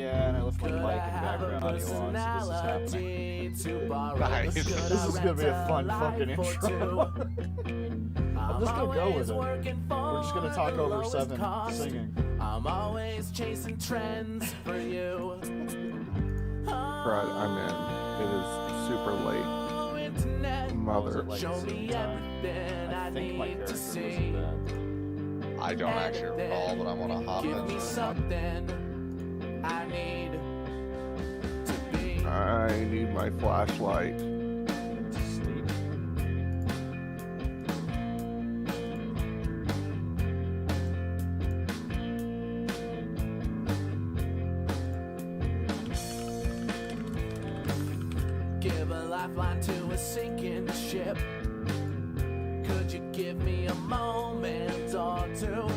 Yeah, and I left my mic and background audio on, so this is happening. Nice. This is gonna be a fun fucking intro. I'm just gonna go with it. We're just gonna talk over 7 singing. I'm always chasing trends for you. Right, I'm in. It is super late. Mother. Show me everything I think my need character to see. wasn't bad. I don't actually recall, but I want to hop Give me in. something I need to be. I need my flashlight. Sleep. Give a lifeline to a sinking ship. Could you give me a moment or two?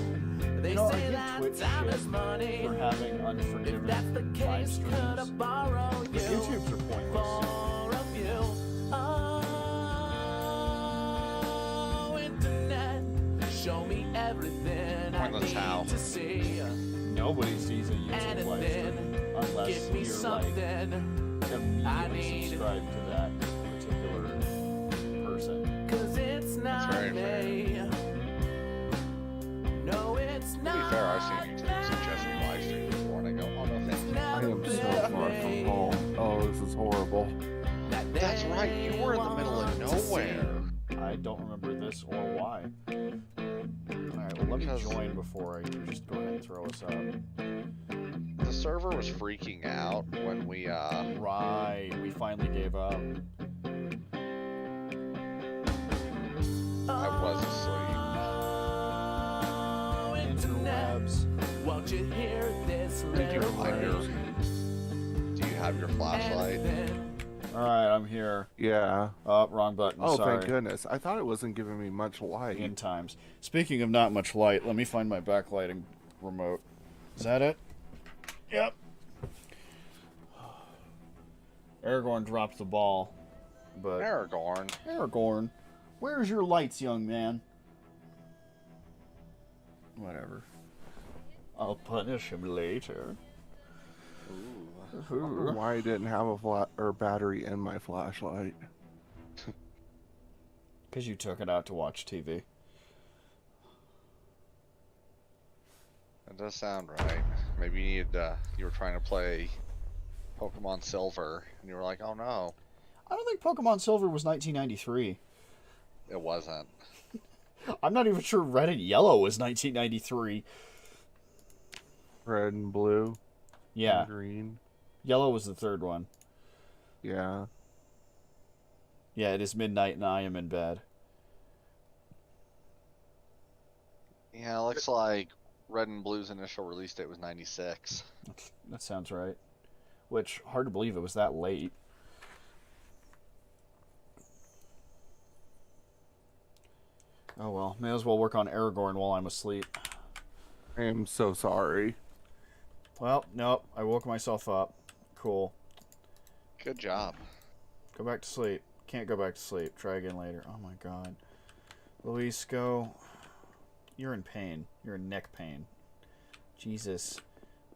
They You know, I say give that Twitch time shit is money. for having If unforgiving that's the live case, could I streams. borrow you YouTubes are pointless. for a view? Oh, internet, show me everything I Pointless need how? to see. Nobody sees a YouTube live stream Anything, unless give me you're something I immediately need. subscribed to that particular person. 'Cause it's not very me. fair. No, it's To be not. fair, I've seen YouTube suggest me live stream before, and I go, oh no, thank you. I am so far from home. Oh, this is horrible. That's right, you were in the middle of nowhere. I don't remember this or why. Alright, well let me Because- join before I just go ahead and throw us up. The server was freaking out when we, Right, we finally gave up. I was asleep. Oh, internet, Interwebs. won't you hear this Do you little have your, ring? do you have your flashlight? Anything, Alright, I'm here. Yeah. Oh, wrong button, Oh, sorry. thank goodness. I thought it wasn't giving me much light. In times. Speaking of not much light, let me find my backlighting remote. Is that it? Yep. Aragorn dropped the ball, but Aragorn. Aragorn, where's your lights, young man? Whatever. I'll punish him later. I wonder why I didn't have a battery in my flashlight. Because you took it out to watch TV. That does sound right. Maybe you needed, you were trying to play Pokemon Silver, and you were like, oh no, I don't think Pokemon Silver was 1993. it wasn't. I'm not even sure Red and Yellow was 1993. Red and blue, Yeah, and green. Yellow was the third one. Yeah. Yeah, it is midnight and I am in bed. Yeah, it looks like Red and Blue's initial release date was 96. That sounds right. Which, hard to believe it was that late. Oh well, may as well work on Aragorn while I'm asleep. I am so sorry. Well, nope, I woke myself up. Cool. Good job. Go back to sleep. Can't go back to sleep. Try again later. Oh my god. Luis, go. You're in pain. You're in neck pain. Jesus.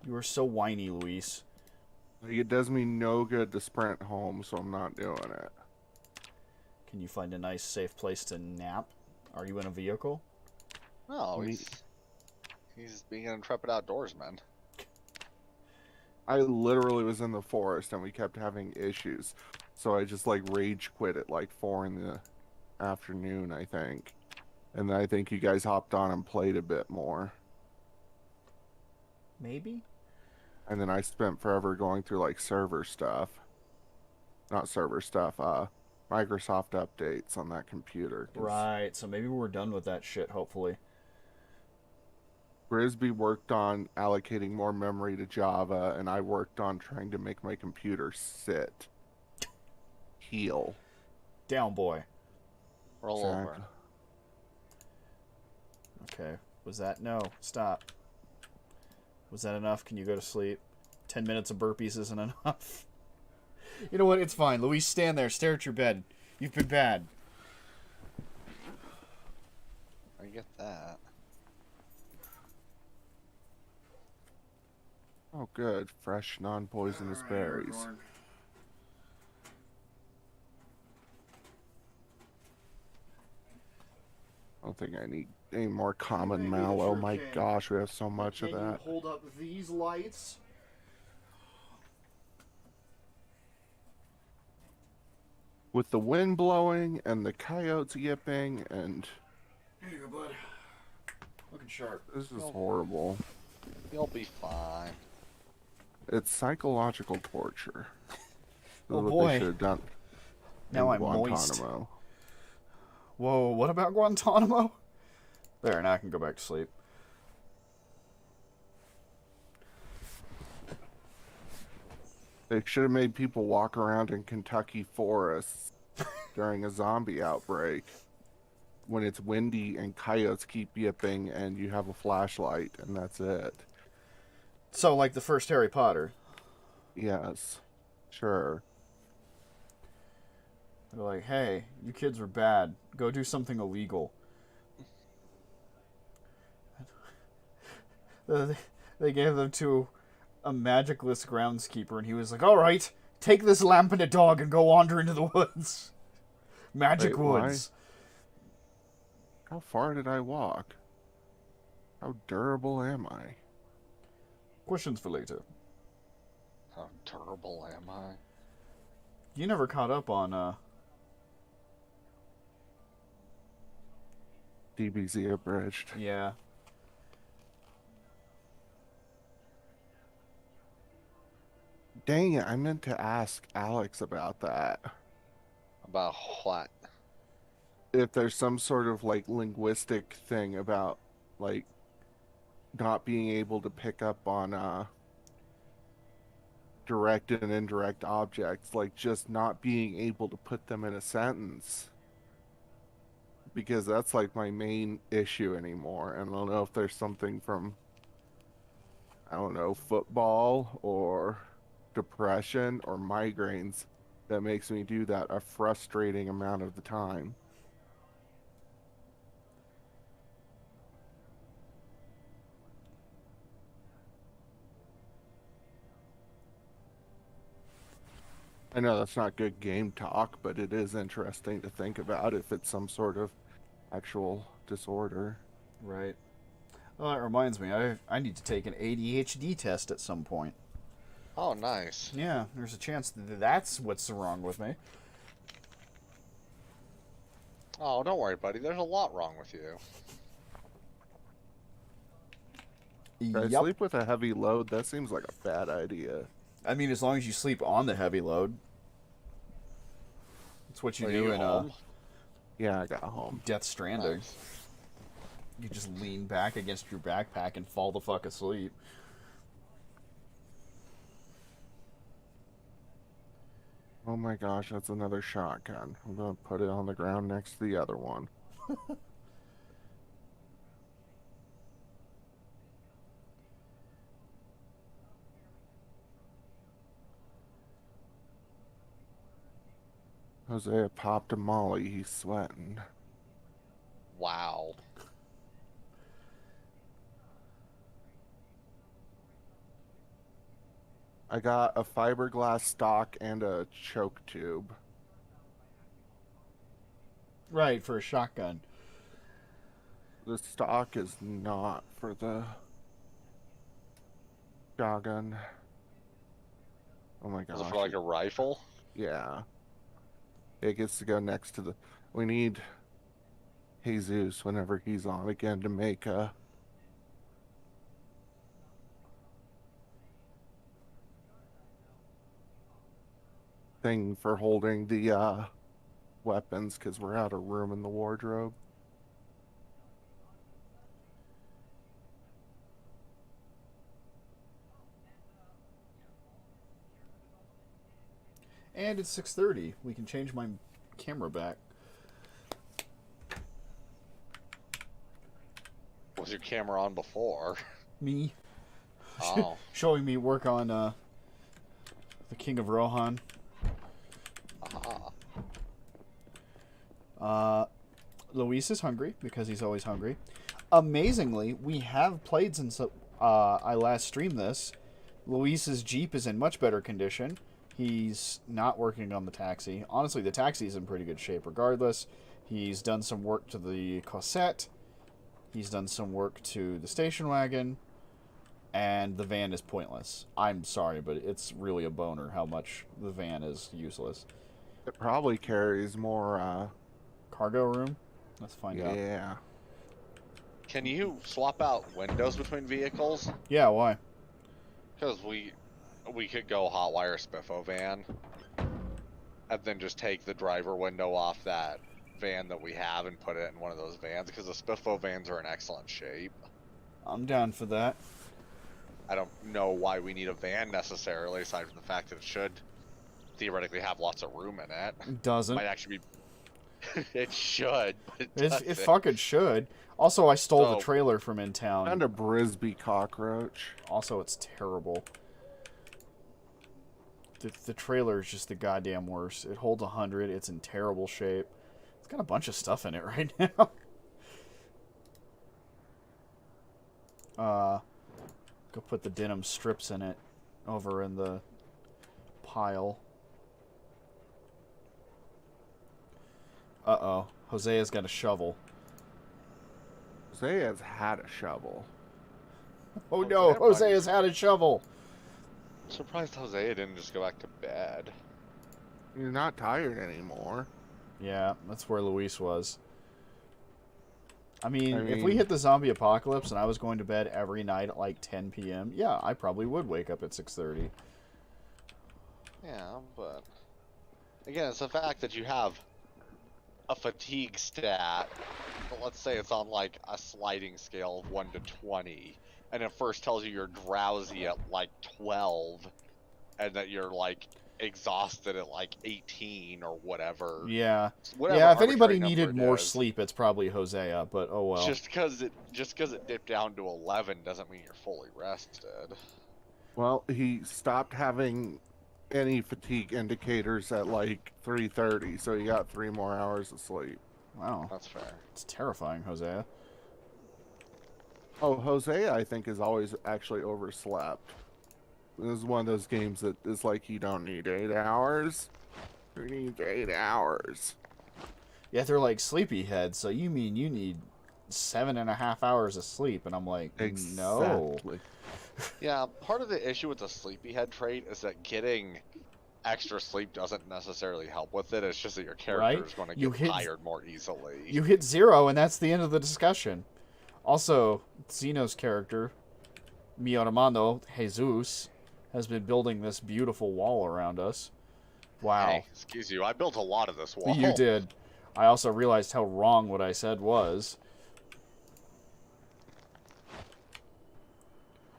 You are so whiny, Luis. It does me no good to sprint home, so I'm not doing it. Can you find a nice, safe place to nap? Are you in a vehicle? No, Me- he's being an intrepid outdoorsman. I literally was in the forest and we kept having issues. So I just like rage quit at like 4 in the afternoon, I think. And then I think you guys hopped on and played a bit more. Maybe? And then I spent forever going through like server stuff. Not server stuff, Microsoft updates on that computer. 'Cause Right, so maybe we're done with that shit, hopefully. Grisby worked on allocating more memory to Java, and I worked on trying to make my computer sit. Heal. Down, boy. Roll over. Okay. Was that? No. Stop. Was that enough? Can you go to sleep? 10 minutes of burpees isn't enough. You know what? It's fine. Luis, stand there. Stare at your bed. You've been bad. I get that. Oh, good. Fresh, non-poisonous berries. Aragorn. I don't think I need any more common Maybe mallow. the My King. gosh, we have so much of Can you that. hold up these lights? With the wind blowing and the coyotes yipping, and Here you go, bud. Looking sharp. this is horrible. You'll be fine. It's psychological torture. This Oh, is what boy. they should have done. Now in I'm moist. Guantanamo. Whoa, what about Guantanamo? There, now I can go back to sleep. They should have made people walk around in Kentucky forests during a zombie outbreak when it's windy and coyotes keep yipping and you have a flashlight and that's it. So, like the first Harry Potter. Yes, sure. They're like, hey, you kids were bad. Go do something illegal. They gave them to a magicless groundskeeper, and he was like, alright, take this lamp and a dog and go wander into the woods. Magic Wait, why? woods. How far did I walk? How durable am I? Questions for later. How terrible am I? You never caught up on, DBZ abridged. yeah. Dang it, I meant to ask Alex about that. About what? If there's some sort of like linguistic thing about like not being able to pick up on direct and indirect objects, like just not being able to put them in a sentence. Because that's like my main issue anymore. And I don't know if there's something from, I don't know, football or depression or migraines that makes me do that a frustrating amount of the time. I know that's not good game talk, but it is interesting to think about if it's some sort of actual disorder. Right. Well, that reminds me, I need to take an ADHD test at some point. Oh, nice. Yeah, there's a chance that that's what's wrong with me. Oh, don't worry, buddy. There's a lot wrong with you. Should I sleep with a heavy load? That seems like a bad idea. I mean, as long as you sleep on the heavy load. It's what you Are do you in home? Yeah, I got home. Death Stranding. Nice. You just lean back against your backpack and fall the fuck asleep. Oh my gosh, that's another shotgun. I'm gonna put it on the ground next to the other one. Hosea popped a molly, he's sweating. Wow. I got a fiberglass stock and a choke tube. Right, for a shotgun. The stock is not for the shotgun. Oh my Is gosh. it for like a rifle? Yeah. It gets to go next to the... We need Jesus whenever he's on again to make a... thing for holding the weapons, because we're out of room in the wardrobe. And it's 6:30. We can change my camera back. Was your camera on before? Me. Oh. Showing me work on the King of Rohan. Luis is hungry because he's always hungry. Amazingly, we have played since I last streamed this. Luis's Jeep is in much better condition. He's not working on the taxi. Honestly, the taxi is in pretty good shape regardless. He's done some work to the Cosette. He's done some work to the station wagon. And the van is pointless. I'm sorry, but it's really a boner how much the van is useless. It probably carries more, Cargo room? Let's find out. yeah. Can you swap out windows between vehicles? Yeah, why? Because we could go hotwire Spiffo van, and then just take the driver window off that van that we have and put it in one of those vans. Because the Spiffo vans are in excellent shape. I'm down for that. I don't know why we need a van necessarily, aside from the fact that it should theoretically have lots of room in it. It doesn't. Might actually be. It should. But it It doesn't. fucking should. Also, I stole the So- trailer from in town. And a Brisbee cockroach. Also, it's terrible. The trailer is just the goddamn worst. It holds 100. It's in terrible shape. It's got a bunch of stuff in it right now. Go put the denim strips in it over in the pile. Uh-oh. Hosea's got a shovel. Zay has had a shovel. Oh no, Hosea Hosea's had a shovel. Surprised Hosea didn't just go back to bed. You're not tired anymore. Yeah, that's where Luis was. I mean, I if we mean- hit the zombie apocalypse and I was going to bed every night at like 10 p.m., yeah, I probably would wake up at 6:30. Yeah, but again, it's the fact that you have a fatigue stat. But let's say it's on like a sliding scale of 1 to 20, and it first tells you you're drowsy at like 12, and that you're like exhausted at like 18 or whatever. Yeah. Whatever Yeah, if arbitrary anybody number needed it more is. sleep, it's probably Hosea, but oh well. Just because it dipped down to 11 doesn't mean you're fully rested. Well, he stopped having any fatigue indicators at like 3:30, so he got 3 more hours of sleep. Wow. That's fair. It's terrifying, Hosea. Oh, Hosea, I think, is always actually overslept. This is one of those games that is like, you don't need 8 hours. You need 8 hours. Yeah, they're like sleepyhead, so you mean you need 7.5 hours of sleep? And I'm like, no. Exactly. Yeah, part of the issue with the sleepyhead trait is that getting extra sleep doesn't necessarily help with it. It's just that your character Right? is going to You get hit- tired more easily. You hit 0, and that's the end of the discussion. Also, Zeno's character, mi hermano Jesus, has been building this beautiful wall around us. Wow. Hey, excuse you, I built a lot of this wall. You did. I also realized how wrong what I said was.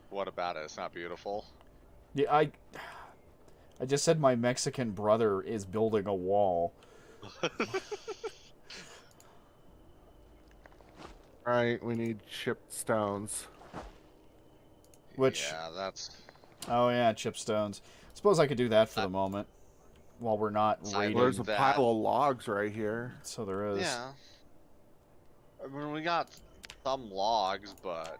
What about it? It's not beautiful. Yeah, I just said my Mexican brother is building a wall. Right, we need chipped stones. Which, Yeah, that's... oh yeah, chipstones. Suppose I could do that for the moment. While we're not I raiding. There's a that. pile of logs right here. So there is. Yeah. I mean, we got some logs, but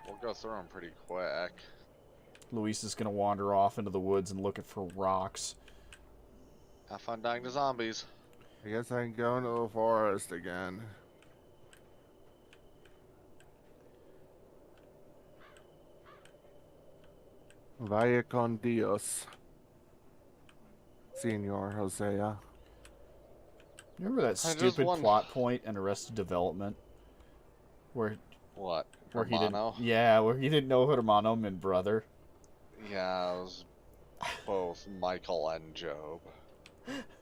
we'll go through them pretty quick. Luis is going to wander off into the woods and looking for rocks. Have fun dying to zombies. I guess I can go into the forest again. Vaya con Dios, Senor Hosea. Remember that I just stupid won- plot point in Arrested Development? Where What? where he Hermano? didn't, yeah, where he didn't know hermano meant brother. Yeah, it was both Michael and Job.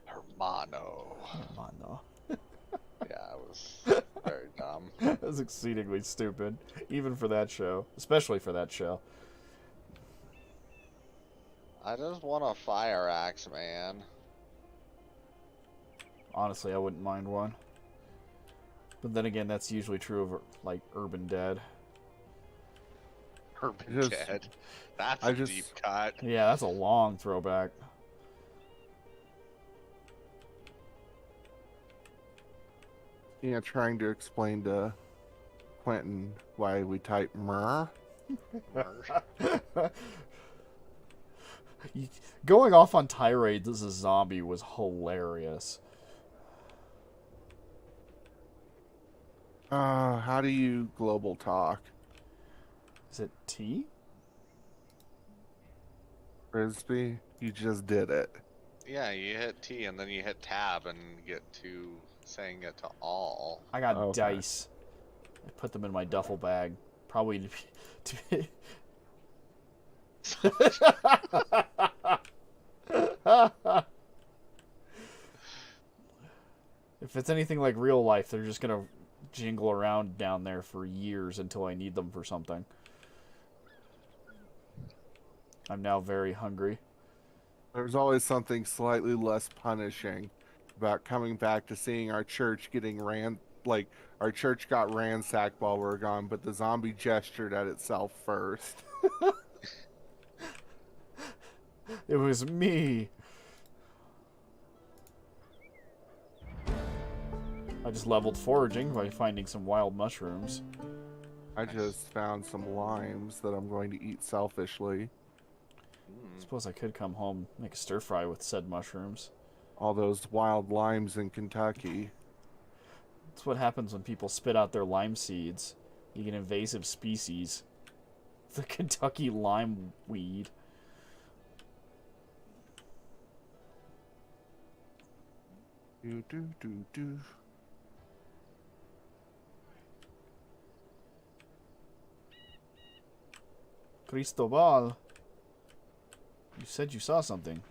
Hermano. Hermano. Yeah, it was very dumb. That was exceedingly stupid, even for that show, especially for that show. I just want a fire axe, man. Honestly, I wouldn't mind one. But then again, that's usually true of like Urban Dead. Urban Just- Dead. That's I a just- deep cut. Yeah, that's a long throwback. Yeah, trying to explain to Quentin why we type myrrh. Going off on tirades as a zombie was hilarious. How do you global talk? Is it T? Frisbee? You just did it. Yeah, you hit T and then you hit tab and get to saying it to all. I got Okay. dice. I put them in my duffel bag. Probably to be... If it's anything like real life, they're just gonna jingle around down there for years until I need them for something. I'm now very hungry. There's always something slightly less punishing about coming back to seeing our church getting like our church got ransacked while we were gone, but the zombie gestured at itself first. It was me. I just leveled foraging by finding some wild mushrooms. I just found some limes that I'm going to eat selfishly. I suppose I could come home, make a stir fry with said mushrooms. All those wild limes in Kentucky. That's what happens when people spit out their lime seeds. You get invasive species. The Kentucky lime weed. Do do do do. Cristobal. You said you saw something.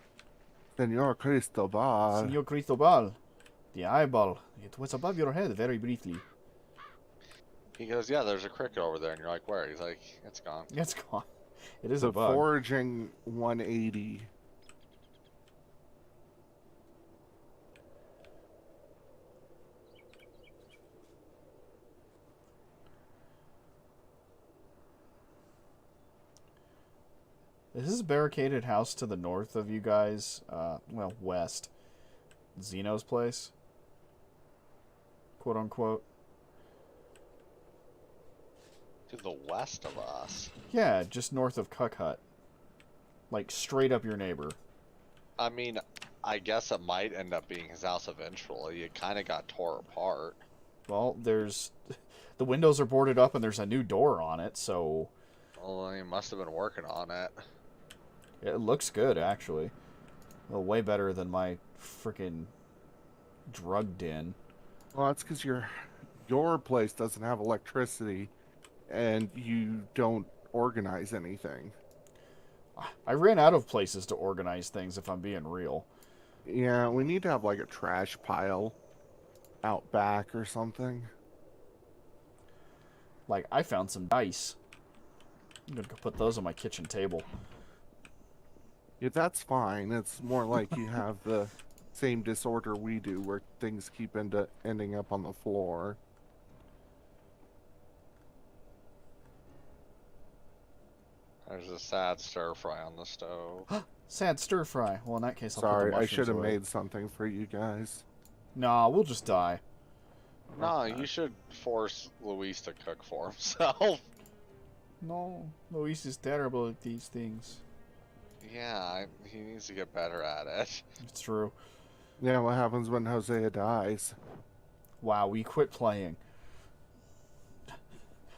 Senor Cristobal. Senor Cristobal. The eyeball. It was above your head very briefly. He goes, yeah, there's a cricket over there, and you're like, where? He's like, it's gone. It's gone. It is The a bug. foraging 180. Is this barricaded house to the north of you guys? Well, west. Zeno's place? Quote unquote. To the west of us. Yeah, just north of Cuck Hut. Like, straight up your neighbor. I mean, I guess it might end up being his house eventually. It kind of got tore apart. Well, there's... The windows are boarded up and there's a new door on it, so... Well, he must have been working on it. It looks good, actually. Well, way better than my freaking drug den. Well, that's because your place doesn't have electricity, and you don't organize anything. I ran out of places to organize things, if I'm being real. Yeah, we need to have like a trash pile out back or something. Like, I found some dice. I'm gonna go put those on my kitchen table. Yeah, that's fine. It's more like you have the same disorder we do, where things keep ending up on the floor. There's a sad stir fry on the stove. Sad stir fry. Well, in that case, I'll Sorry, put the I mushrooms should have away. made something for you guys. Nah, we'll just die. No, you should force Luis to cook for himself. No, Luis is terrible at these things. Yeah, he needs to get better at it. It's true. Yeah, what happens when Hosea dies? Wow, we quit playing.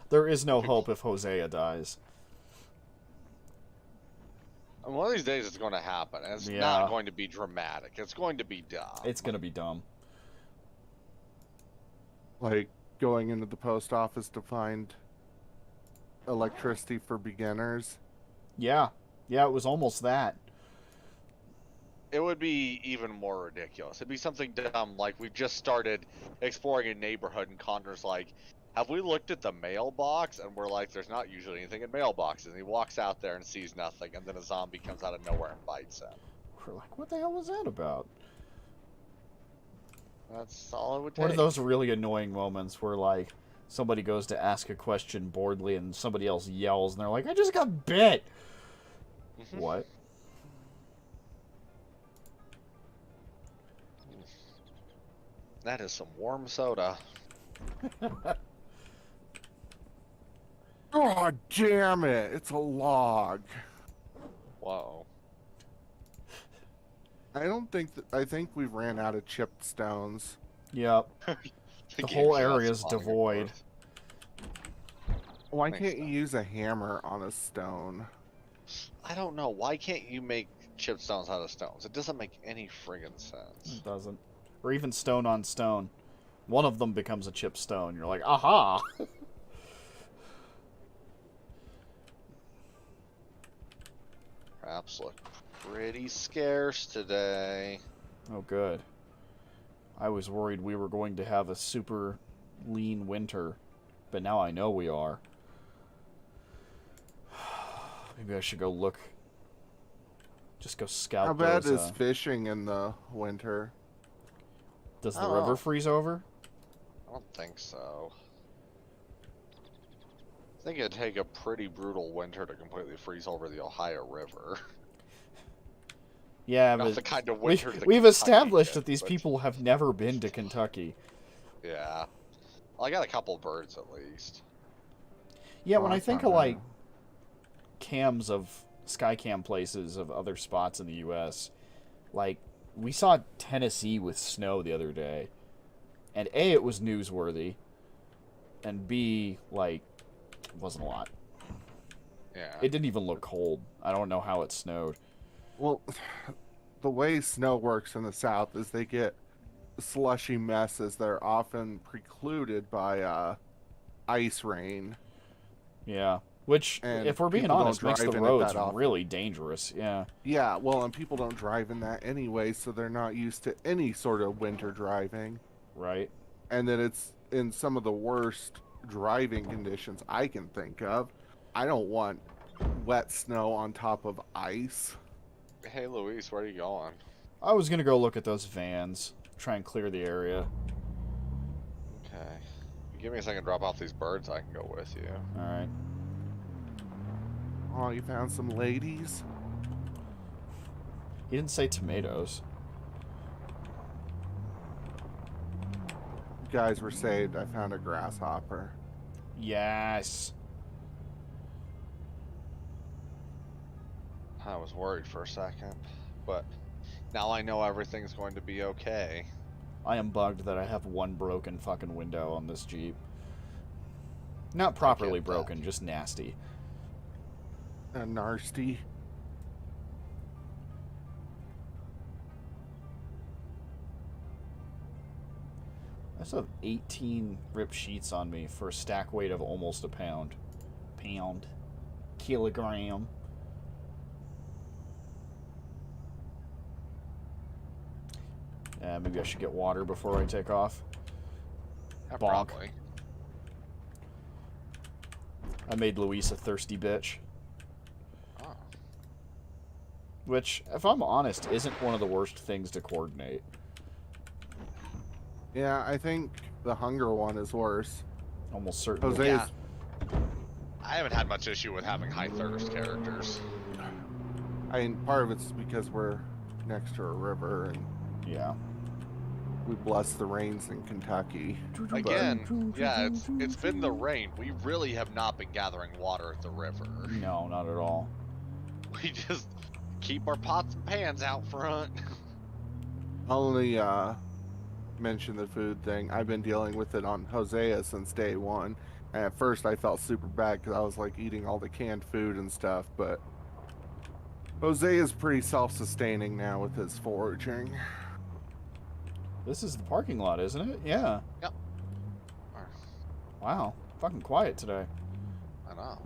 There is no hope if Hosea dies. And one of these days it's going to happen. And it's Yeah. not going to be dramatic. It's going to be dumb. It's gonna be dumb. Like going into the post office to find electricity for beginners. Yeah. Yeah, it was almost that. It would be even more ridiculous. It'd be something dumb like we've just started exploring a neighborhood and Connor's like, have we looked at the mailbox? And we're like, there's not usually anything in mailboxes. And he walks out there and sees nothing, and then a zombie comes out of nowhere and bites him. We're like, what the hell was that about? That's all it would take. One of those really annoying moments where, like, somebody goes to ask a question boredly and somebody else yells and they're like, I just got bit! What? That is some warm soda. God damn it! It's a log. Whoa. I think we've ran out of chipped stones. Yep. The whole area is devoid. Why Makes can't you sense. use a hammer on a stone? I don't know. Why can't you make chipped stones out of stones? It doesn't make any friggin' sense. It doesn't. Or even stone on stone. One of them becomes a chipped stone. You're like, aha! Traps look pretty scarce today. Oh, good. I was worried we were going to have a super lean winter, but now I know we are. Maybe I should go look. Just go scout How bad those, is fishing in the winter? Does I the don't river know. freeze over? I don't think so. I think it'd take a pretty brutal winter to completely freeze over the Ohio River. Yeah, Not but the kind of winter that we've Kentucky established gets, that these but- people have never been to Kentucky. Yeah. Well, I got a couple birds at least. Yeah, Well, when I that's think not of, like, bad. cams of Skycam places of other spots in the U.S., like, we saw Tennessee with snow the other day, and A, it was newsworthy, and B, like, it wasn't a lot. Yeah. It didn't even look cold. I don't know how it snowed. Well, the way snow works in the South is they get slushy messes that are often precluded by ice rain. Yeah. Which, And if we're being people don't honest, makes the drive in it roads that often. really dangerous. Yeah. Yeah, well, and people don't drive in that anyway, so they're not used to any sort of winter driving. Right? And then it's in some of the worst driving conditions I can think of. I don't want wet snow on top of ice. Hey, Luis, where are you going? I was going to go look at those vans, try and clear the area. Okay. Give me a second to drop off these birds, I can go with you. Alright. Oh, you found some ladies? He didn't say tomatoes. You guys were saved. I found a grasshopper. Yes. I was worried for a second, but now I know everything's going to be okay. I am bugged that I have one broken fucking window on this Jeep. Not properly get that. broken, just nasty. Nasty. I still have 18 ripped sheets on me for a stack weight of almost a pound. Pound. Kilogram. Maybe I should get water before I take off. Yeah, Bonk. probably. I made Luis a thirsty bitch. Oh. Which, if I'm honest, isn't one of the worst things to coordinate. Yeah, I think the hunger one is worse. Almost certainly. Jose Yeah. is I haven't had much issue with having high thirst characters. I mean, part of it's because we're next to a river and Yeah. we bless the rains in Kentucky. Again, yeah, it's been the rain. We really have not been gathering water at the river. No, not at all. We just keep our pots and pans out front. I'll only mention the food thing. I've been dealing with it on Hosea since day one. And at first I felt super bad because I was like eating all the canned food and stuff, but Hosea is pretty self-sustaining now with his foraging. This is the parking lot, isn't it? Yeah. Yep. Wow. Fucking quiet today. I know.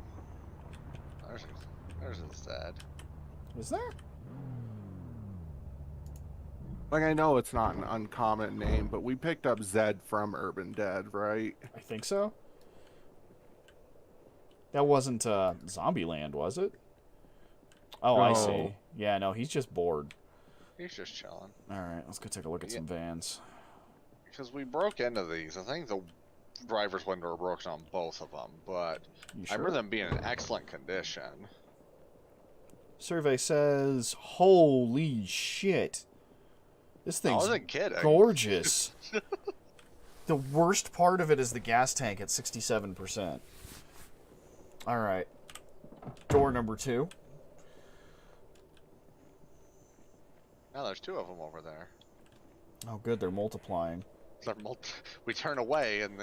There's his dad. Is there? Like, I know it's not an uncommon name, but we picked up Zed from Urban Dead, right? I think so. That wasn't Zombieland, was it? Oh, I see. No. Yeah, no, he's just bored. He's just chilling. Alright, let's go take a look at Yeah. some vans. Because we broke into these. I think the driver's window were broken on both of them, but You I sure? remember them being in excellent condition. Survey says, holy shit. This I thing's wasn't kidding. gorgeous. The worst part of it is the gas tank at 67%. Alright. Door number 2. Now there's 2 of them over there. Oh, good. They're multiplying. We turn away and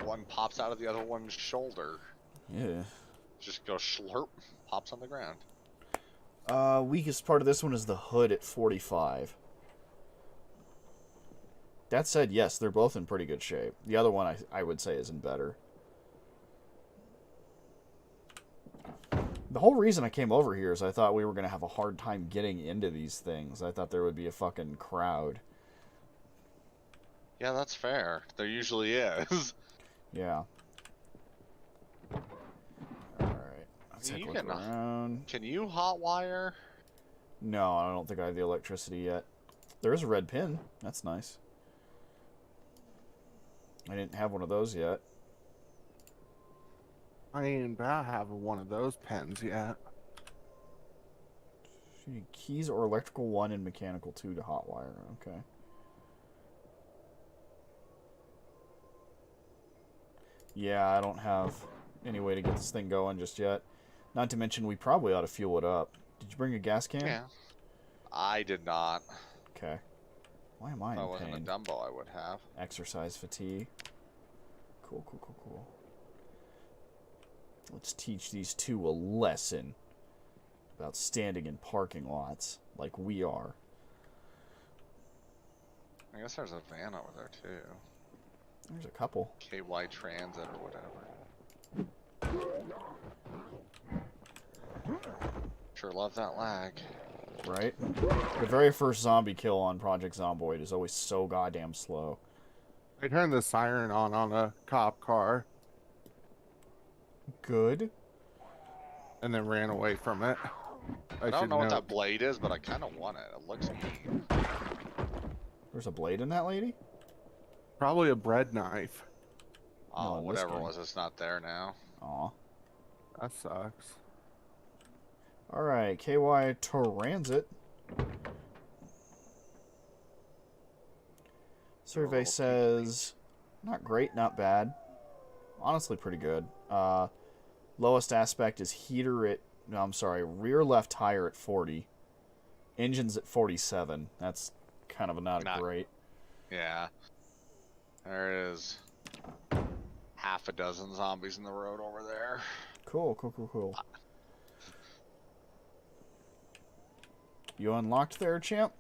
one pops out of the other one's shoulder. Yeah. Just goes slurp, pops on the ground. Weakest part of this one is the hood at 45. That said, yes, they're both in pretty good shape. The other one, I would say, isn't better. The whole reason I came over here is I thought we were going to have a hard time getting into these things. I thought there would be a fucking crowd. Yeah, that's fair. There usually is. Yeah. Alright. Let's take a look around. Can you hotwire? No, I don't think I have the electricity yet. There is a red pin. That's nice. I didn't have one of those yet. I ain't about having one of those pens yet. You need keys or electrical 1 and mechanical 2 to hotwire. Okay. Yeah, I don't have any way to get this thing going just yet. Not to mention, we probably ought to fuel it up. Did you bring a gas can? Yeah. I did not. Okay. Why am I If I in wasn't a pain? Dumbo, I would have. Exercise fatigue. Cool, cool, cool, cool. Let's teach these 2 a lesson about standing in parking lots like we are. I guess there's a van over there too. There's a couple. KY Transit or whatever. Sure love that lag. Right? The very first zombie kill on Project Zomboid is always so goddamn slow. I turned the siren on a cop car Good. and then ran away from it. I don't know what that blade is, but I kind of want it. It looks mean. There's a blade in that lady? Probably a bread knife. Oh, No, whatever it whiskey. was, it's not there now. Aw. That sucks. Alright, KY Transit. Survey Oh, says, not great, not bad. Honestly, pretty good. Lowest aspect is heater at, no, I'm sorry, rear left tire at 40. Engine's at 47. That's kind of not great. Yeah. There is half a dozen zombies in the road over there. Cool, cool, cool, cool. You unlocked there, champ?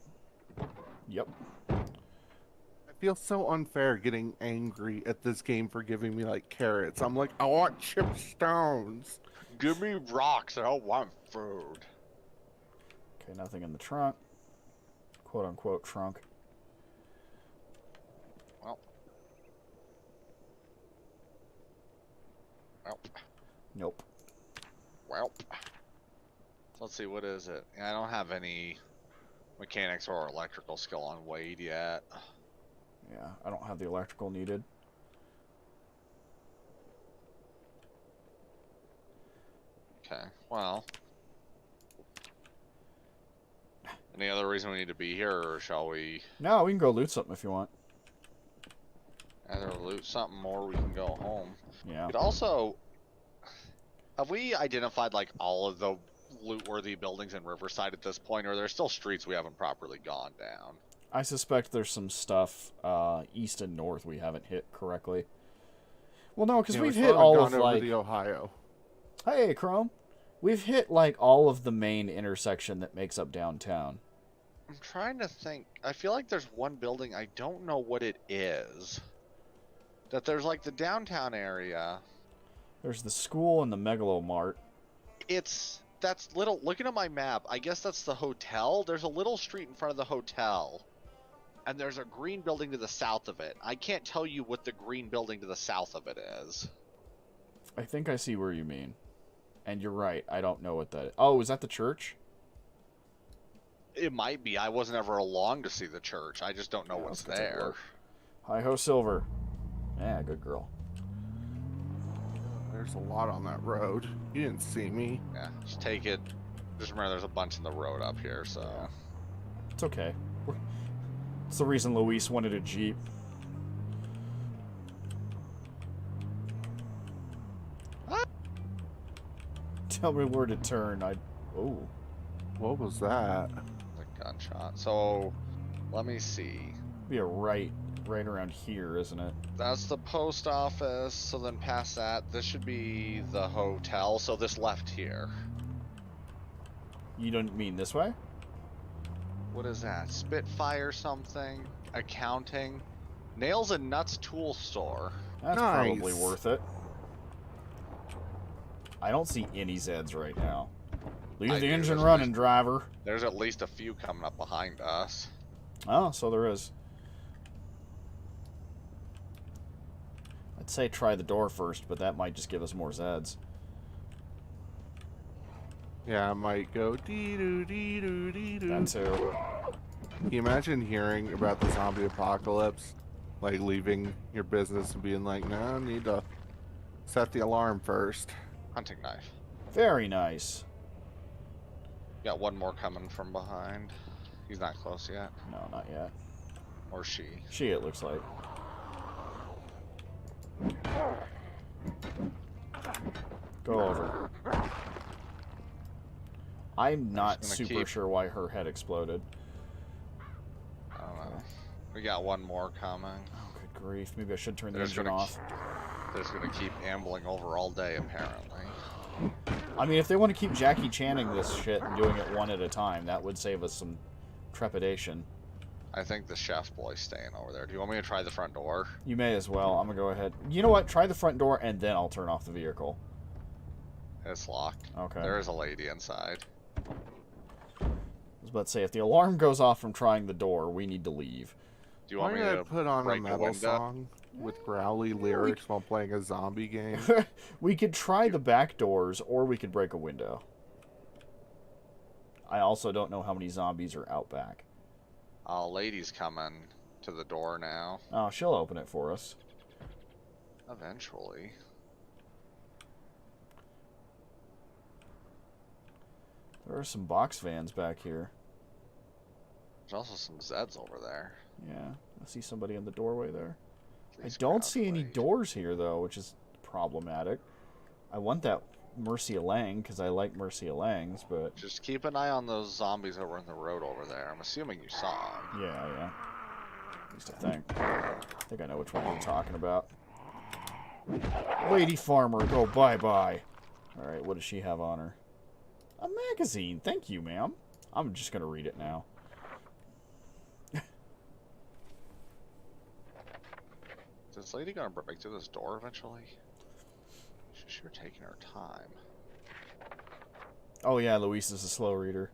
Yep. I feel so unfair getting angry at this game for giving me like carrots. I'm like, I want chip stones. Give me rocks, I don't want food. Okay, nothing in the trunk. Quote unquote trunk. Well. Nope. Well. Let's see, what is it? I don't have any mechanics or electrical skill on Wade yet. Yeah, I don't have the electrical needed. Okay, well. Any other reason we need to be here, or shall we No, we can go loot something if you want. either loot something or we can go home? Yeah. It also... Have we identified, like, all of the loot-worthy buildings in Riverside at this point, or are there still streets we haven't properly gone down? I suspect there's some stuff east and north we haven't hit correctly. Well, no, because Yeah, we've we still hit haven't all gone of, over like... the Ohio. Hey, Chrome. We've hit, like, all of the main intersection that makes up downtown. I'm trying to think. I feel like there's one building, I don't know what it is. That there's, like, the downtown area. There's the school and the Megalomart. That's little, looking at my map, I guess that's the hotel. There's a little street in front of the hotel. And there's a green building to the south of it. I can't tell you what the green building to the south of it is. I think I see where you mean. And you're right, I don't know what that is. Oh, is that the church? It might be. I wasn't ever along to see the church. I just don't know Yeah, what's let's go take a there. look. Hi-ho, Silver. Yeah, good girl. There's a lot on that road. You didn't see me. Yeah, just take it. Just remember there's a bunch in the road up here, so... Yeah. It's okay. It's the reason Luis wanted a Jeep. Tell me where to turn. Oh. What was that? The gunshot. So, let me see. Be a right around here, isn't it? That's the post office. So then past that, this should be the hotel. So this left here. You don't mean this way? What is that? Spitfire something? Accounting? Nails and Nuts tool store. That's Nice. probably worth it. I don't see any Zeds right now. Leave I the do, engine there's running, least- driver. There's at least a few coming up behind us. Oh, so there is. I'd say try the door first, but that might just give us more Zeds. Yeah, I might go dee doo dee doo dee doo. That too. Can you imagine hearing about the zombie apocalypse? Like leaving your business and being like, no, I need to set the alarm first. Hunting knife. Very nice. Got one more coming from behind. He's not close yet. No, not yet. Or she. She, it looks like. Go over. I'm not just gonna super keep- sure why her head exploded. I don't know. We got one more coming. Oh, good grief. Maybe I should turn the There's engine gonna off. They're just gonna keep ambling over all day, apparently. I mean, if they want to keep Jackie Channing this shit and doing it one at a time, that would save us some trepidation. I think the chef's boy's staying over there. Do you want me to try the front door? You may as well. I'm going to go ahead. You know what? Try the front door, and then I'll turn off the vehicle. It's locked. Okay. There is a lady inside. I was about to say, if the alarm goes off from trying the door, we need to leave. Do you want Why me not to put on a break the metal window? song with growly lyrics while playing a zombie game? We could try the back doors, or we could break a window. I also don't know how many zombies are out back. Lady's coming to the door now. Oh, she'll open it for us. Eventually. There are some box vans back here. There's also some Zeds over there. Yeah, I see somebody in the doorway there. I Please don't crouch see any wait. doors here, though, which is problematic. I want that Mercia Lang, because I like Mercia Langs, but... Just keep an eye on those zombies that were in the road over there. I'm assuming you saw them. Yeah. At least I think. I think I know which one you're talking about. Lady Farmer, go bye-bye. Alright, what does she have on her? A magazine. Thank you, ma'am. I'm just going to read it now. Is this lady gonna break through this door eventually? She's sure taking her time. Oh yeah, Luis is a slow reader.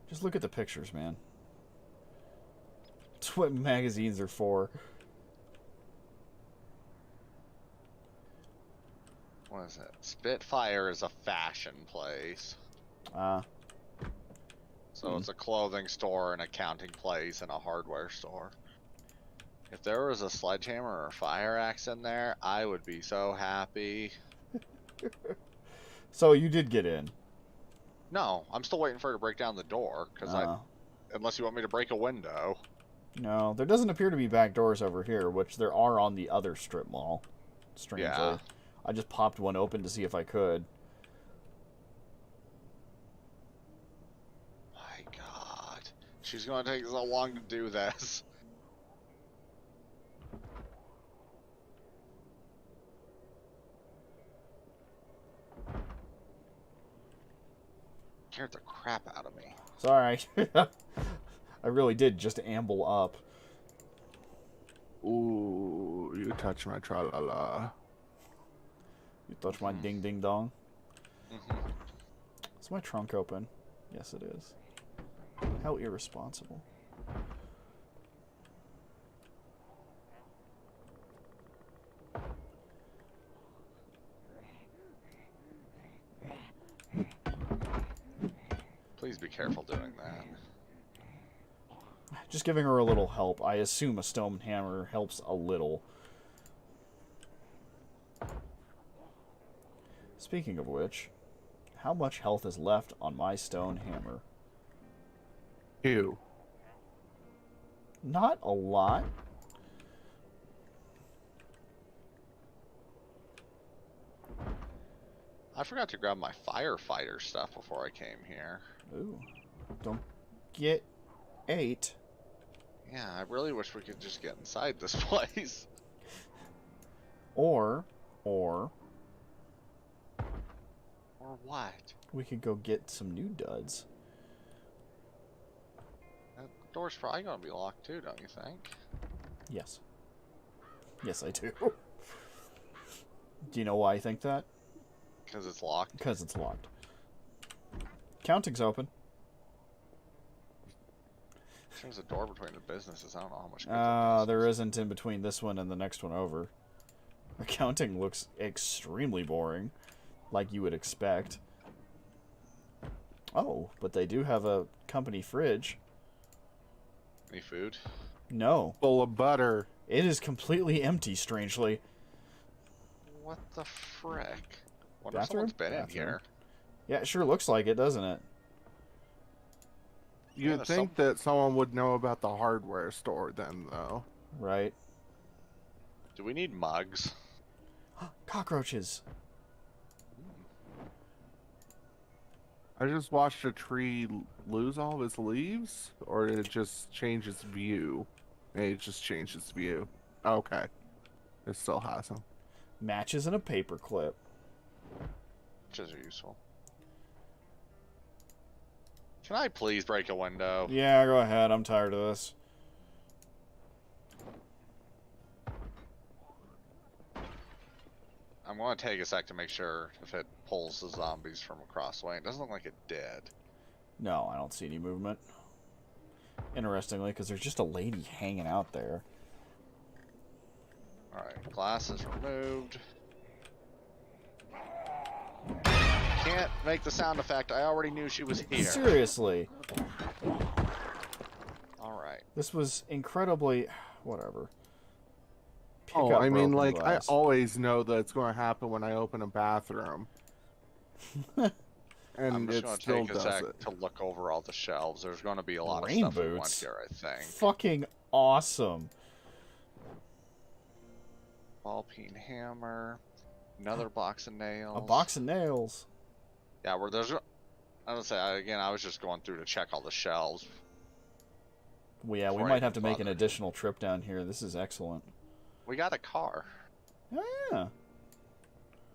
Just look at the pictures, man. That's what magazines are for. What is it? Spitfire is a fashion place. So it's a clothing store, an accounting place, and a hardware store. If there was a sledgehammer or a fire axe in there, I would be so happy. So you did get in. No, I'm still waiting for her to break down the door, because unless you want me to break a window. No, there doesn't appear to be back doors over here, which there are on the other strip mall. Strangely. Yeah. I just popped one open to see if I could. My God. She's going to take so long to do this. Scared the crap out of me. Sorry. I really did just amble up. Ooh, you touch my tra-la-la. You touch my ding-ding-dong. Mhm. Is my trunk open? Yes, it is. How irresponsible. Please be careful doing that. Just giving her a little help. I assume a stone hammer helps a little. Speaking of which, how much health is left on my stone hammer? Ew. Not a lot. I forgot to grab my firefighter stuff before I came here. Ooh. Don't get 8. Yeah, I really wish we could just get inside this place. Or Or what? we could go get some new duds. That door's probably gonna be locked too, don't you think? Yes. Yes, I do. Do you know why I think that? Because it's locked. Because it's locked. Counting's open. There's a door between the businesses. I don't know how much. Good that does. There isn't in between this one and the next one over. Accounting looks extremely boring, like you would expect. Oh, but they do have a company fridge. Any food? No, Full of butter. it is completely empty, strangely. What the frick? Wonder if Bathroom? someone's been in Bathroom. here. Yeah, it sure looks like it, doesn't it? You'd there's think that someone would know about the hardware store then, though. Right. Do we need mugs? Cockroaches. I just watched a tree lose all of its leaves, or did it just change its view? It just changed its view. Okay. It still has them. Matches and a paper clip. Which are useful. Can I please break a window? Yeah, go ahead. I'm tired of this. I'm going to take a sec to make sure if it pulls the zombies from across the way. It doesn't look like it did. No, I don't see any movement. Interestingly, because there's just a lady hanging out there. Alright, glass is removed. Can't make the sound effect. I already knew she was here. Seriously. Alright. This was incredibly... Whatever. Pick Oh, up I mean, broken like, glass. I always know that it's going to happen when I open a bathroom. And I'm just it going to still take a does sec it. to look over all the shelves. There's going to be a lot Rain of stuff we want boots. here, I think. Fucking awesome. Ball peen hammer. Another box of nails. A box of nails. Yeah, where there's... I would say, again, I was just going through to check all the shelves. Well, yeah, we Before I might have to even make an bothered. additional trip down here. This is excellent. We got a car. Oh, yeah.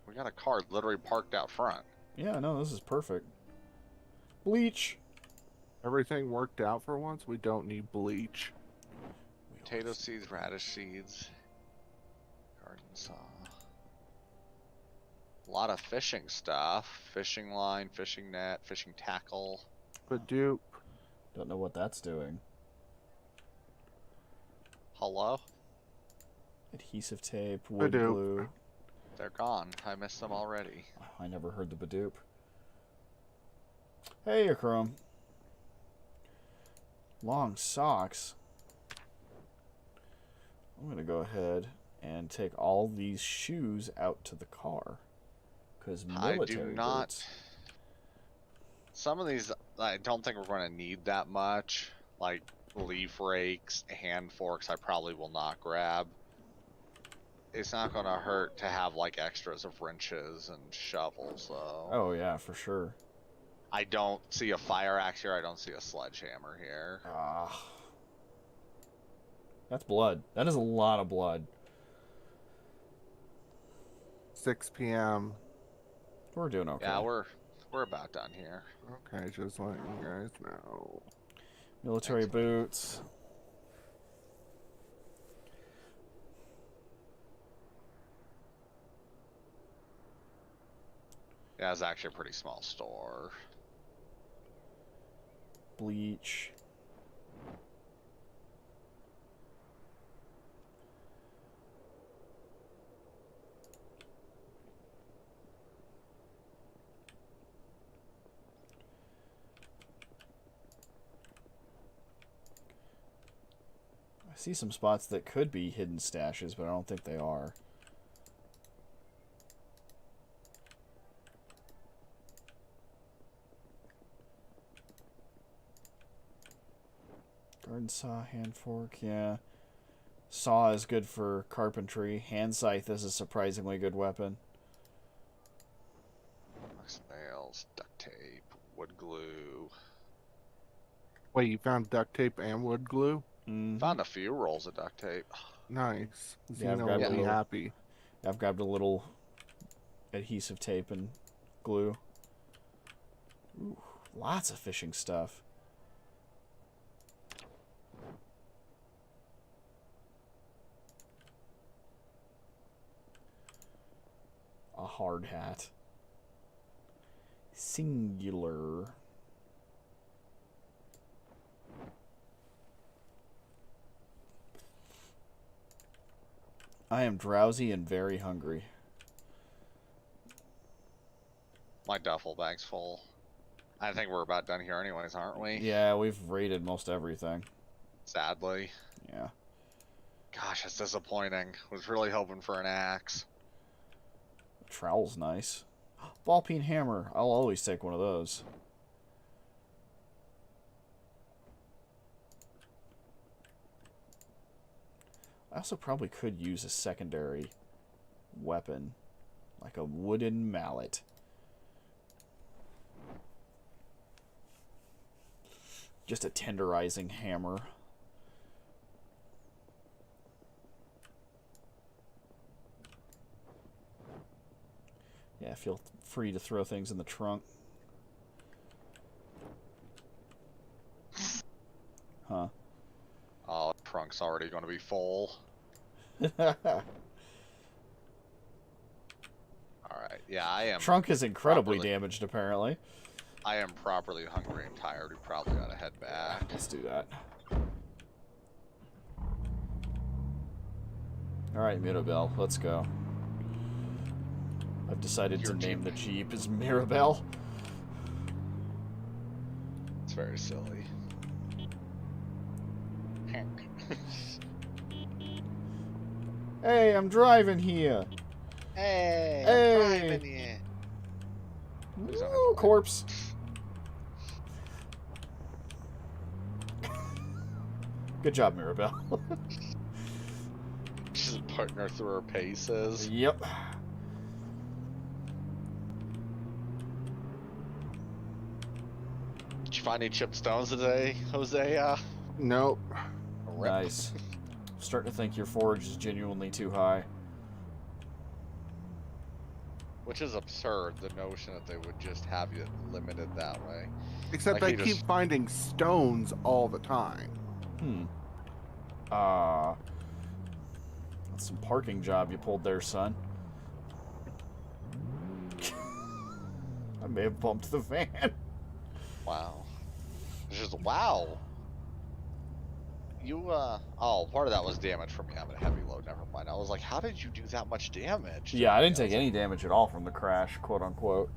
We got a car literally parked out front. Yeah, no, this is perfect. Bleach. Everything worked out for once. We don't need bleach. Potato seeds, radish seeds. Garden saw. A lot of fishing stuff. Fishing line, fishing net, fishing tackle. But dupe. Don't know what that's doing. Hello? Adhesive tape, wood Hadoop. glue. They're gone. I missed them already. I never heard the Badoop. Hey, Chrome. Long socks. I'm gonna go ahead and take all these shoes out to the car. Because I military do not. boots. Some of these, I don't think we're going to need that much. Like leaf rakes, hand forks, I probably will not grab. It's not going to hurt to have like extras of wrenches and shovels, though. Oh yeah, for sure. I don't see a fire axe here. I don't see a sledgehammer here. Ah, that's blood. That is a lot of blood. 6 p.m. We're doing okay. Yeah, we're about done here. Okay, just letting you guys know. Military boots. Yeah, it's actually a pretty small store. Bleach. I see some spots that could be hidden stashes, but I don't think they are. Garden saw, hand fork, yeah. Saw is good for carpentry. Hand scythe is a surprisingly good weapon. Wax nails, duct tape, wood glue. Wait, you found duct tape and wood glue? Mhm. Found a few rolls of duct tape. Nice. Yeah, I've Xena grabbed will a be little- happy. I've grabbed a little adhesive tape and glue. Ooh, lots of fishing stuff. A hard hat. Singular. I am drowsy and very hungry. My duffel bag's full. I think we're about done here anyways, aren't we? Yeah, we've raided most everything. Sadly. Yeah. Gosh, it's disappointing. Was really hoping for an axe. Trowel's nice. Ball peen hammer. I'll always take one of those. I also probably could use a secondary weapon, like a wooden mallet. Just a tenderizing hammer. Yeah, feel free to throw things in the trunk. Huh. Oh, trunk's already going to be full. Alright, yeah, I am. Trunk is incredibly properly- damaged, apparently. I am properly hungry and tired. We probably ought to head back. Let's do that. Alright, Mirabelle, let's go. I've decided Your to name Jeep. the Jeep as Mirabelle. It's very silly. Hey, I'm driving here. Hey, Hey. I'm driving here. Who's on his Woo, way? corpse. Good job, Mirabelle. She's putting her through her paces. Yep. Did you find any chip stones today, Hosea? Nope. Rip. Nice. Starting to think your forage is genuinely too high. Which is absurd, the notion that they would just have you limited that way. Except Like I you keep just- finding stones all the time. That's some parking job you pulled there, son. I may have bumped the van. Wow. It's just, wow. You, oh, part of that was damage from me having a heavy load, never mind. I was like, how did you do that much damage? Yeah, I didn't take any damage at all from the crash, quote unquote.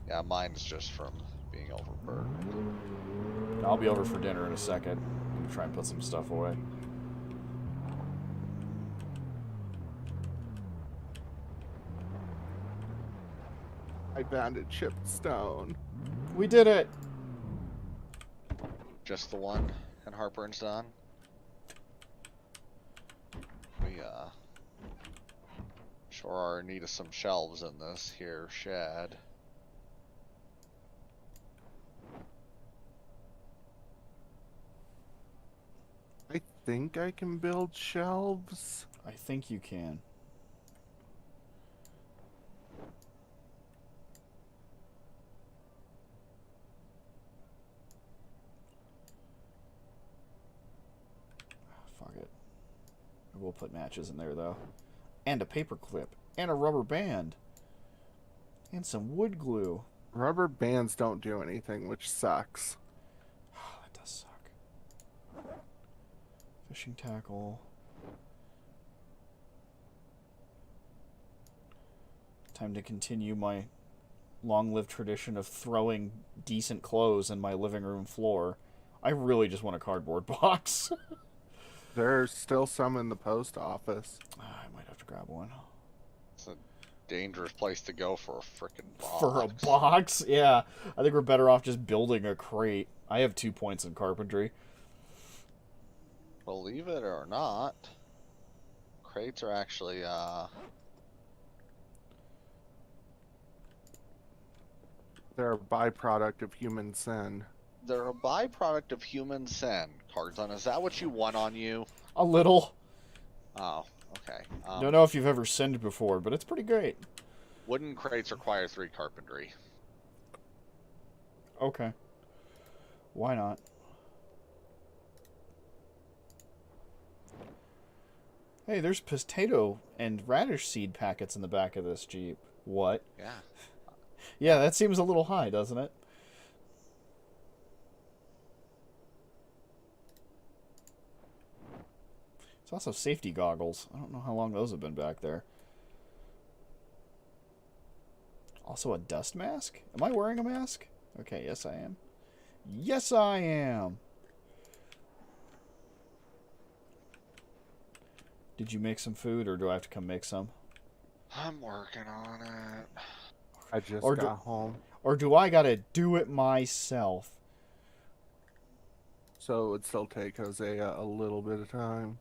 Yeah, mine's just from being overburdened. I'll be over for dinner in a second. I'm gonna try and put some stuff away. I found a chipped stone. We did it! Just the one, and Heartburn's done. We, sure are in need of some shelves in this here shed. I think I can build shelves. I think you can. Fuck it. I will put matches in there, though. And a paper clip. And a rubber band. And some wood glue. Rubber bands don't do anything, which sucks. That does suck. Fishing tackle. Time to continue my long-lived tradition of throwing decent clothes in my living room floor. I really just want a cardboard box. There's still some in the post office. I might have to grab one. It's a dangerous place to go for a frickin' box. For a box? Yeah. I think we're better off just building a crate. I have 2 points in carpentry. Believe it or not, crates are actually, They're a byproduct of human sin. They're a byproduct of human sin. Cardzon, is that what you want on you? A little. Oh, okay. Don't know if you've ever sinned before, but it's pretty great. Wooden crates require 3 carpentry. Okay. Why not? Hey, there's potato and radish seed packets in the back of this Jeep. What? Yeah. Yeah, that seems a little high, doesn't it? It's also safety goggles. I don't know how long those have been back there. Also a dust mask? Am I wearing a mask? Okay, yes I am. Yes I am! Did you make some food, or do I have to come make some? I'm working on it. I just Or got home. Or do I gotta do it myself? So it would still take Hosea a little bit of time.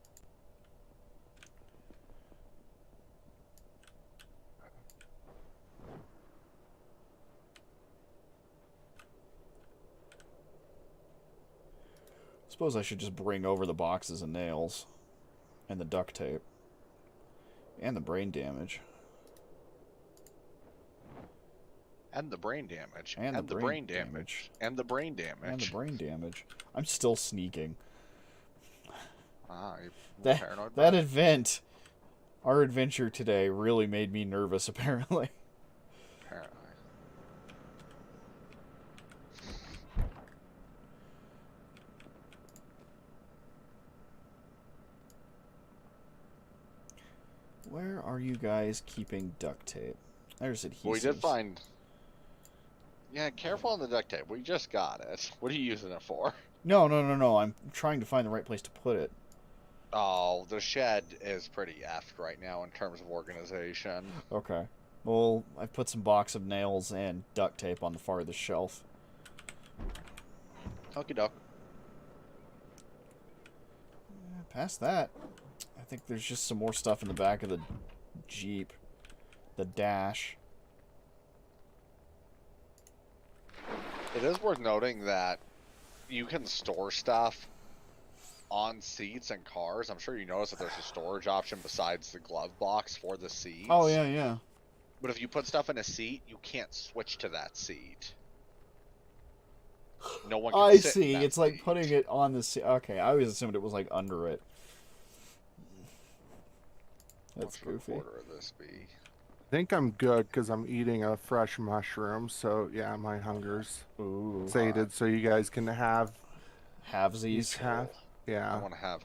Suppose I should just bring over the boxes and nails. And the duct tape. And the brain damage. And the brain damage. And the brain brain damage. damage. And the brain damage. And the brain damage. I'm still sneaking. You're That, paranoid. that event, our adventure today, really made me nervous, apparently. Paranoid. Where are you guys keeping duct tape? There's adhesives. Well, we did find... Yeah, careful on the duct tape. We just got it. What are you using it for? No. I'm trying to find the right place to put it. Oh, the shed is pretty effed right now in terms of organization. Okay. Well, I've put some box of nails and duct tape on the farthest shelf. Okie doke. Past that, I think there's just some more stuff in the back of the Jeep. The dash. It is worth noting that you can store stuff on seats and cars. I'm sure you noticed that there's a storage option besides the glove box for the seats. Oh, yeah. But if you put stuff in a seat, you can't switch to that seat. No one can I sit in see. that It's like seat. putting it on the seat. Okay, I always assumed it was like under it. That's What should goofy. the order of this be? I think I'm good because I'm eating a fresh mushroom. So yeah, my hunger's Ooh. sated. So you guys can have Halvesies. each half. I Yeah. want to have...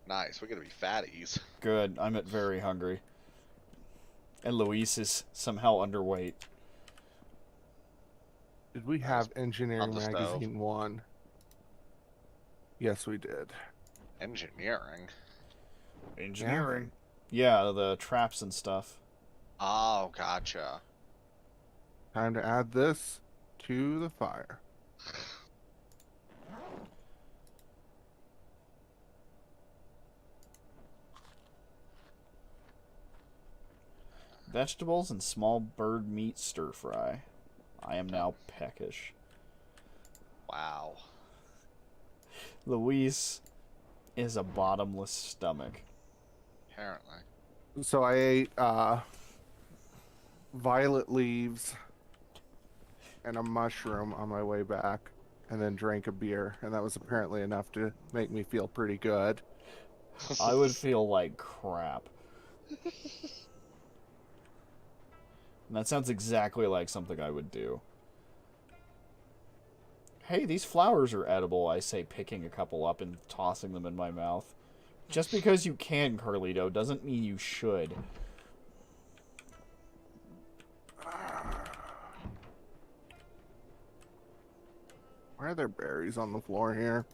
Nice, we gotta be fatties. Good. I'm at very hungry. And Luis is somehow underweight. Did we have Engineering on the stove. Magazine 1? Yes, we did. Engineering? Engineering. Yeah, the traps and stuff. Oh, gotcha. Time to add this to the fire. Vegetables and small bird meat stir fry. I am now peckish. Wow. Luis is a bottomless stomach. Apparently. So I ate violet leaves and a mushroom on my way back, and then drank a beer, and that was apparently enough to make me feel pretty good. I would feel like crap. And that sounds exactly like something I would do. Hey, these flowers are edible, I say, picking a couple up and tossing them in my mouth. Just because you can, Carlito, doesn't mean you should. Why are there berries on the floor here?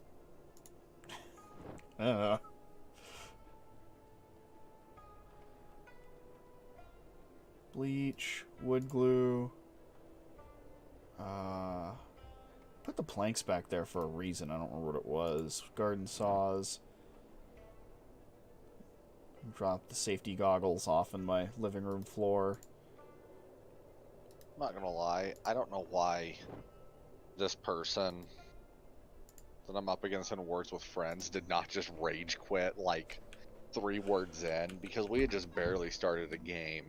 Bleach, wood glue. Put the planks back there for a reason. I don't remember what it was. Garden saws. Drop the safety goggles off on my living room floor. I'm not gonna lie, I don't know why this person that I'm up against in Words with Friends did not just rage quit like 3 words in, because we had just barely started a game,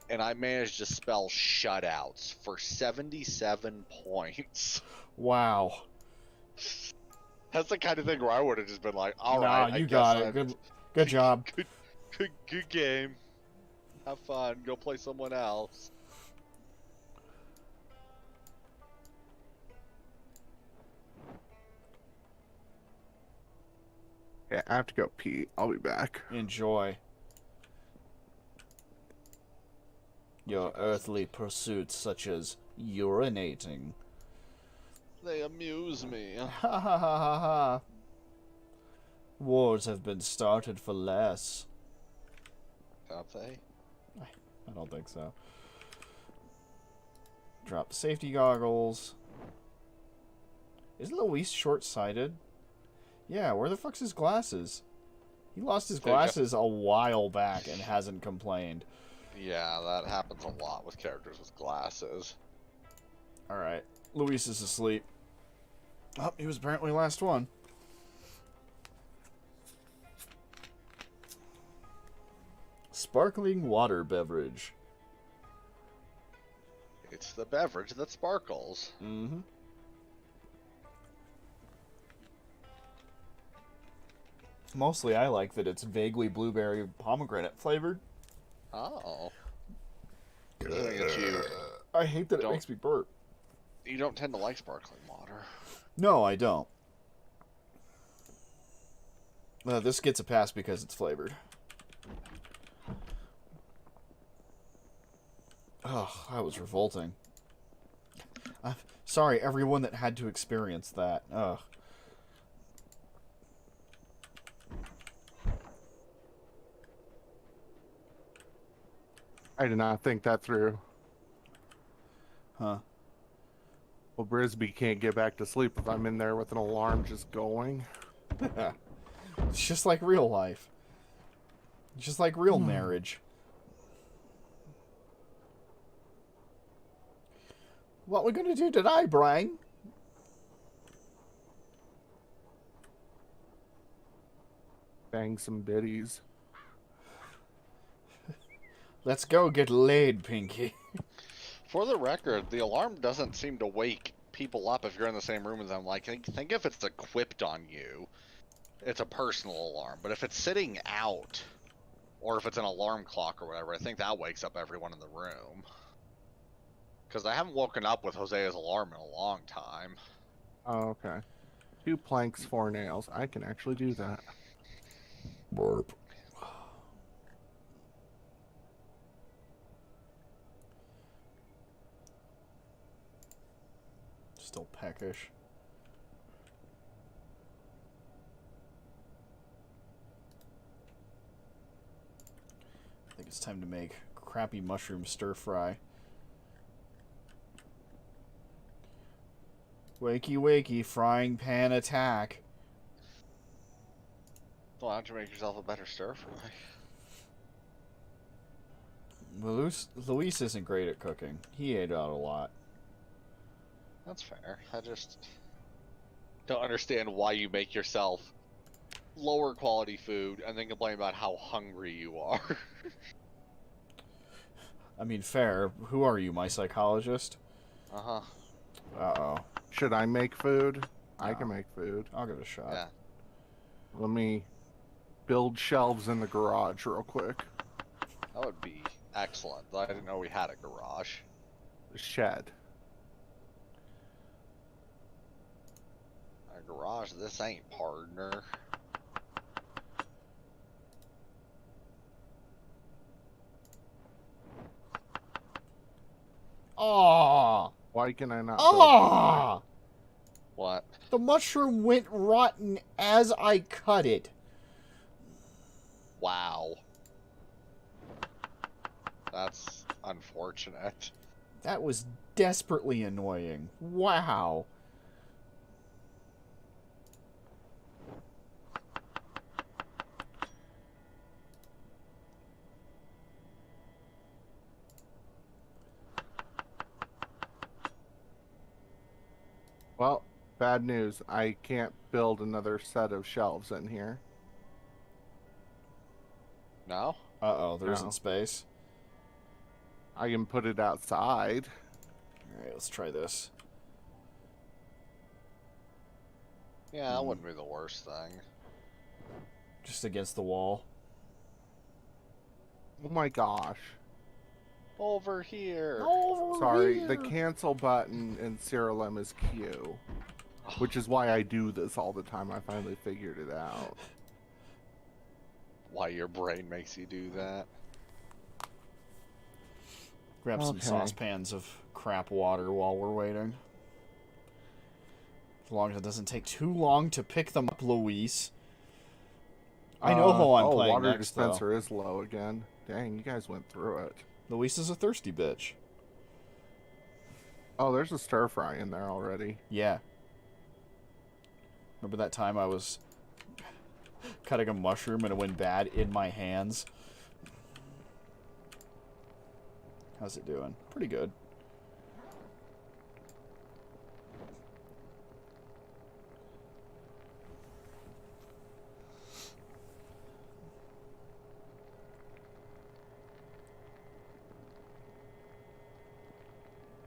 and I managed to spell shutouts for 77 points. Wow. That's the kind of thing where I would have just been like, all Nah, right, I you guess got it. Good job. good game. Have fun. Go play someone else. Yeah, I have to go pee. I'll be back. Enjoy your earthly pursuits, such as urinating. They amuse me. Ha ha ha ha ha. Wars have been started for less. Have they? I don't think so. Drop the safety goggles. Isn't Luis short-sighted? Yeah, where the fuck's his glasses? He lost his glasses a while back and hasn't complained. Yeah, that happens a lot with characters with glasses. Alright, Luis is asleep. Oh, he was apparently last one. Sparkling water beverage. It's the beverage that sparkles. Mm-hmm. Mostly I like that it's vaguely blueberry pomegranate flavored. Oh. Considering that you I hate that it makes me burp. You don't tend to like sparkling water. No, I don't. This gets a pass because it's flavored. Oh, that was revolting. Sorry, everyone that had to experience that. Ugh. I did not think that through. Huh. Well, Brisby can't get back to sleep if I'm in there with an alarm just going. It's just like real life. It's just like real marriage. What we gonna do today, Brian? Bang some biddies. Let's go get laid, Pinky. For the record, the alarm doesn't seem to wake people up if you're in the same room as them. Like, think if it's equipped on you, it's a personal alarm. But if it's sitting out, or if it's an alarm clock or whatever, I think that wakes up everyone in the room. Because I haven't woken up with Hosea's alarm in a long time. Oh, okay. 2 planks, 4 nails. I can actually do that. Burp. Still peckish. I think it's time to make crappy mushroom stir fry. Wakey wakey, frying pan attack. Why don't you make yourself a better stir fry? Luis isn't great at cooking. He ate out a lot. That's fair. I just don't understand why you make yourself lower quality food and then complain about how hungry you are. I mean, fair. Who are you, my psychologist? Uh-huh. Uh-oh. Should I make food? I No. can make food. I'll give it a shot. Yeah. Let me build shelves in the garage real quick. That would be excellent. I didn't know we had a garage. The shed. A garage, this ain't, partner. Aww! Why can I not? Aww! What? The mushroom went rotten as I cut it. Wow. That's unfortunate. That was desperately annoying. Wow. Well, bad news. I can't build another set of shelves in here. No? Uh-oh, there No. isn't space. I can put it outside. Alright, let's try this. Yeah, that wouldn't be the worst thing. Just against the wall. Oh my gosh. Over here. Sorry, the cancel button in Cerealem is Q. Which is why I do this all the time. I finally figured it out. Why your brain makes you do that. Grab some Okay. saucepans of crap water while we're waiting. As long as it doesn't take too long to pick them up, Luis. I know who I'm playing water next, dispenser is low again. Dang, you guys went through it. though. Luis is a thirsty bitch. Oh, there's a stir fry in there already. Yeah. Remember that time I was cutting a mushroom and it went bad in my hands? How's it doing? Pretty good.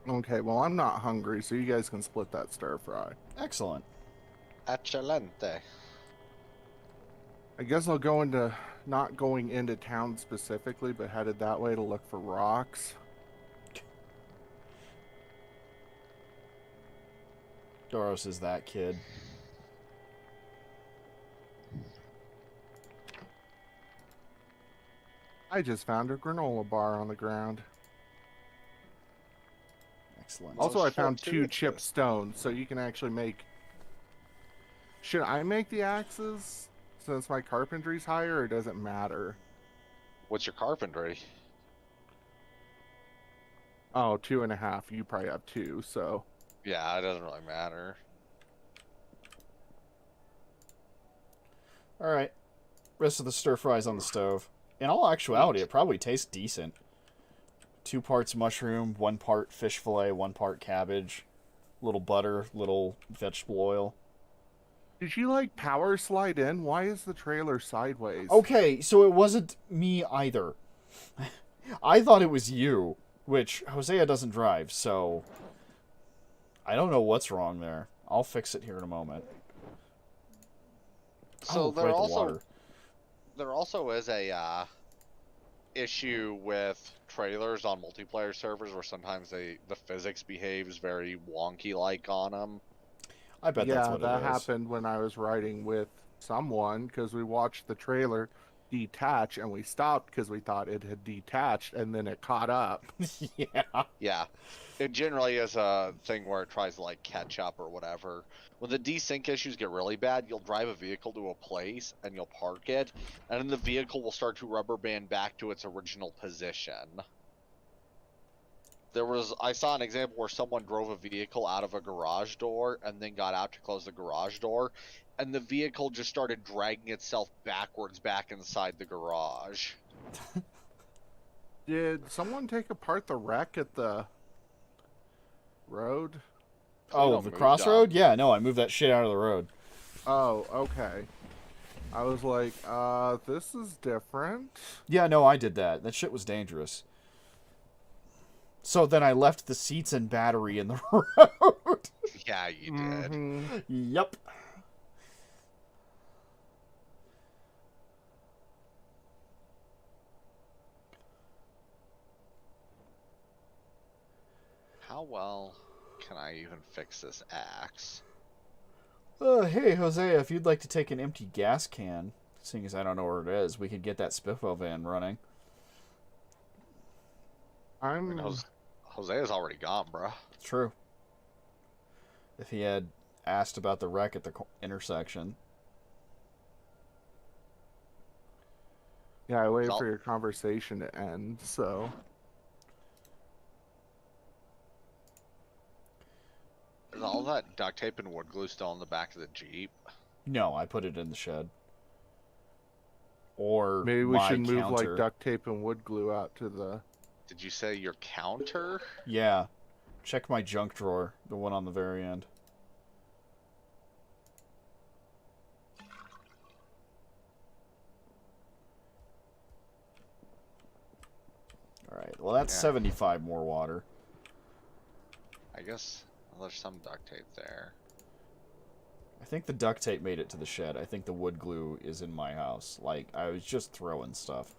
Okay, well, I'm not hungry, so you guys can split that stir fry. Excellent. Excelente. I guess I'll go into, not going into town specifically, but headed that way to look for rocks. Doros is that kid. I just found a granola bar on the ground. Excellent. Also, Oh, I found shit, 2 too. chipped stones, so you can actually make... Should I make the axes since my carpentry's higher, or does it matter? What's your carpentry? Oh, 2.5. You probably have 2, so... Yeah, it doesn't really matter. Alright. Rest of the stir fries on the stove. In all actuality, it probably tastes decent. 2 parts mushroom, 1 part fish fillet, 1 part cabbage. Little butter, little vegetable oil. Did you, like, power slide in? Why is the trailer sideways? Okay, so it wasn't me either. I thought it was you, which Hosea doesn't drive, so I don't know what's wrong there. I'll fix it here in a moment. So Oh, there right, the also water. there also is a issue with trailers on multiplayer servers where sometimes the physics behaves very wonky like on them. I bet that's Yeah, what that it is. happened when I was riding with someone, because we watched the trailer detach, and we stopped because we thought it had detached, and then it caught up. Yeah. Yeah, it generally is a thing where it tries to like catch up or whatever. When the desync issues get really bad, you'll drive a vehicle to a place and you'll park it, and then the vehicle will start to rubber band back to its original position. I saw an example where someone drove a vehicle out of a garage door and then got out to close the garage door, and the vehicle just started dragging itself backwards back inside the garage. Did someone take apart the wreck at the road? Oh, don't the move, crossroad? John. Yeah, no, I moved that shit out of the road. Oh, okay. I was like, this is different. Yeah, no, I did that. That shit was dangerous. So then I left the seats and battery in the road. Yeah, you did. Mhm. Yep. How well can I even fix this axe? Hey, Hosea, if you'd like to take an empty gas can, seeing as I don't know where it is, we could get that Spiffo van running. I mean, Hosea's already gone, bruh. True. If he had asked about the wreck at the intersection. Yeah, I waited Well- for your conversation to end, so... Is all that duct tape and wood glue still on the back of the Jeep? No, I put it in the shed. Or Maybe we my should move, counter. like, duct tape and wood glue out to the... Did you say your counter? Yeah. Check my junk drawer, the one on the very end. Well, that's Yeah. 75 more water. I guess there's some duct tape there. I think the duct tape made it to the shed. I think the wood glue is in my house. Like, I was just throwing stuff.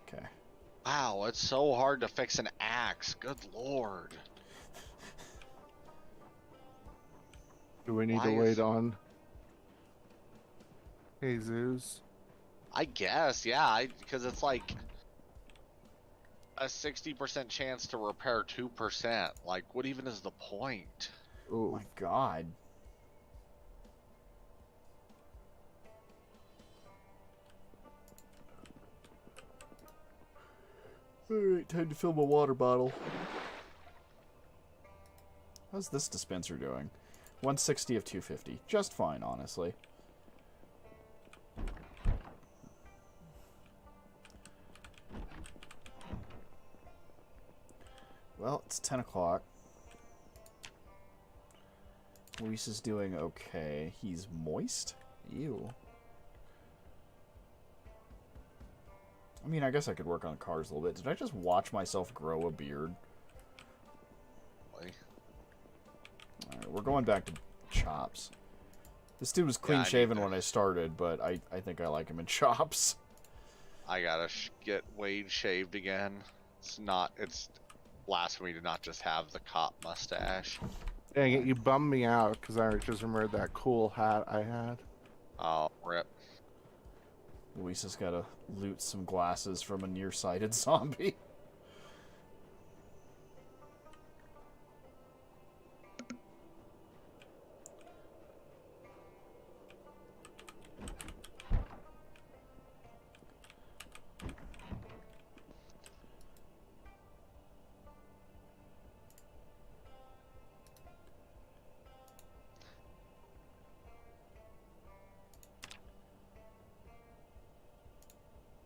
Okay. Wow, it's so hard to fix an axe. Good lord. Do we need Why to wait is- on Jesus? I guess, yeah, because it's like a 60% chance to repair 2%. Like, what even is the point? Oh Ooh. my god. Alright, time to fill my water bottle. How's this dispenser doing? 160 of 250. Just fine, honestly. Well, it's 10 o'clock. Luis is doing okay. He's moist? Ew. I mean, I guess I could work on cars a little bit. Did I just watch myself grow a beard? Like, Alright, we're going back to chops. This dude was Yeah, I clean need shaven to- when I started, but I think I like him in chops. I gotta get Wade shaved again. It's blasphemy to not just have the cop mustache. Dang it, you bummed me out because I just remembered that cool hat I had. Oh, rip. Luis has got to loot some glasses from a nearsighted zombie.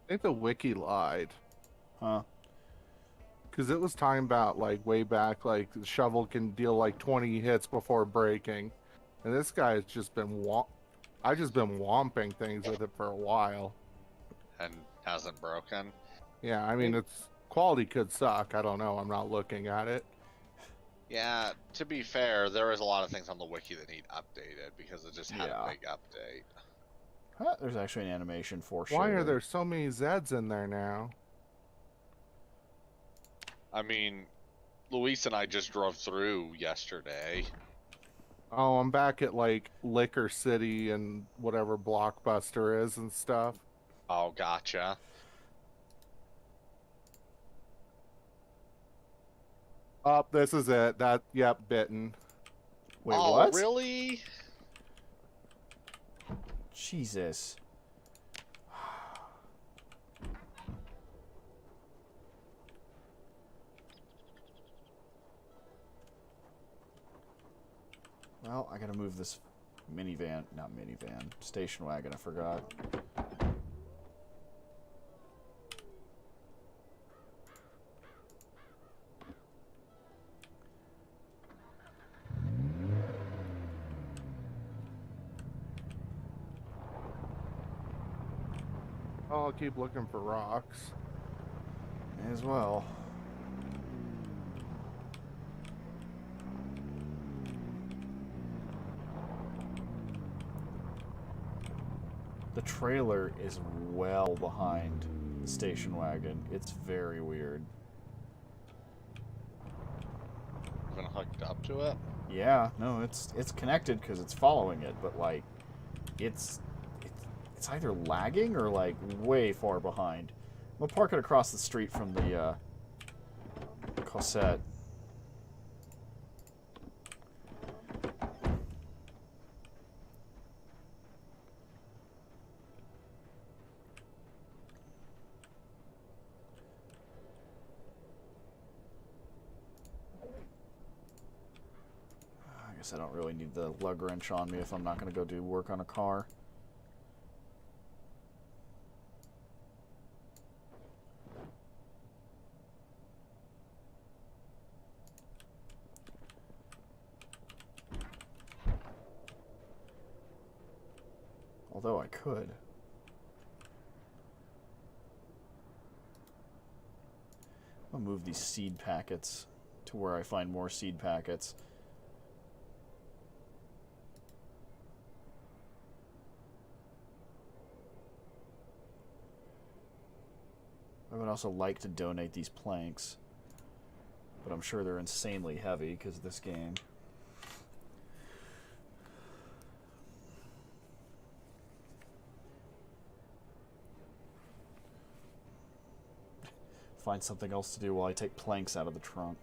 I think the wiki lied. Huh? Because it was talking about, like, way back, like, the shovel can deal, like, 20 hits before breaking. And this guy has just been I've just been womping things with it for a while. And hasn't broken. Yeah, I mean, its quality could suck. I don't know. I'm not looking at it. Yeah, to be fair, there is a lot of things on the wiki that need updated because it just had Yeah. a big update. Huh, there's actually an animation for Why are shaving. there so many Zeds in there now? I mean, Luis and I just drove through yesterday. Oh, I'm back at, like, Liquor City and whatever Blockbuster is and stuff. Oh, gotcha. Oh, this is it. Yep, bitten. Wait, oh, what? really? Jesus. Well, I gotta move this minivan. Not minivan. Station wagon, I forgot. Oh, I'll keep looking for rocks. May as well. The trailer is well behind the station wagon. It's very weird. Even hooked up to it? Yeah, no, it's connected because it's following it, but like, it's either lagging or like way far behind. We'll park it across the street from the Cosette. I guess I don't really need the lug wrench on me if I'm not going to go do work on a car. Although I could. I'll move these seed packets to where I find more seed packets. I would also like to donate these planks, but I'm sure they're insanely heavy because of this game. Find something else to do while I take planks out of the trunk.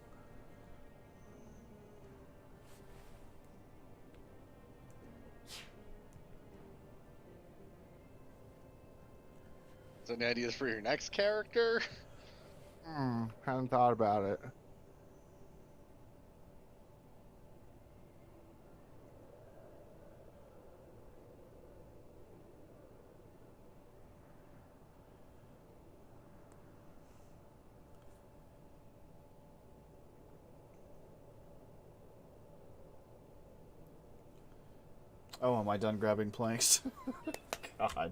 So any ideas for your next character? Hadn't thought about it. Oh, am I done grabbing planks? God.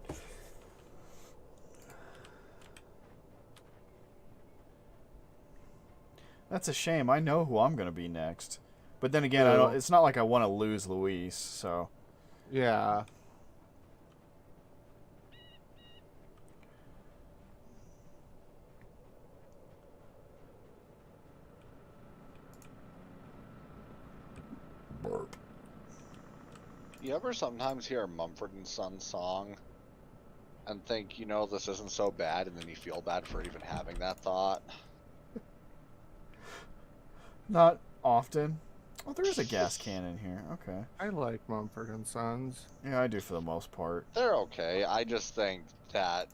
That's a shame. I know who I'm going to be next. But then again, I don't, it's not like I want to lose Luis, so... Yeah. Burp. You ever sometimes hear a Mumford & Sons song and think, you know, this isn't so bad, and then you feel bad for even having that thought? Not often. Oh, there is a gas can in here. Okay. I like Mumford and Sons. Yeah, I do for the most part. They're okay. I just think that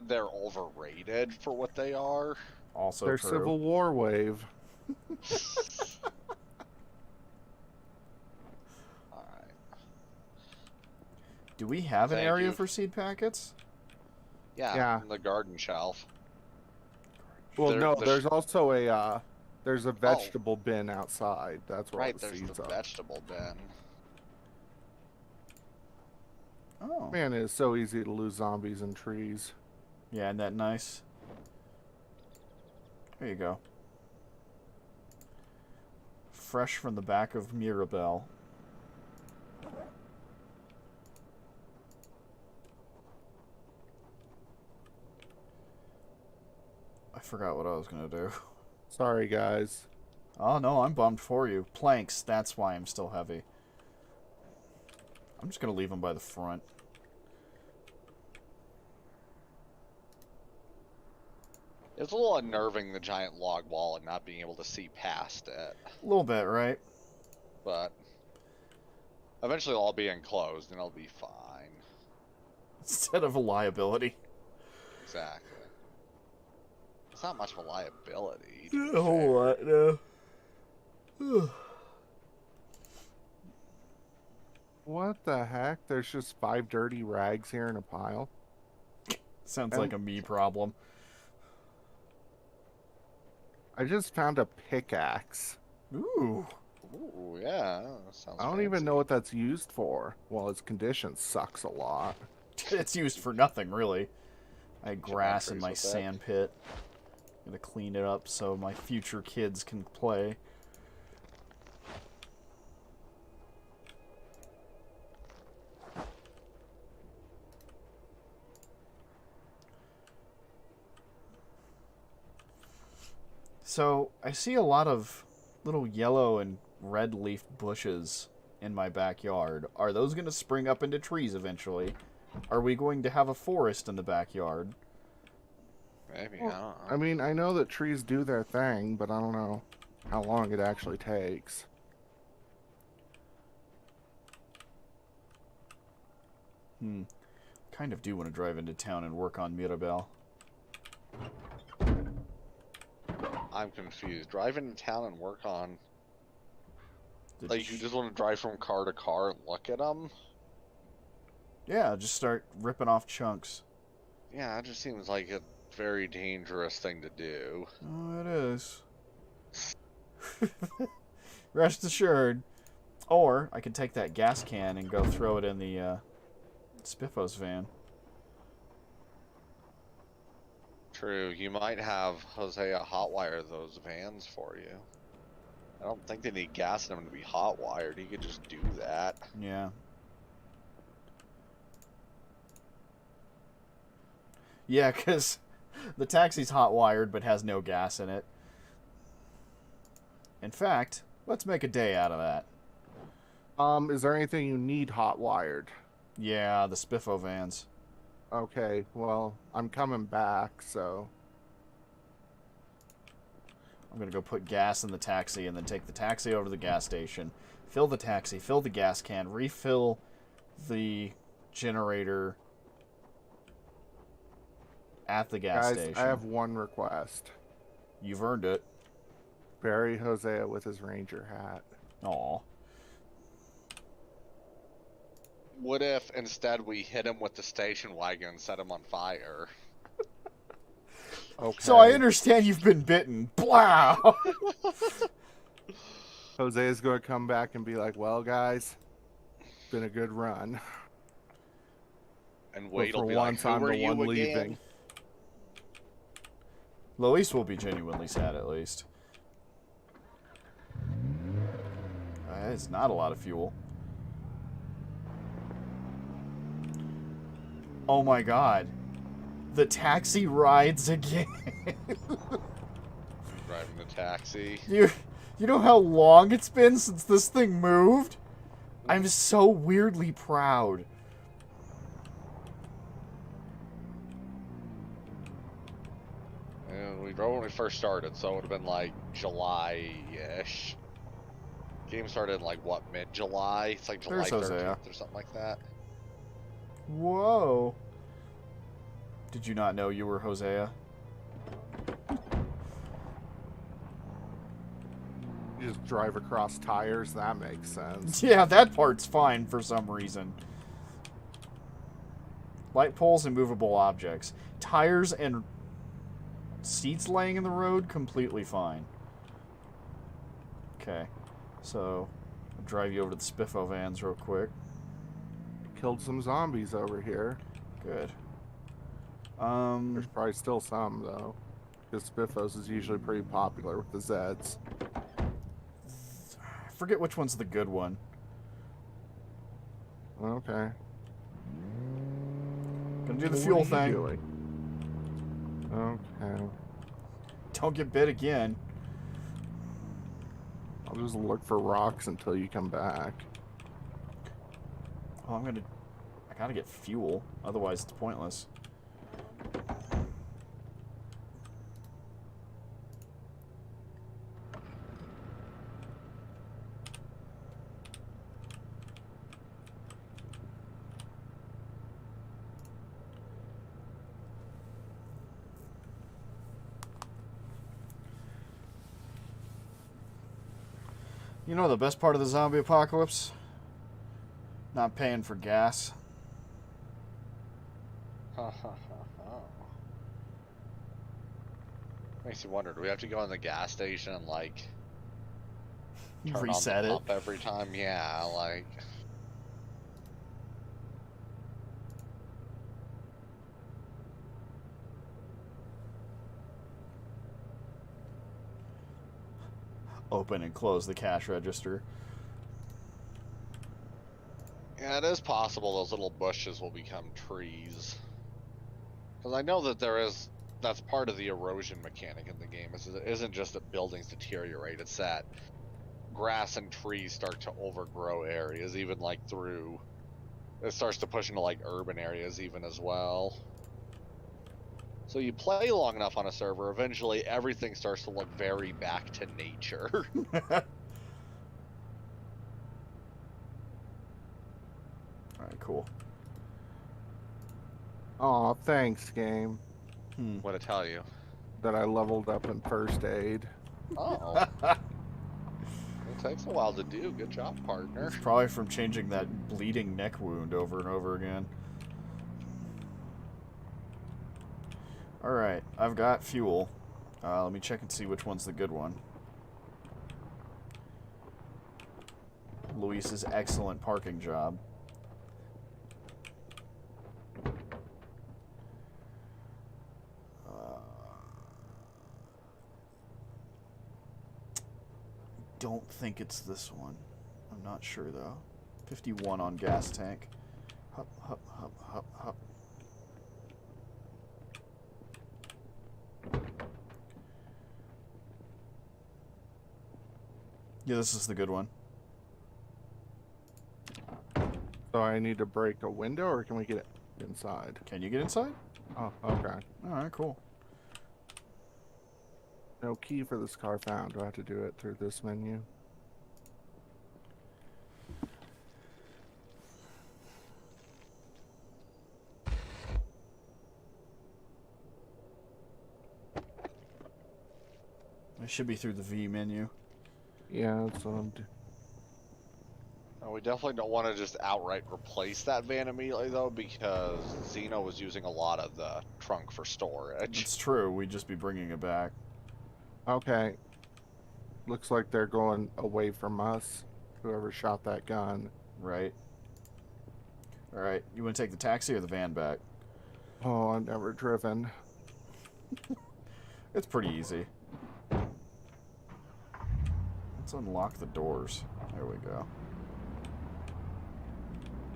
they're overrated for what they are. Also They're true. Civil War wave. Alright. Do we have an Thank area you. for seed packets? Yeah, on the garden shelf. Well, There- no, the there's also a there's a vegetable bin outside. That's where all Right, the there's seeds the are. vegetable bin. Oh. Man, it is so easy to lose zombies in trees. Yeah, isn't that nice? There you go. Fresh from the back of Mirabelle. I forgot what I was going to do. Sorry, guys. Oh, no, I'm bummed for you. Planks, that's why I'm still heavy. I'm just going to leave them by the front. It's a little unnerving, the giant log wall, and not being able to see past it. A little bit, right? But eventually it'll all be enclosed, and it'll be fine. Instead of a liability. Exactly. It's not much of a liability. to be A whole fair. lot, no. What the heck? There's just 5 dirty rags here in a pile. Sounds like a me problem. I just found a pickaxe. Ooh. Ooh, yeah. That sounds I don't fancy. even know what that's used for. Well, its condition sucks a lot. It's used for nothing, really. I had Should grass in increase my with that. sand pit. Gonna clean it up so my future kids can play. So, I see a lot of little yellow and red leaf bushes in my backyard. Are those going to spring up into trees eventually? Are we going to have a forest in the backyard? Maybe, I Well, don't know. I mean, I know that trees do their thing, but I don't know how long it actually takes. Kind of do want to drive into town and work on Mirabelle. I'm confused. Drive into town and work on... The Like, you just want to drive from car to car and look at them? Yeah, just start ripping off chunks. Yeah, it just seems like a very dangerous thing to do. Oh, it is. Rest assured. Or, I could take that gas can and go throw it in the Spiffos van. True, you might have Hosea hotwire those vans for you. I don't think they need gas in them to be hotwired. He could just do that. Yeah. Yeah, because the taxi's hot-wired but has no gas in it. In fact, let's make a day out of that. Is there anything you need hot wired? Yeah, the Spiffo vans. Okay, well, I'm coming back, so... I'm going to go put gas in the taxi and then take the taxi over to the gas station. Fill the taxi, fill the gas can, refill the generator at the gas Guys, station. I have one request. You've earned it. Bury Hosea with his ranger hat. Aw. What if instead we hit him with the station wagon and set him on fire? Okay. So I understand you've been bitten. Blow! Hosea's going to come back and be like, well, guys, been a good run. And But Wade will for be like, once, who I'm are the you one again? leaving. Luis will be genuinely sad, at least. It's not a lot of fuel. Oh my god. The taxi rides again. Driving the taxi. You know how long it's been since this thing moved? I'm so weirdly proud. And we drove when we first started, so it would have been like July-ish. Game started in like what, mid-July? It's like July There's Hosea. 13th or something like that. Whoa. Did you not know you were Hosea? You just drive across tires, that makes sense. Yeah, that part's fine for some reason. Light poles and movable objects. Tires and seats laying in the road, completely fine. Okay, so I'll drive you over to the Spiffo vans real quick. Killed some zombies over here. Good. There's probably still some, though. Because Spiffos is usually pretty popular with the Zeds. I forget which one's the good one. Okay. Gonna do the What fuel are you thing. doing? Okay. Don't get bit again. I'll just look for rocks until you come back. Oh, I gotta get fuel, otherwise it's pointless. You know the best part of the zombie apocalypse? Not paying for gas. Makes you wonder, do we have to go in the gas station and like turn Reset on the it. pump every time? Yeah, like Open and close the cash register. yeah, it is possible those little bushes will become trees. Because I know that that's part of the erosion mechanic in the game. It isn't just that buildings deteriorate, it's that grass and trees start to overgrow areas, even like it starts to push into like urban areas even as well. So you play long enough on a server, eventually everything starts to look very back to nature. Alright, cool. Aw, thanks, game. What to tell you? That I leveled up in first aid. Oh. It takes a while to do. Good job, partner. It's probably from changing that bleeding neck wound over and over again. Alright, I've got fuel. Let me check and see which one's the good one. Luis's excellent parking job. don't think it's this one. I'm not sure, though. 51 on gas tank. Hup, hup, hup, hup, hup. Yeah, this is the good one. So I need to break a window, or can we get inside? Can you get inside? Oh, okay. Alright, cool. No key for this car found. Do I have to do it through this menu? It should be through the V menu. Yeah, that's what I'm doing. We definitely don't want to just outright replace that van immediately, though, because Zeno was using a lot of the trunk for storage. It's true, we'd just be bringing it back. Okay. Looks like they're going away from us. Whoever shot that gun. Right. Alright, you want to take the taxi or the van back? Oh, I've never driven. It's pretty easy. Let's unlock the doors. There we go.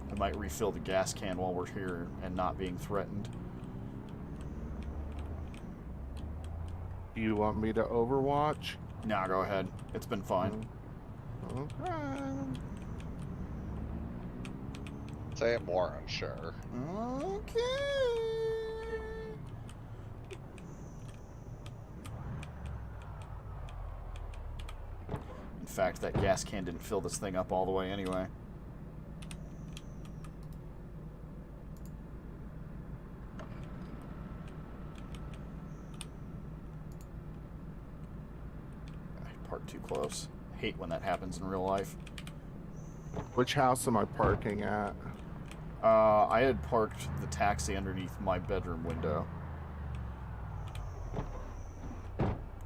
I might refill the gas can while we're here and not being threatened. Do you want me to overwatch? Nah, go ahead. It's been fine. Okay. Say it more unsure. Okay. In fact, that gas can didn't fill this thing up all the way anyway. I parked too close. I hate when that happens in real life. Which house am I parking at? I had parked the taxi underneath my bedroom window.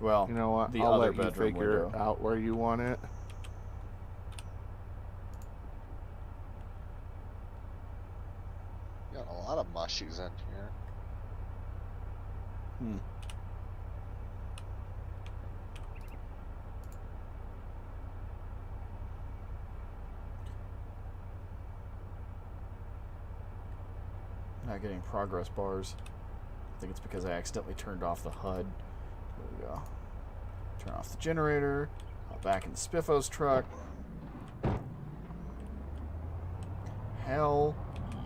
Well, You know what? the I'll other let you bedroom figure window. out where you want it. Got a lot of mushies in here. Hmm. Not getting progress bars. I think it's because I accidentally turned off the HUD. There we go. Turn off the generator. Hop back in the Spiffo's truck. Hell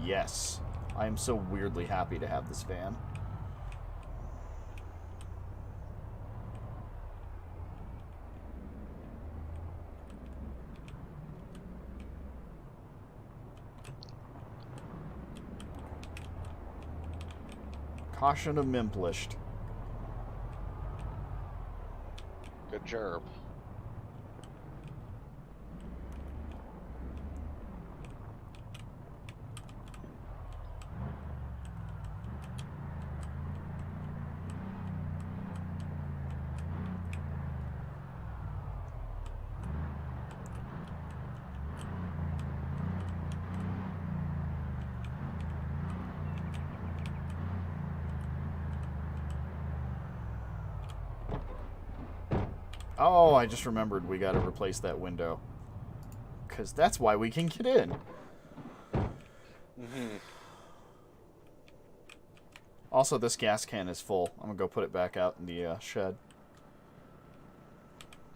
yes. I am so weirdly happy to have this van. Caution accomplished. Good job. Oh, I just remembered we gotta replace that window. Because that's why we can get in. Mm-hmm. Also, this gas can is full. I'm gonna go put it back out in the shed.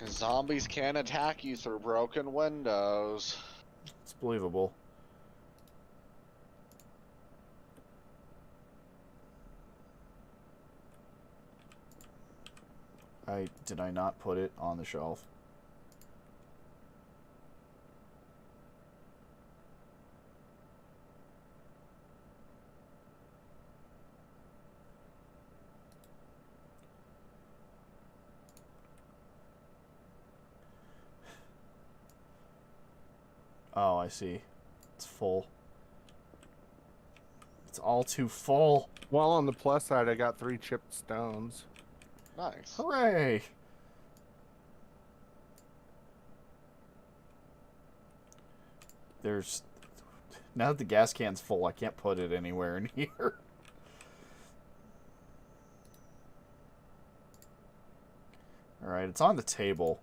Zombies can attack you through broken windows. It's believable. Did I not put it on the shelf? Oh, I see. It's full. It's all too full. Well, on the plus side, I got 3 chipped stones. Nice. Hooray! There's... Now that the gas can's full, I can't put it anywhere in here. Alright, it's on the table.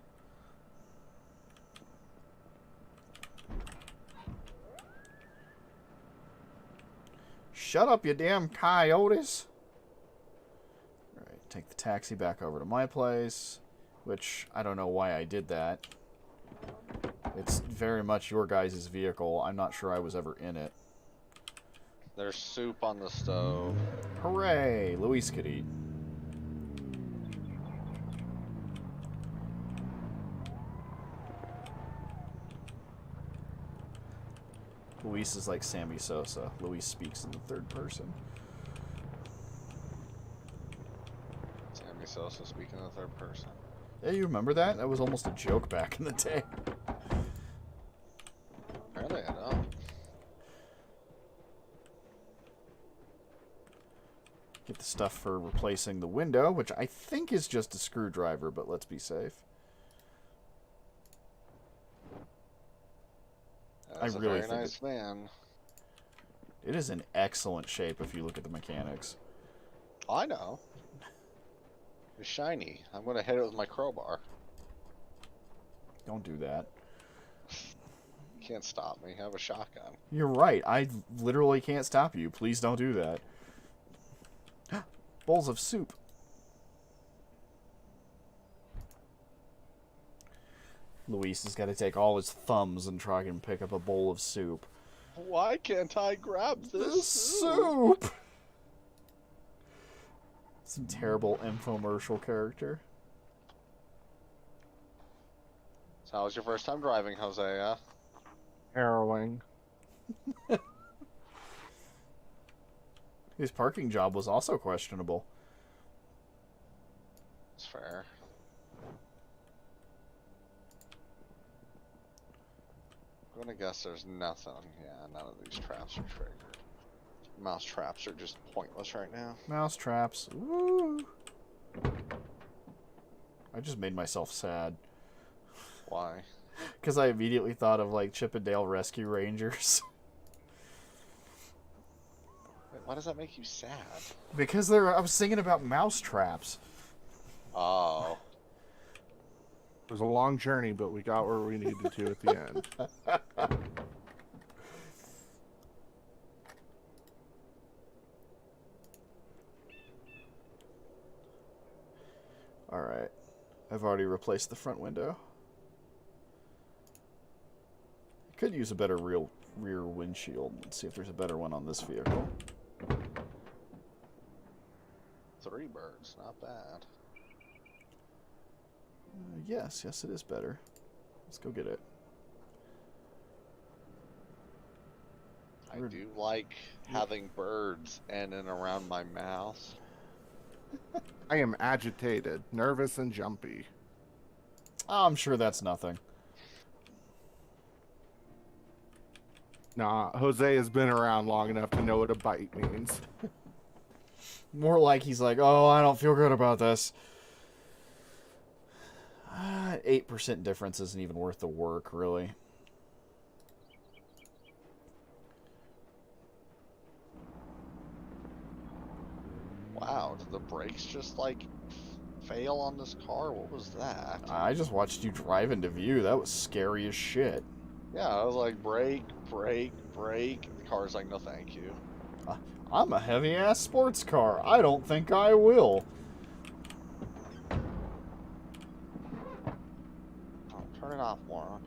Shut up, you damn coyotes. Alright, take the taxi back over to my place. Which, I don't know why I did that. It's very much your guys' vehicle. I'm not sure I was ever in it. There's soup on the stove. Hooray! Luis could eat. Luis is like Sammy Sosa. Luis speaks in the third person. Sammy Sosa speaking in the third person. Yeah, you remember that? That was almost a joke back in the day. Apparently I don't. Get the stuff for replacing the window, which I think is just a screwdriver, but let's be safe. That's I a really very think nice man. It is in excellent shape if you look at the mechanics. I know. It's shiny. I'm gonna hit it with my crowbar. Don't do that. You can't stop me. I have a shotgun. You're right. I literally can't stop you. Please don't do that. Bowls of soup. Luis has got to take all his thumbs and try and pick up a bowl of soup. Why can't I grab this The soup! Some terrible infomercial character. So how was your first time driving, Hosea? Harrowing. His parking job was also questionable. It's fair. I'm gonna guess there's nothing. Yeah, none of these traps are triggered. Mouse traps are just pointless right now. Mouse traps. Woo! I just made myself sad. Why? Because I immediately thought of, like, Chip and Dale Rescue Rangers. Wait, why does that make you sad? Because I was thinking about mouse traps. Oh. It was a long journey, but we got where we needed to at the end. Alright. I've already replaced the front window. Could use a better rear windshield. Let's see if there's a better one on this vehicle. 3 birds, not bad. Yes, it is better. Let's go get it. I do like having birds in and around my mouth. I am agitated, nervous, and jumpy. I'm sure that's nothing. Nah, Jose has been around long enough to know what a bite means. More like he's like, oh, I don't feel good about this. 8% difference isn't even worth the work, really. Wow, did the brakes just like fail on this car? What was that? I just watched you drive into view. That was scary as shit. Yeah, I was like, brake, brake, brake. The car's like, no thank you. I'm a heavy-ass sports car. I don't think I will. Oh, turn it off, moron.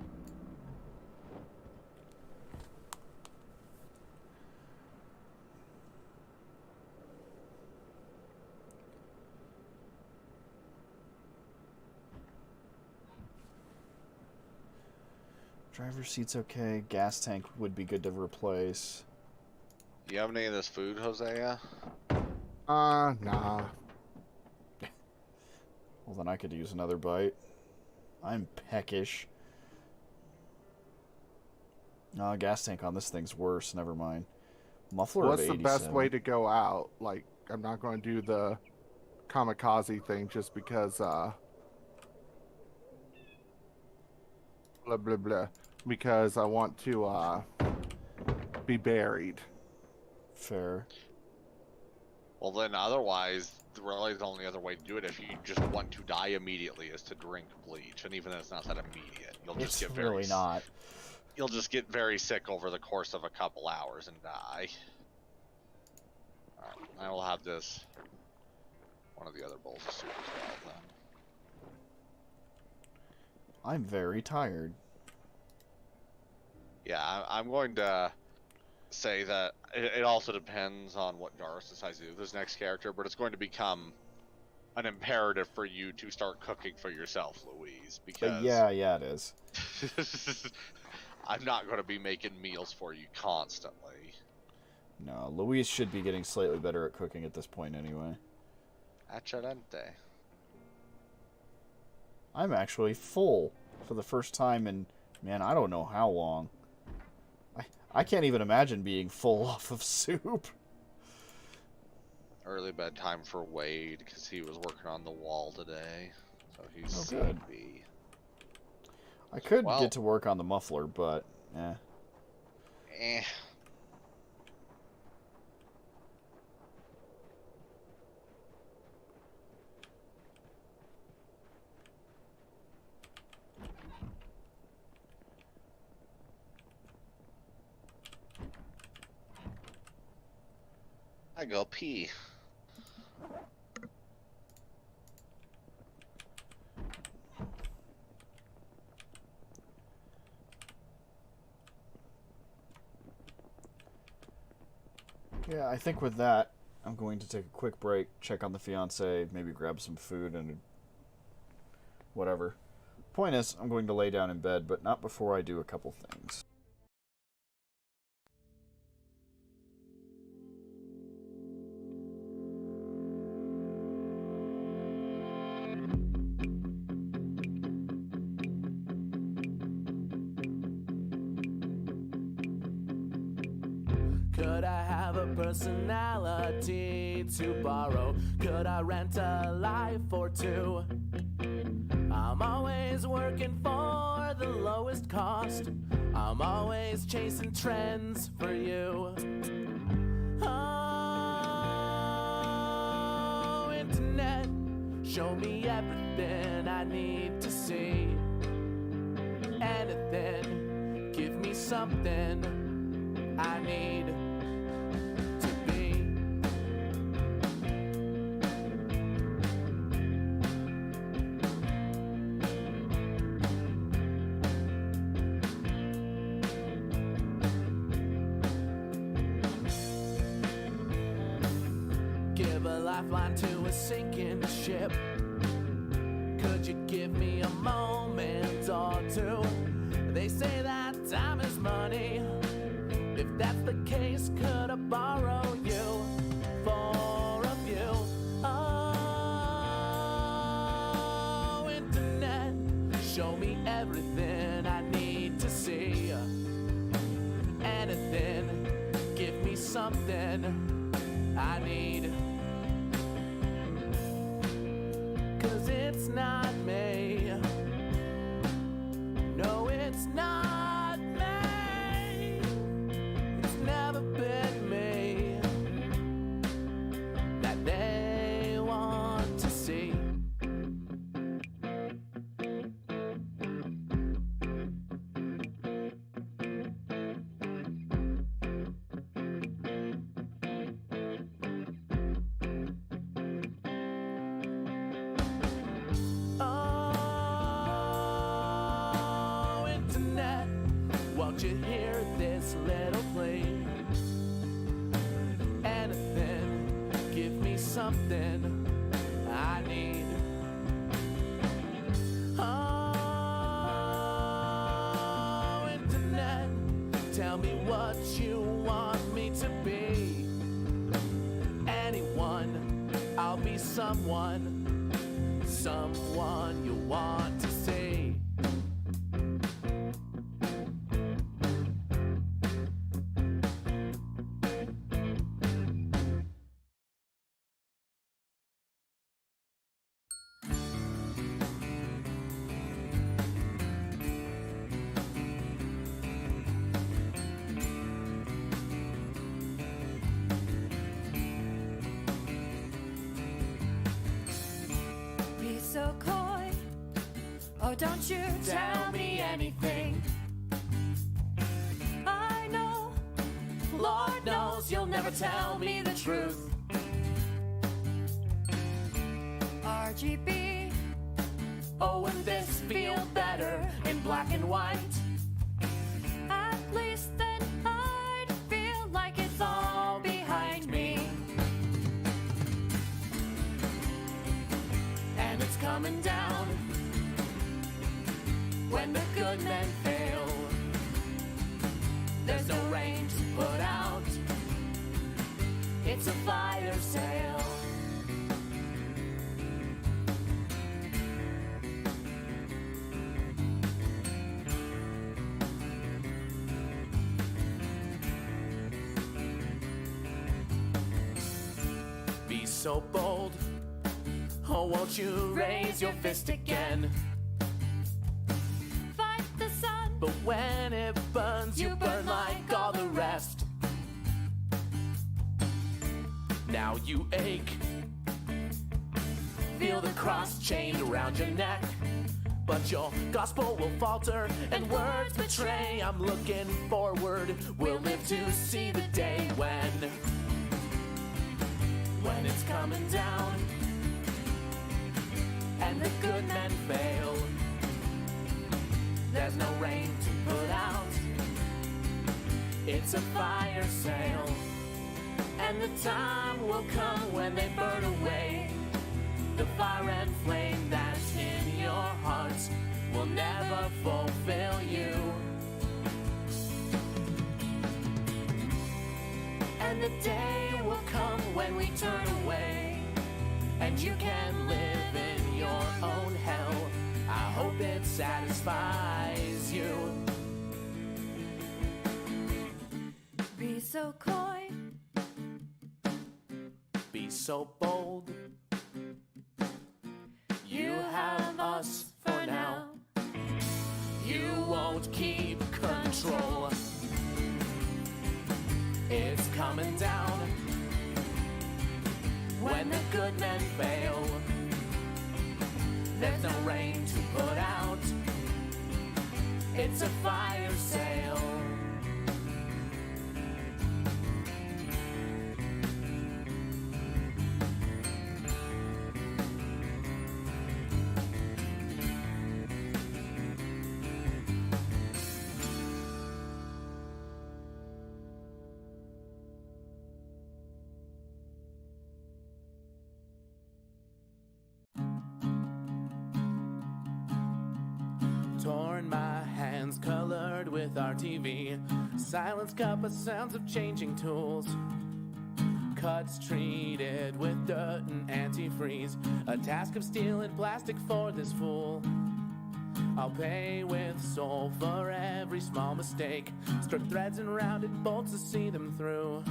Driver's seat's okay. Gas tank would be good to replace. You have any of this food, Hosea? Nah. Well, then I could use another bite. I'm peckish. No, gas tank on this thing's worse. Never mind. Muffler What's of the 87. best way to go out? Like, I'm not going to do the kamikaze thing just because, blah, blah, blah. Because I want to, be buried. Fair. Well, then otherwise, really the only other way to do it if you just want to die immediately is to drink bleach. And even then it's not that immediate. You'll just It's get very really not. You'll just get very sick over the course of a couple hours and die. I will have this. One of the other bowls of soup as well, then. I'm very tired. Yeah, I'm going to say that it also depends on what Doris decides to do with this next character, but it's going to become an imperative for you to start cooking for yourself, Louise, because Yeah, it is. I'm not going to be making meals for you constantly. No, Louise should be getting slightly better at cooking at this point anyway. Excelente. I'm actually full for the first time in, man, I don't know how long. I can't even imagine being full off of soup. Early bedtime for Wade because he was working on the wall today, so he's good. sleepy. I could get to work on the muffler, but Eh. I go pee. yeah, I think with that, I'm going to take a quick break, check on the fiance, maybe grab some food and whatever. Point is, I'm going to lay down in bed, but not before I do a couple things. Could I have a personality to borrow? Could I rent a life or two? I'm always working for the lowest cost. I'm always chasing trends for you. Oh, internet, show me everything I need to see. Anything, give me something I need to be. Give a lifeline to a sinking ship. Could you give me a moment or two? They say that time is money. If that's the case, could I borrow you for a few? Oh, internet, show me everything I need to see. Anything, give me something I need. 'Cause it's not me. No, it's not me. It's never been me that they want to see. Oh, internet, won't you hear this little plea? Anything, give me something I need. Oh, internet, tell me what you want me to be. Anyone, I'll be someone you want to see. Be so coy, oh don't you tell me anything. I know, Lord knows you'll never tell me the truth. RGB. Oh, would this feel better in black and white? At least then I'd feel like it's all behind me. And it's coming down when the good men fail. There's no rain to put out. It's a fire sale. Be so bold. Oh, won't you raise your fist again? Fight the sun. But when it burns, you burn like all the rest. Now you ache. Feel the cross chained around your neck. But your gospel will falter and words betray. I'm looking forward. We'll live to see the day when it's coming down and the good men fail. There's no rain to put out. It's a fire sale. And the time will come when they burn away. The fire and flame that's in your hearts will never fulfill you. And the day will come when we turn away, and you can live in your own hell. I hope it satisfies you. Be so coy. Be so bold. You have us for now. You won't keep control. It's coming down when the good men fail. There's no rain to put out. It's a fire sale. Torn, my hands colored with our TV. Silence cup of sounds of changing tools. Cuts treated with dirt and antifreeze. A task of steel and plastic for this fool. I'll pay with soul for every small mistake. Strip threads and rounded bolts to see them through.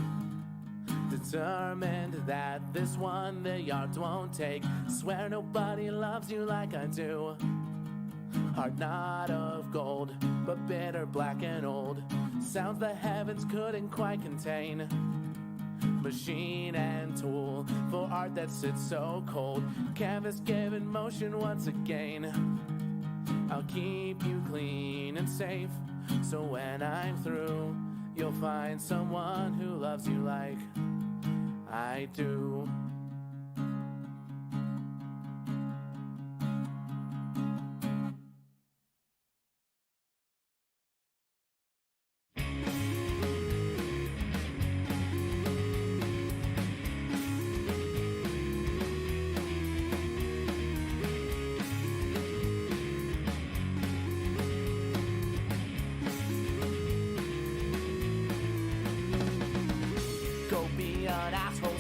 Determined that this one the yards won't take. Swear nobody loves you like I do. Heart not of gold, but bitter, black and old. Sounds the heavens couldn't quite contain. Machine and tool for art that sits so cold. Canvas given motion once again. I'll keep you clean and safe, so when I'm through, you'll find someone who loves you like I do.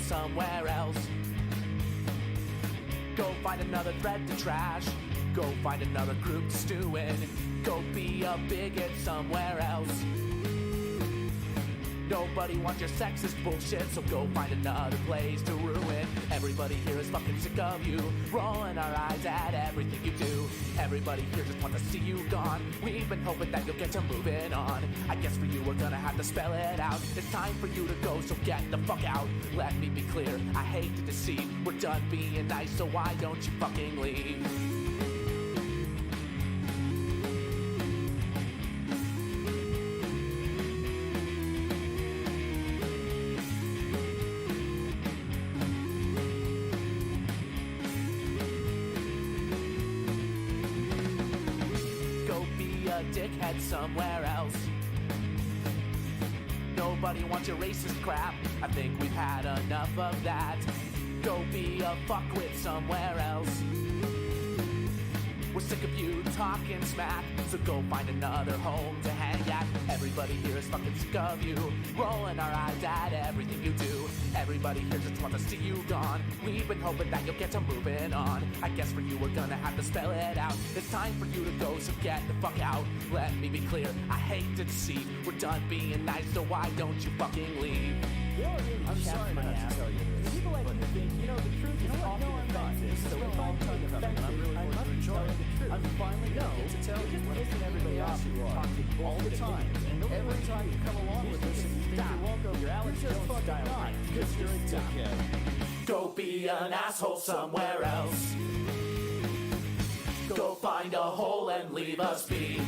Somewhere else. Go find another thread to trash. Go find another group to stew in. Go be a bigot somewhere else. Nobody wants your sexist bullshit, so go find another place to ruin. Everybody here is fucking sick of you, rolling our eyes at everything you do. Everybody here just wants to see you gone. We've been hoping that you'll get to moving on. I guess for you we're gonna have to spell it out. It's time for you to go, so get the fuck out. Let me be clear, I hate to deceive. We're done being nice, so why don't you fucking leave? head somewhere else. Nobody wants your racist crap. I think we've had enough of that. Go be a fuckwit somewhere else. We're sick of you talking smack, so go find another home to hang at. Everybody here is fucking sick of you, rolling our eyes at everything you do. Everybody here just wants to see you gone. We've been hoping that you'll get to moving on. I guess for you we're gonna have to spell it out. It's time for you to go, so get the fuck out. Let me be clear, I hate to deceive. We're done being nice, so why don't you fucking leave? I'm sorry to have to tell you this. People like you think, you know, the truth is often offensive. So if I'm being offensive, I must tell you the truth. I'm finally going to tell you. You're just pissing everybody off. You are all the time. And every time you come along with this, you think you're welcome. You're Alex Jones style. Because you're a dickhead. Go be an asshole somewhere else. Go find a hole and leave us be.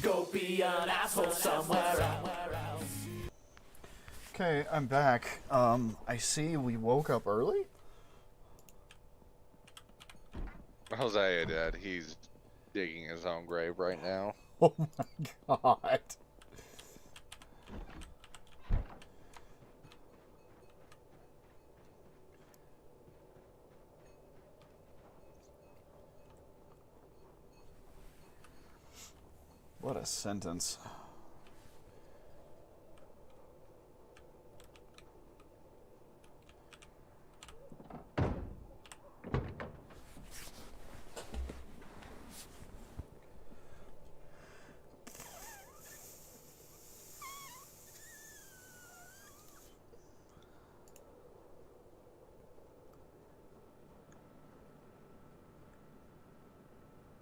Go be an asshole somewhere else. Okay, I'm back. I see we woke up early? Hosea did. He's digging his own grave right now. Oh my god. What a sentence.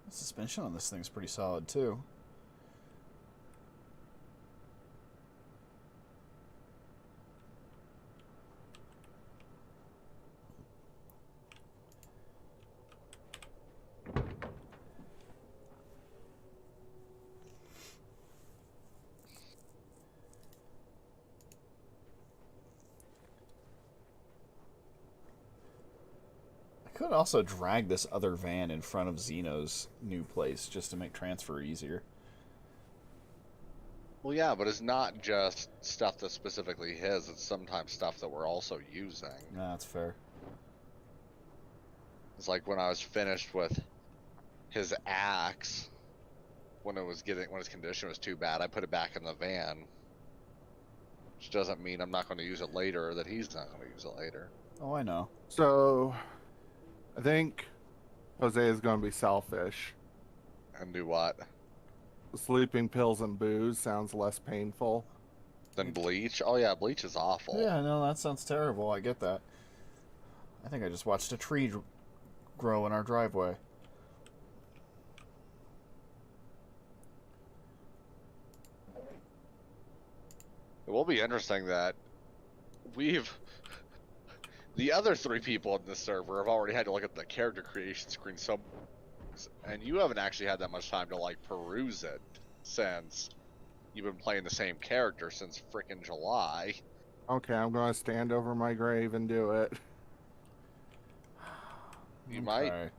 The suspension on this thing's pretty solid too. Could also drag this other van in front of Zeno's new place just to make transfer easier. Well, yeah, but it's not just stuff that's specifically his. It's sometimes stuff that we're also using. Nah, that's fair. It's like when I was finished with his axe, when his condition was too bad, I put it back in the van. Which doesn't mean I'm not going to use it later, or that he's not going to use it later. Oh, I know. So, I think Jose is going to be selfish. And do what? Sleeping pills and booze sounds less painful. Then bleach? Oh yeah, bleach is awful. Yeah, no, that sounds terrible. I get that. I think I just watched a tree grow in our driveway. It will be interesting that the other 3 people in this server have already had to look at the character creation screen, and you haven't actually had that much time to like peruse it since you've been playing the same character since frickin' July. Okay, I'm going to stand over my grave and do it. You might. Okay.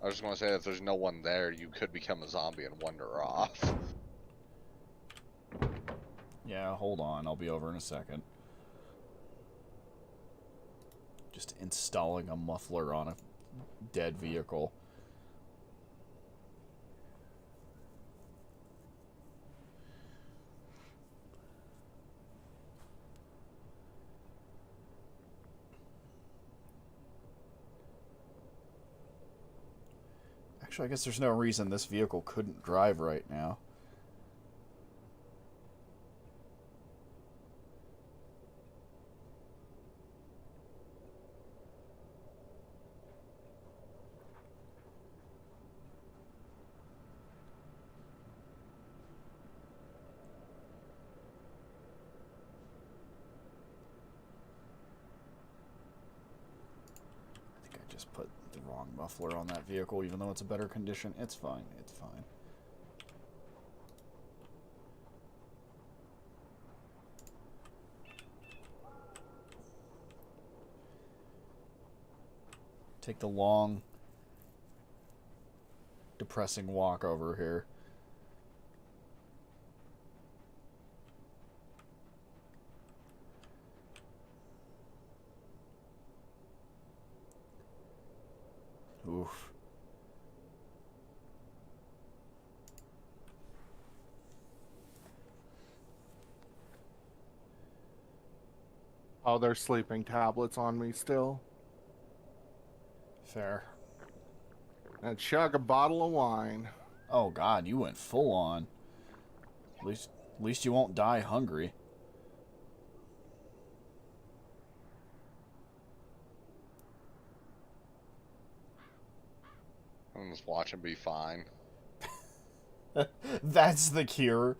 I was just going to say that if there's no one there, you could become a zombie and wander off. Yeah, hold on. I'll be over in a second. Just installing a muffler on a dead vehicle. Actually, I guess there's no reason this vehicle couldn't drive right now. Put the wrong muffler on that vehicle, even though it's a better condition. It's fine. It's fine. Take the long depressing walk over here. Oof. Oh, there's sleeping tablets on me still. Fair. And chug a bottle of wine. Oh god, you went full on. At least you won't die hungry. I'm just watching be fine. That's the cure.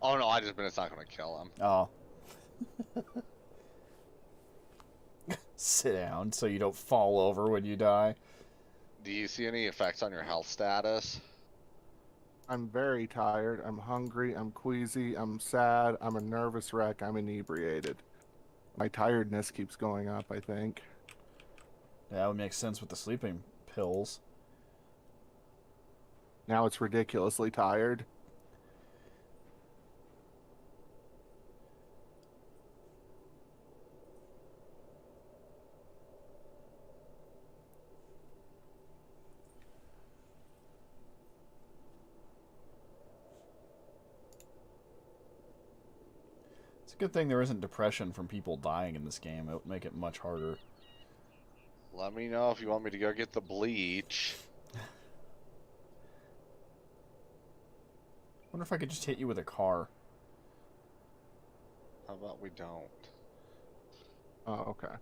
Oh no, I just meant it's not gonna kill him. Oh. Sit down so you don't fall over when you die. Do you see any effects on your health status? I'm very tired. I'm hungry. I'm queasy. I'm sad. I'm a nervous wreck. I'm inebriated. My tiredness keeps going up, I think. That would make sense with the sleeping pills. Now it's ridiculously tired. It's a good thing there isn't depression from people dying in this game. It would make it much harder. Let me know if you want me to go get the bleach. Wonder if I could just hit you with a car. How about we don't? Oh, okay.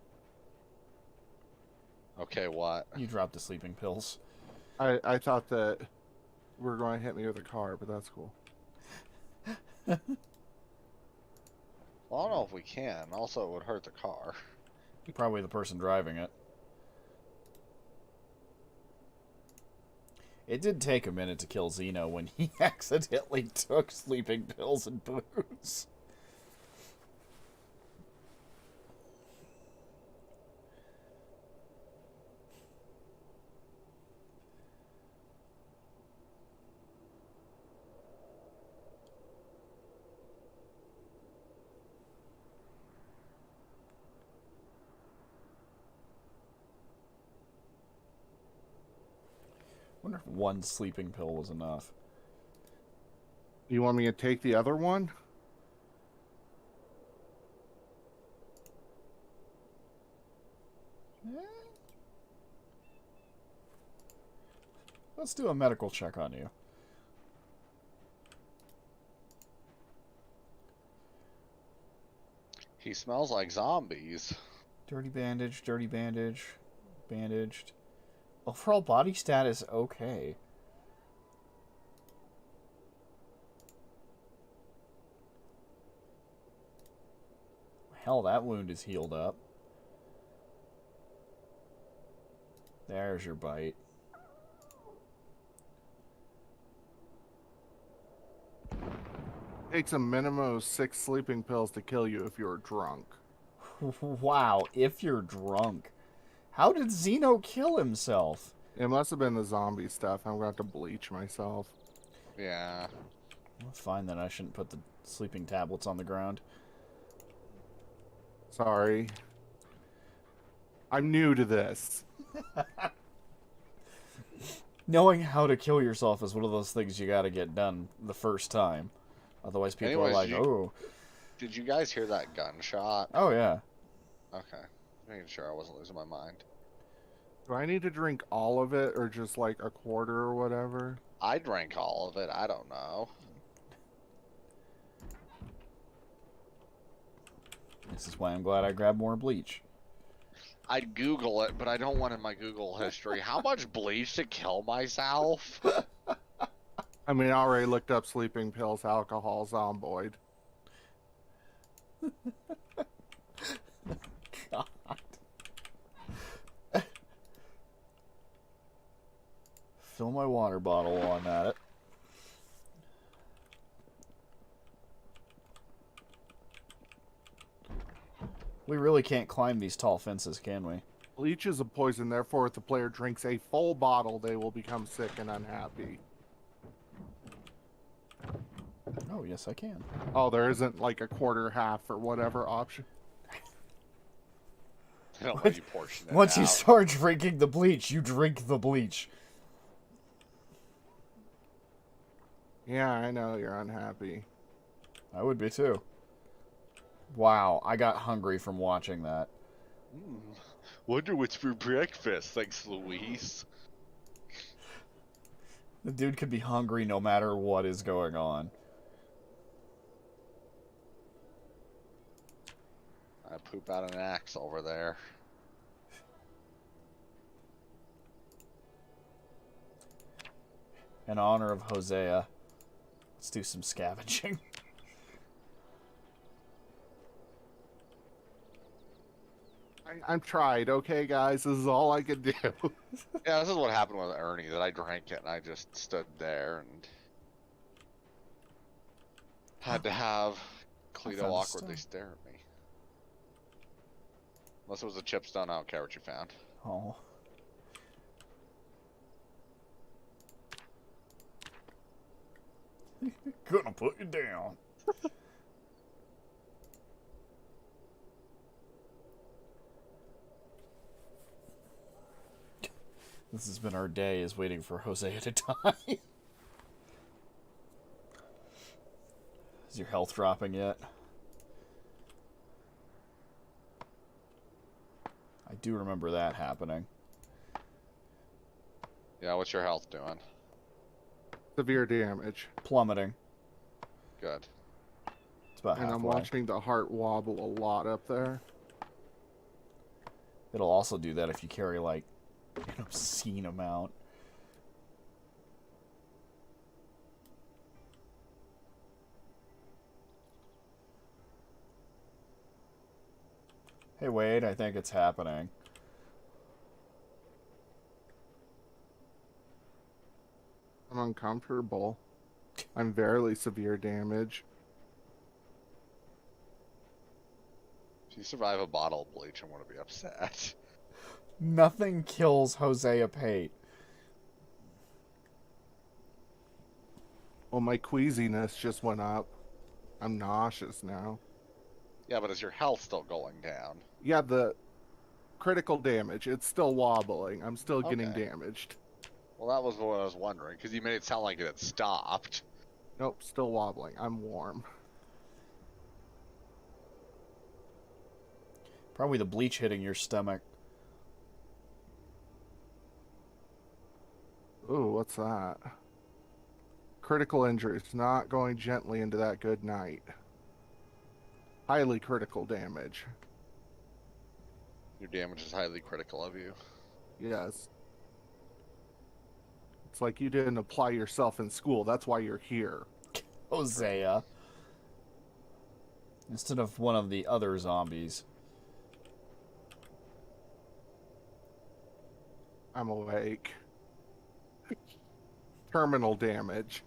Okay, what? You dropped the sleeping pills. I thought that we were going to hit me with a car, but that's cool. Well, I don't know if we can. Also, it would hurt the car. Probably the person driving it. It did take a minute to kill Xeno when he accidentally took sleeping pills and booze. Wonder if one sleeping pill was enough. You want me to take the other one? Let's do a medical check on you. He smells like zombies. Dirty bandage, bandaged. Overall body status okay. Hell, that wound is healed up. There's your bite. Takes a minimum of 6 sleeping pills to kill you if you're drunk. Wow, if you're drunk. How did Xeno kill himself? It must have been the zombie stuff. I'm going to have to bleach myself. Yeah. Well, fine then, I shouldn't put the sleeping tablets on the ground. Sorry. I'm new to this. Knowing how to kill yourself is one of those things you gotta get done the first time. Otherwise people are like, oh. Did you guys hear that gunshot? Oh, yeah. Okay. Making sure I wasn't losing my mind. Do I need to drink all of it or just like a quarter or whatever? I drank all of it. I don't know. This is why I'm glad I grabbed more bleach. I'd Google it, but I don't want in my Google history. How much bleach to kill myself? I mean, I already looked up sleeping pills, alcohol, zomboid. God. Fill my water bottle while I'm at it. We really can't climb these tall fences, can we? Bleach is a poison, therefore if the player drinks a full bottle, they will become sick and unhappy. Oh, yes, I can. Oh, there isn't like a quarter, half, or whatever option. They don't let you portion it Once you out. start drinking the bleach, you drink the bleach. Yeah, I know you're unhappy. I would be too. Wow, I got hungry from watching that. Wonder what's for breakfast. Thanks, Luis. The dude could be hungry no matter what is going on. I poop out an axe over there. In honor of Hosea, let's do some scavenging. I'm tried, okay, guys? This is all I could do. Yeah, this is what happened with Ernie, that I drank it and I just stood there and had to have found Cleto a awkwardly stone. stare at me. Unless it was a chipstone, I don't care what you found. Oh. Gonna put you down. This has been our day, is waiting for Hosea to die. Is your health dropping yet? I do remember that happening. Yeah, what's your health doing? Severe damage. Plummeting. Good. It's about And halfway. I'm watching the heart wobble a lot up there. It'll also do that if you carry, like, an obscene amount. Hey, Wade, I think it's happening. I'm uncomfortable. I'm very severe damage. If you survive a bottle of bleach, I'm gonna be upset. Nothing kills Hosea Pate. Well, my queasiness just went up. I'm nauseous now. Yeah, but is your health still going down? Yeah, the critical damage. It's still wobbling. I'm still getting Okay. damaged. Well, that was what I was wondering, because you made it sound like it had stopped. Nope, still wobbling. I'm warm. Probably the bleach hitting your stomach. Ooh, what's that? Critical injuries. Not going gently into that good night. Highly critical damage. Your damage is highly critical of you. Yes. It's like you didn't apply yourself in school. That's why you're here. Hosea. Instead of one of the other zombies. I'm awake. Terminal damage.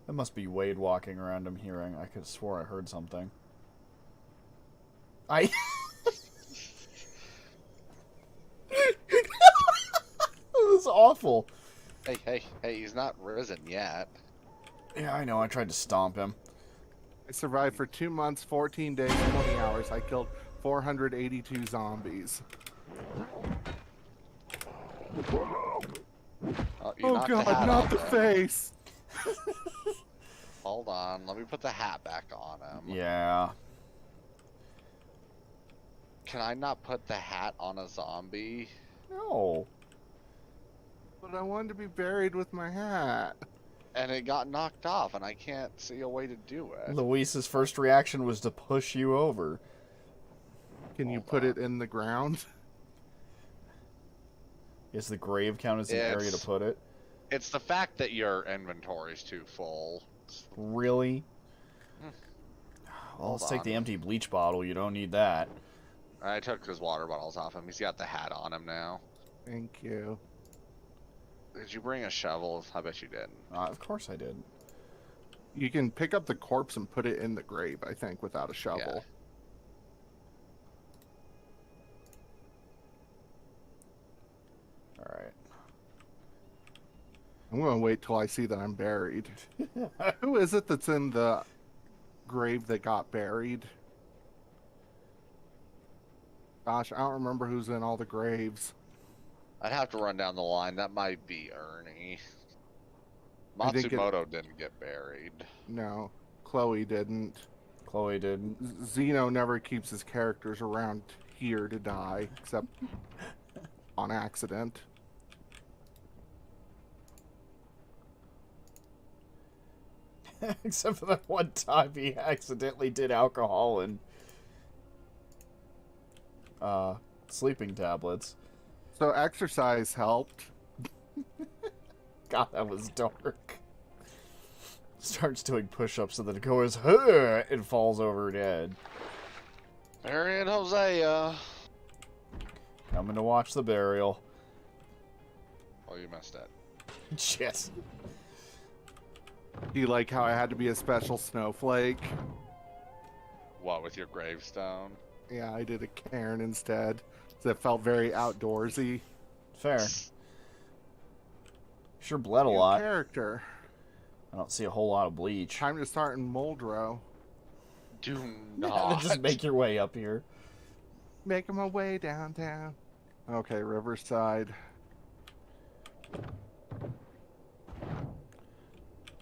That must be Wade walking around I'm hearing. I could have swore I heard something. It was awful. Hey, he's not risen yet. Yeah, I know. I tried to stomp him. I survived for 2 months, 14 days, 20 hours. I killed 482 zombies. You Oh knocked the god, hat not off the him. face! Hold on, let me put the hat back on him. Yeah. Can I not put the hat on a zombie? No. But I wanted to be buried with my hat. And it got knocked off, and I can't see a way to do it. Luis's first reaction was to push you over. Can you Hold put on. it in the ground? Is the grave count as an area to It's- put it? It's the fact that your inventory's too full. Really? Hmm. Well, let's Hold take the on. empty bleach bottle. You don't need that. I took his water bottles off him. He's got the hat on him now. Thank you. Did you bring a shovel? I bet you didn't. Of course I did. You can pick up the corpse and put it in the grave, I think, without a shovel. Alright. I'm going to wait till I see that I'm buried. Who is it that's in the grave that got buried? Gosh, I don't remember who's in all the graves. I'd have to run down the line. That might be Ernie. I think Matsumoto didn't get buried. No, Chloe didn't. Chloe didn't. Zeno never keeps his characters around here to die, except on accident. Except for that one time he accidentally did alcohol and sleeping tablets. So exercise helped. God, that was dark. Starts doing push-ups and then goes, huh, and falls over dead. Mary and Hosea. Coming to watch the burial. Oh, you missed it. Shit. Do you like how I had to be a special snowflake? What, with your gravestone? Yeah, I did a cairn instead. So it felt very outdoorsy. Fair. Sure bled a New lot. character. I don't see a whole lot of bleach. Time to start in Muldrow. Do Then not. just make your way up here. Making my way downtown. Okay, Riverside.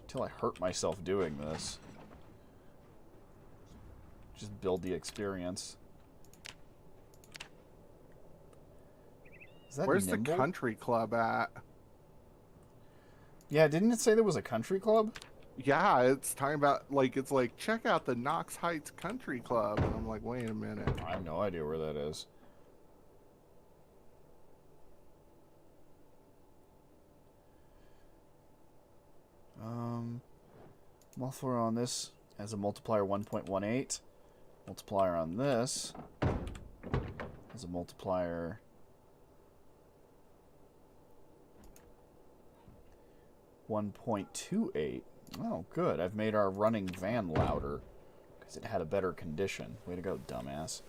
Until I hurt myself doing this. Just build the experience. Is that Where's Nimble? the country club at? Yeah, didn't it say there was a country club? Yeah, it's talking about, like, it's like, check out the Knox Heights Country Club. And I'm like, wait a minute. I have no idea where that is. Multiplier on this has a multiplier 1.18. Multiplier on this has a multiplier 1.28. Oh, good. I've made our running van louder because it had a better condition. Way to go, dumbass.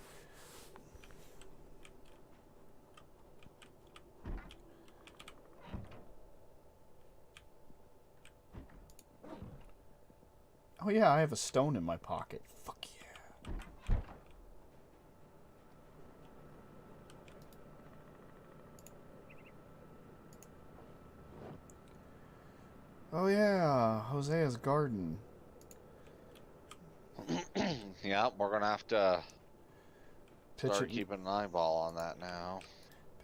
Oh yeah, I have a stone in my pocket. Fuck yeah. Oh yeah, Hosea's garden. Yeah, we're gonna have to start Pitching, keeping an eyeball on that now.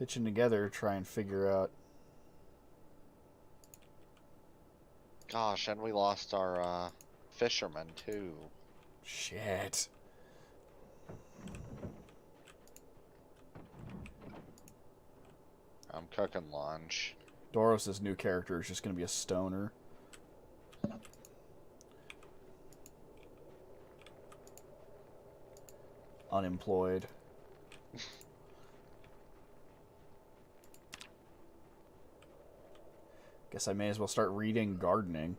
pitching together, try and figure out. Gosh, and we lost our fisherman too. Shit. I'm cooking lunch. Doros' new character is just going to be a stoner. Unemployed. Guess I may as well start reading gardening.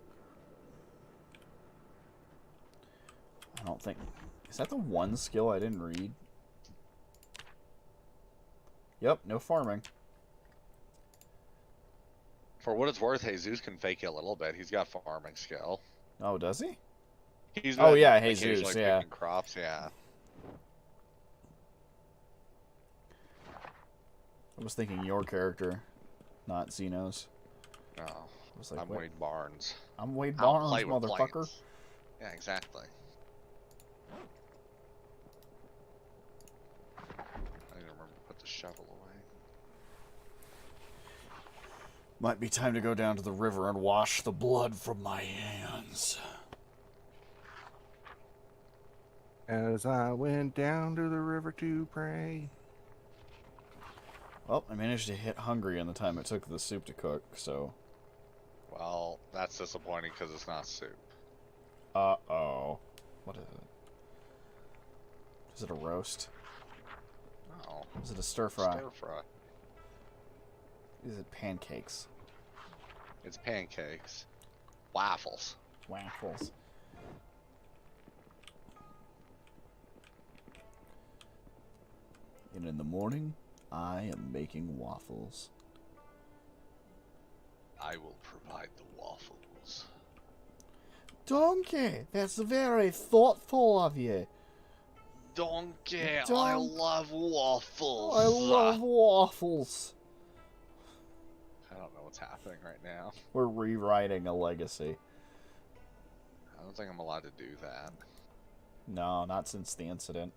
I don't think... Is that the one skill I didn't read? Yep, no farming. For what it's worth, Jesus can fake it a little bit. He's got farming skill. Oh, does he? He's Oh, been yeah, occasionally Jesus, yeah. picking crops, yeah. I was thinking your character, not Zeno's. No, I was like, I'm what? Wade Barnes. I'm Wade I don't Barnes, play with motherfucker. plants. Yeah, exactly. I need to remember to put the shovel away. Might be time to go down to the river and wash the blood from my hands. As I went down to the river to pray. Well, I managed to hit hungry in the time it took the soup to cook, so... Well, that's disappointing because it's not soup. Uh-oh. What is it? Is it a roast? No. Is it a stir-fry? Stir fry. Is it pancakes? It's pancakes. Waffles. Waffles. And in the morning, I am making waffles. I will provide the waffles. Donkey, that's very thoughtful of you. Donkey, I Donk- love waffles. I love waffles. I don't know what's happening right now. We're rewriting a legacy. I don't think I'm allowed to do that. No, not since the incident.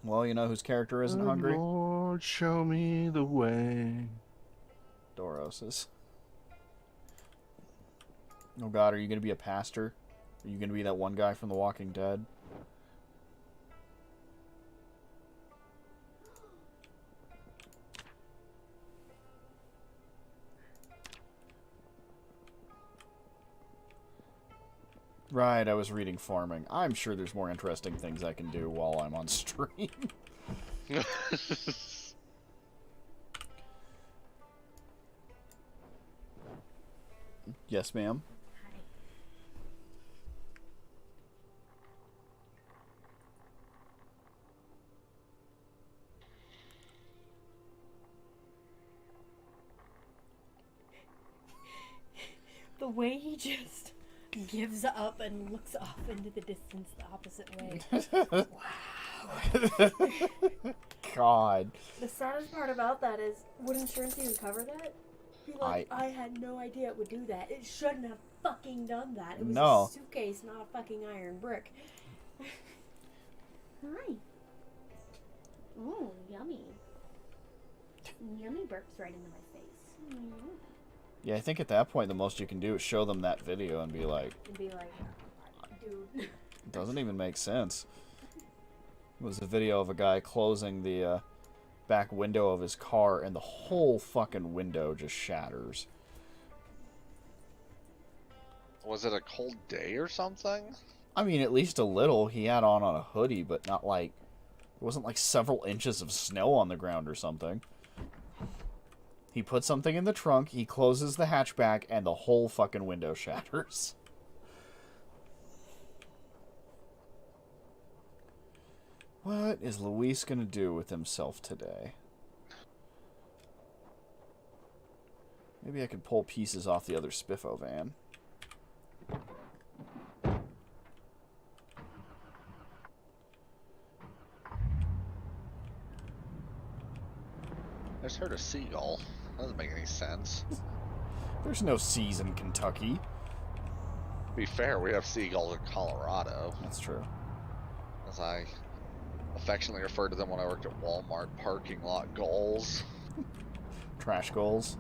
Well, you know whose character isn't Good hungry? Lord, show me the way. Doros's. Oh god, are you going to be a pastor? Are you going to be that one guy from The Walking Dead? Right, I was reading farming. I'm sure there's more interesting things I can do while I'm on stream. Yes, ma'am. The way he just gives up and looks off into the distance the opposite way. God. The saddest part about that is, would insurance even cover that? Be like, I had no idea it would do that. It shouldn't have fucking done that. It was No. a suitcase, not a fucking iron brick. Hi. Oh, yummy. Yummy burps right into my face. Yeah, I think at that point the most you can do is show them that video and be like, And be like, dude. it doesn't even make sense. It was a video of a guy closing the back window of his car and the whole fucking window just shatters. Was it a cold day or something? I mean, at least a little. He had on a hoodie, but not like... It wasn't like several inches of snow on the ground or something. He puts something in the trunk, he closes the hatchback, and the whole fucking window shatters. What is Luis gonna do with himself today? Maybe I could pull pieces off the other Spiffo van. I just heard a seagull. Doesn't make any sense. There's no seas in Kentucky. To be fair, we have seagulls in Colorado. That's true. As I affectionately referred to them when I worked at Walmart, parking lot gulls. Trash goals.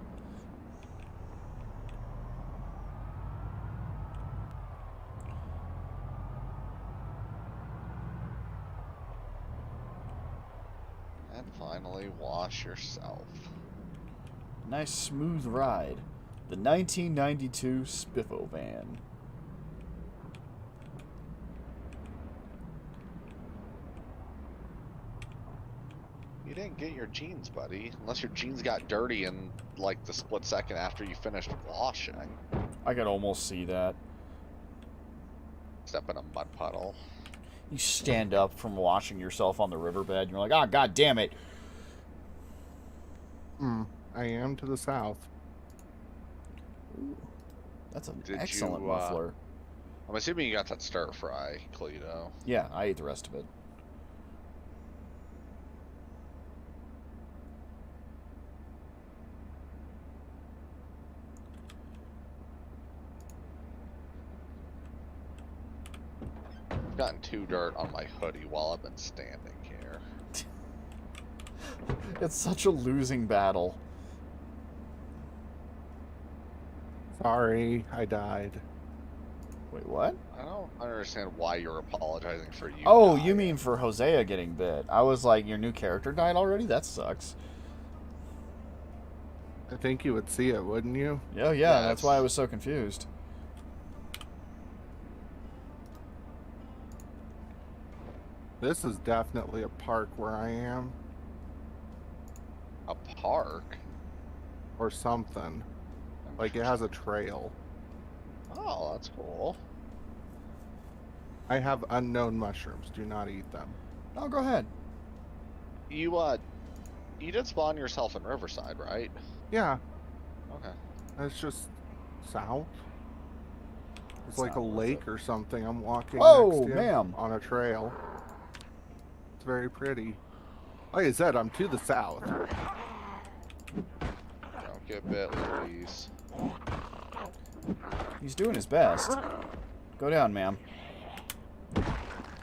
And finally, wash yourself. Nice smooth ride. The 1992 Spiffo van. You didn't get your jeans, buddy. Unless your jeans got dirty in, like, the split second after you finished washing. I could almost see that. Step in a mud puddle. You stand up from washing yourself on the riverbed, and you're like, ah, god damn it. I am to the south. Ooh, that's an Did excellent you, muffler. I'm assuming you got that stir fry, Cleto. Yeah, I ate the rest of it. I've gotten 2 dirt on my hoodie while I've been standing here. It's such a losing battle. Sorry, I died. Wait, what? I don't understand why you're apologizing for you. Oh, dying. you mean for Hosea getting bit. I was like, your new character died already? That sucks. I think you would see it, wouldn't you? Yeah, Yeah, that's why I was so confused. This is definitely a park where I am, A park? or something. Like it has a trail. Oh, that's cool. I have unknown mushrooms. Do not eat them. Oh, go ahead. You did spawn yourself in Riverside, right? Yeah, Okay. that's just south. It's It's like a not worth lake it. or something. I'm walking Whoa, next to ma'am. on a trail. It's very pretty. Like I said, I'm to the south. Don't get bit, Louise. He's doing his best. Go down, ma'am.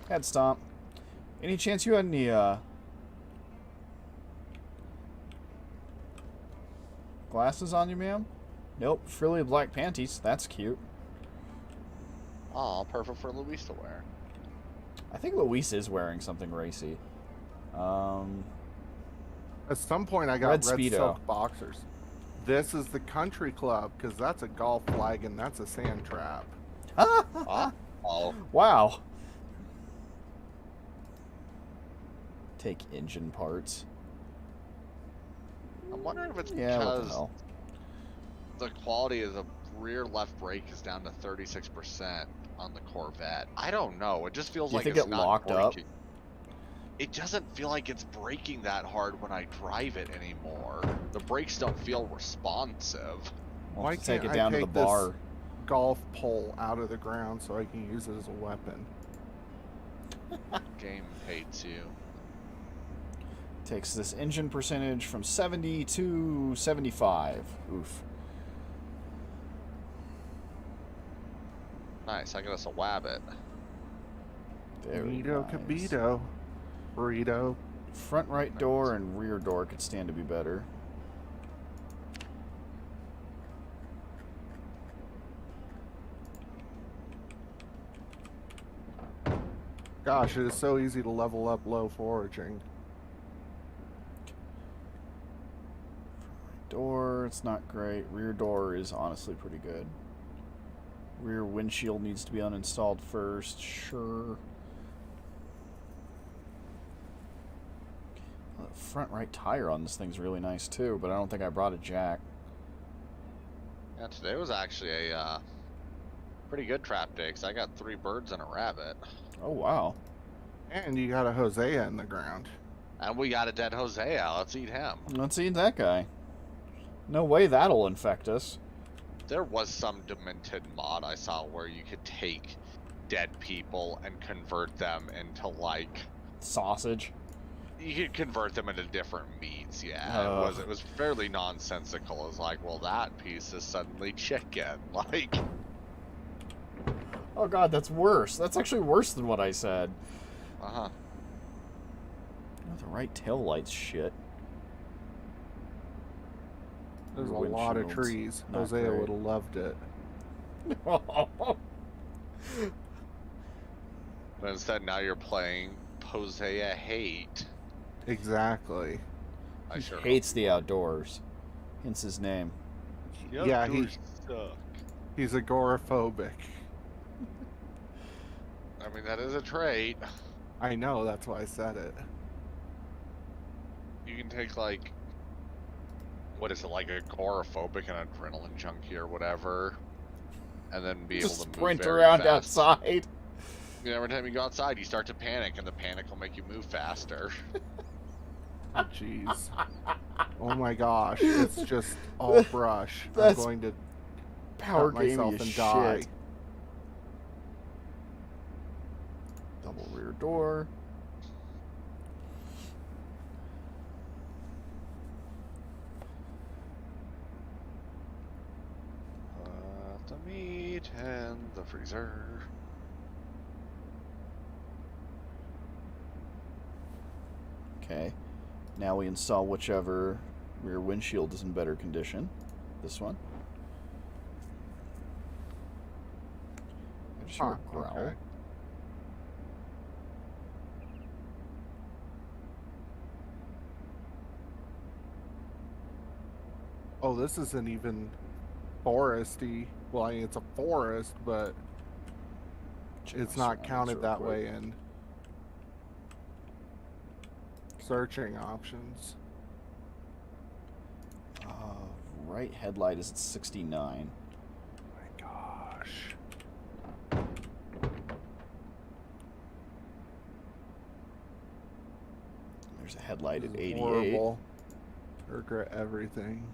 Head stomp. Any chance you had any, glasses on you, ma'am? Nope. Frilly black panties. That's cute. Aw, perfect for Louise to wear. I think Luis is wearing something racy. At some point, I got Red red Speedo. silk boxers. This is the country club because that's a golf flag and that's a sand trap. Ah. Oh. Wow. Take engine parts. I'm wondering if it's Yeah, what the because hell. the quality of the rear left brake is down to 36% on the Corvette. I don't know. It just feels Do you like think it's it not locked up? braking. It doesn't feel like it's braking that hard when I drive it anymore. The brakes don't feel responsive. We'll Why have to take can't it I down to the take this- bar. Golf pole out of the ground so I can use it as a weapon. Game hates you. Takes this engine percentage from 70 to 75. Oof. Nice, I got us a wabbit. Very Bonito nice. Cabito. Burrito. Front right door and rear door could stand to be better. Gosh, it is so easy to level up low foraging. Door, it's not great. Rear door is honestly pretty good. Rear windshield needs to be uninstalled first. Sure. The front right tire on this thing's really nice too, but I don't think I brought a jack. Yeah, today was actually a pretty good trap day because I got 3 birds and a rabbit. Oh wow. And you got a Hosea in the ground. And we got a dead Hosea. Let's eat him. Let's eat that guy. No way that'll infect us. There was some demented mod I saw where you could take dead people and convert them into, like, Sausage. you could convert them into different meats. Yeah, it was fairly nonsensical. It was like, well, that piece is suddenly chicken. Like, Oh god, that's worse. That's actually worse than what I said. uh-huh. Oh, the right tail lights shit. There's a Rear lot of windshields, trees. not Hosea great. would have loved it. But instead, now you're playing Hosea Hate. Exactly. I He sure hates the outdoors. Hence his name. hope. Yeah, Outdoors suck. He's agoraphobic. I mean, that is a trait. I know, that's why I said it. You can take, like, what is it, like agoraphobic and adrenaline junkie or whatever, and then be Just able to move sprint very around fast. outside. You know, every time you go outside, you start to panic, and the panic will make you move faster. Oh, jeez. Oh my gosh, it's just all brush. I'm That's going to Power cut game myself as and shit. die. Double rear door. The meat and the freezer. Okay. Now we install whichever rear windshield is in better condition. This one. I just hear a growl. Okay. Oh, this isn't even foresty. Well, I mean, it's a forest, but Check it's my not surroundings counted real that quick. way in searching options. Right headlight is at 69. My gosh. There's a headlight at 88. Horrible. I regret everything.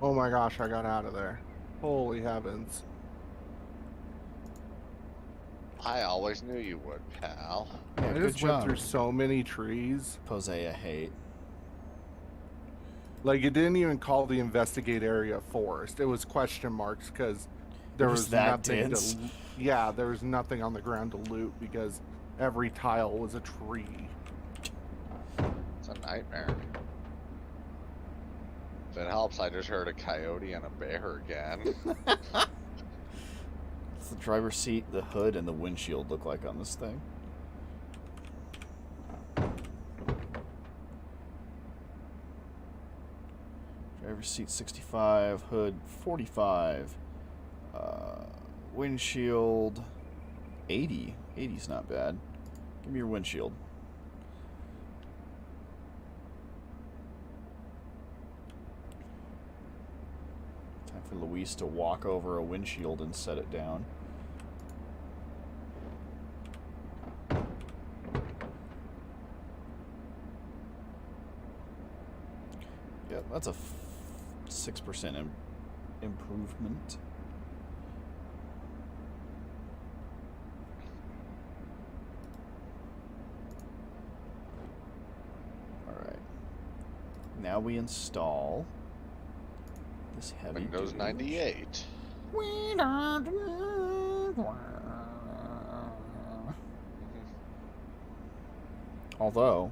Oh my gosh, I got out of there. Holy heavens. I always knew you would, pal. Yeah, I good just went job. through so many trees. Posea hate. Like, it didn't even call the investigate area forest. It was question marks because there was was that nothing dense? to. Yeah, there was nothing on the ground to loot because every tile was a tree. It's a nightmare. If it helps, I just heard a coyote and a bear again. What's the driver's seat, the hood, and the windshield look like on this thing? Driver's seat 65, hood 45, windshield 80. 80's not bad. Give me your windshield. Time for Luis to walk over a windshield and set it down. Yep, that's a 6% improvement. Alright. Now we install this heavy Windows duty. 98. Although,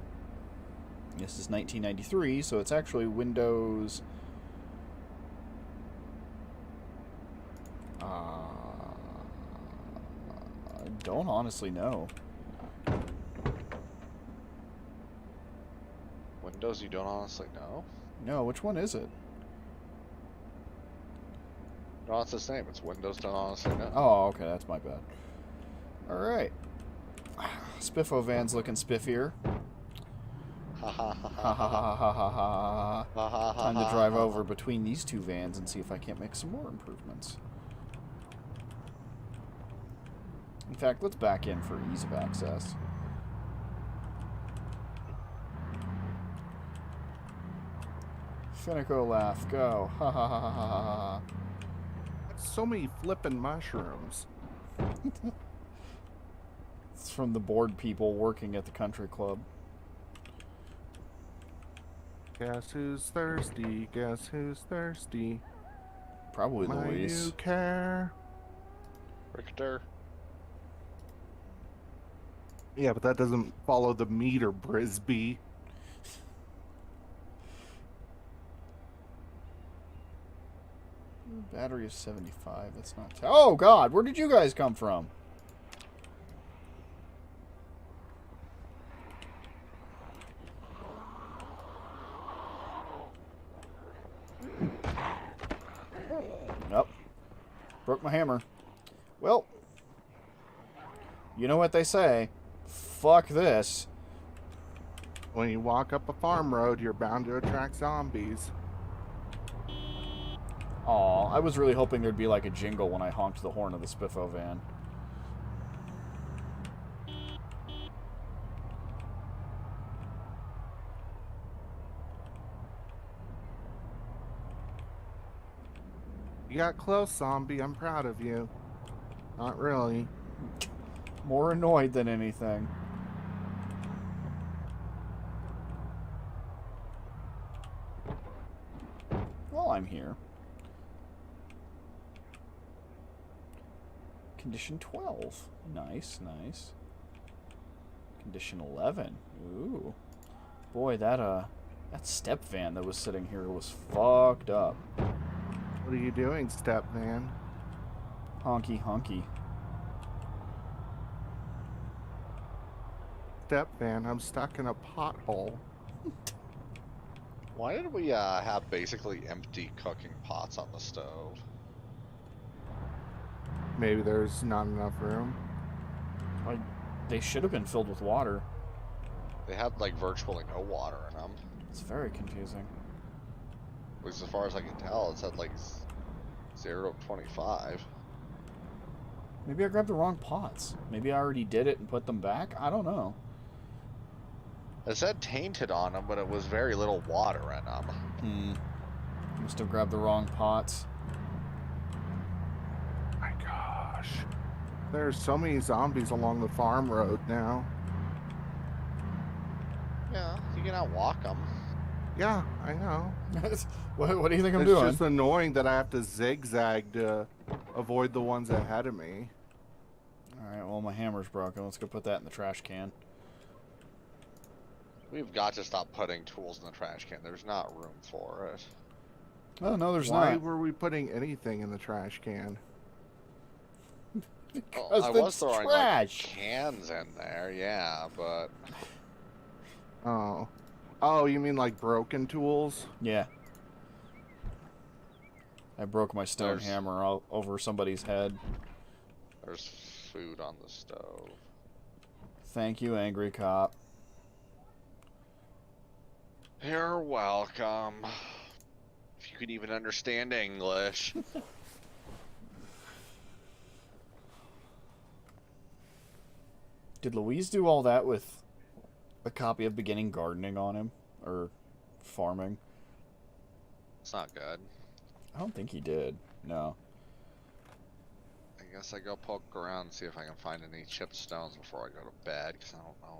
this is 1993, so it's actually Windows... I don't honestly know. Windows you don't honestly know? No, which one is it? No, it's the same. It's Windows don't honestly know. Oh, okay, that's my bad. Alright. Spiffo van's looking spiffier. Ha ha ha Ha ha ha ha ha ha ha. ha ha. Time to drive over between these two vans and see if I can't make some more improvements. In fact, let's back in for ease of access. Finico laugh, go. Ha ha ha ha ha ha. So many flippin' mushrooms. It's from the bored people working at the country club. Guess who's thirsty? Guess who's thirsty? Probably My Luis. new care. Richter. Yeah, but that doesn't follow the meter, Brisby. Battery is 75. That's not... Oh, God! Where did you guys come from? Nope. Broke my hammer. Well, you know what they say. Fuck this. When you walk up a farm road, you're bound to attract zombies. Aw, I was really hoping there'd be like a jingle when I honked the horn of the Spiffo van. You got close, zombie. I'm proud of you. Not really. More annoyed than anything. Well, I'm here. Condition 12. Nice, nice. Condition 11. Ooh. Boy, that step van that was sitting here was fucked up. What are you doing, step man? Honky honky. Step van, I'm stuck in a pothole. Why did we have basically empty cooking pots on the stove? Maybe there's not enough room. They should have been filled with water. They had like virtually no water in them. It's very confusing. At least as far as I can tell, it said like 0 to 25. Maybe I grabbed the wrong pots. Maybe I already did it and put them back. I don't know. It said tainted on them, but it was very little water in them. Must have grabbed the wrong pots. My gosh. There's so many zombies along the farm road now. Yeah, you can outwalk them. Yeah, I know. what do you think I'm It's doing? just annoying that I have to zigzag to avoid the ones ahead of me. Alright, well, my hammer's broken. Let's go put that in the trash can. We've got to stop putting tools in the trash can. There's not room for it. Oh, no, there's Why not. were we putting anything in the trash can? Well, I was it's throwing trash. like cans in there, yeah, but Oh. Oh, you mean like broken tools? Yeah. I broke my stone There's- hammer over somebody's head. there's food on the stove. Thank you, angry cop. You're welcome. If you could even understand English. Did Louise do all that with a copy of Beginning Gardening on him? Or farming? It's not good. I don't think he did. No. I guess I go poke around and see if I can find any chipped stones before I go to bed, because I don't know.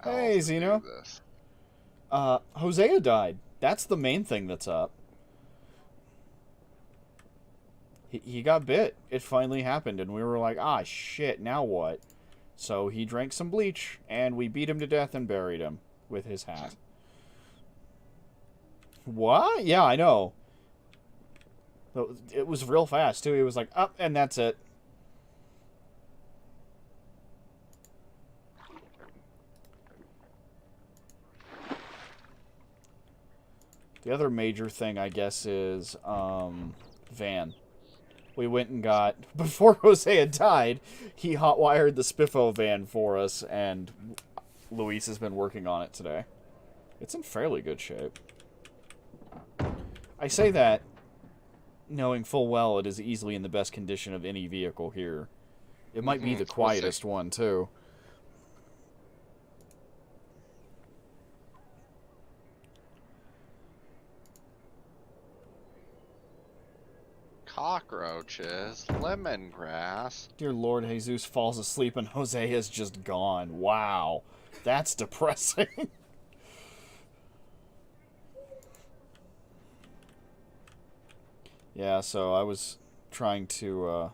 how Hey, else to do Zeno. this. Hosea died. That's the main thing that's up. He got bit. It finally happened, and we were like, ah, shit, now what? So he drank some bleach, and we beat him to death and buried him with his hat. What? Yeah, I know. It was real fast, too. He was like, up, and that's it. The other major thing, I guess, is van. We went and got, before Hosea died, he hotwired the Spiffo van for us, and Luis has been working on it today. It's in fairly good shape. I say that knowing full well it is easily in the best condition of any vehicle here. It might be the quietest one, too. Cockroaches, lemongrass. Dear Lord, Jesus falls asleep and Hosea is just gone. Wow. That's depressing. Yeah, so I was trying to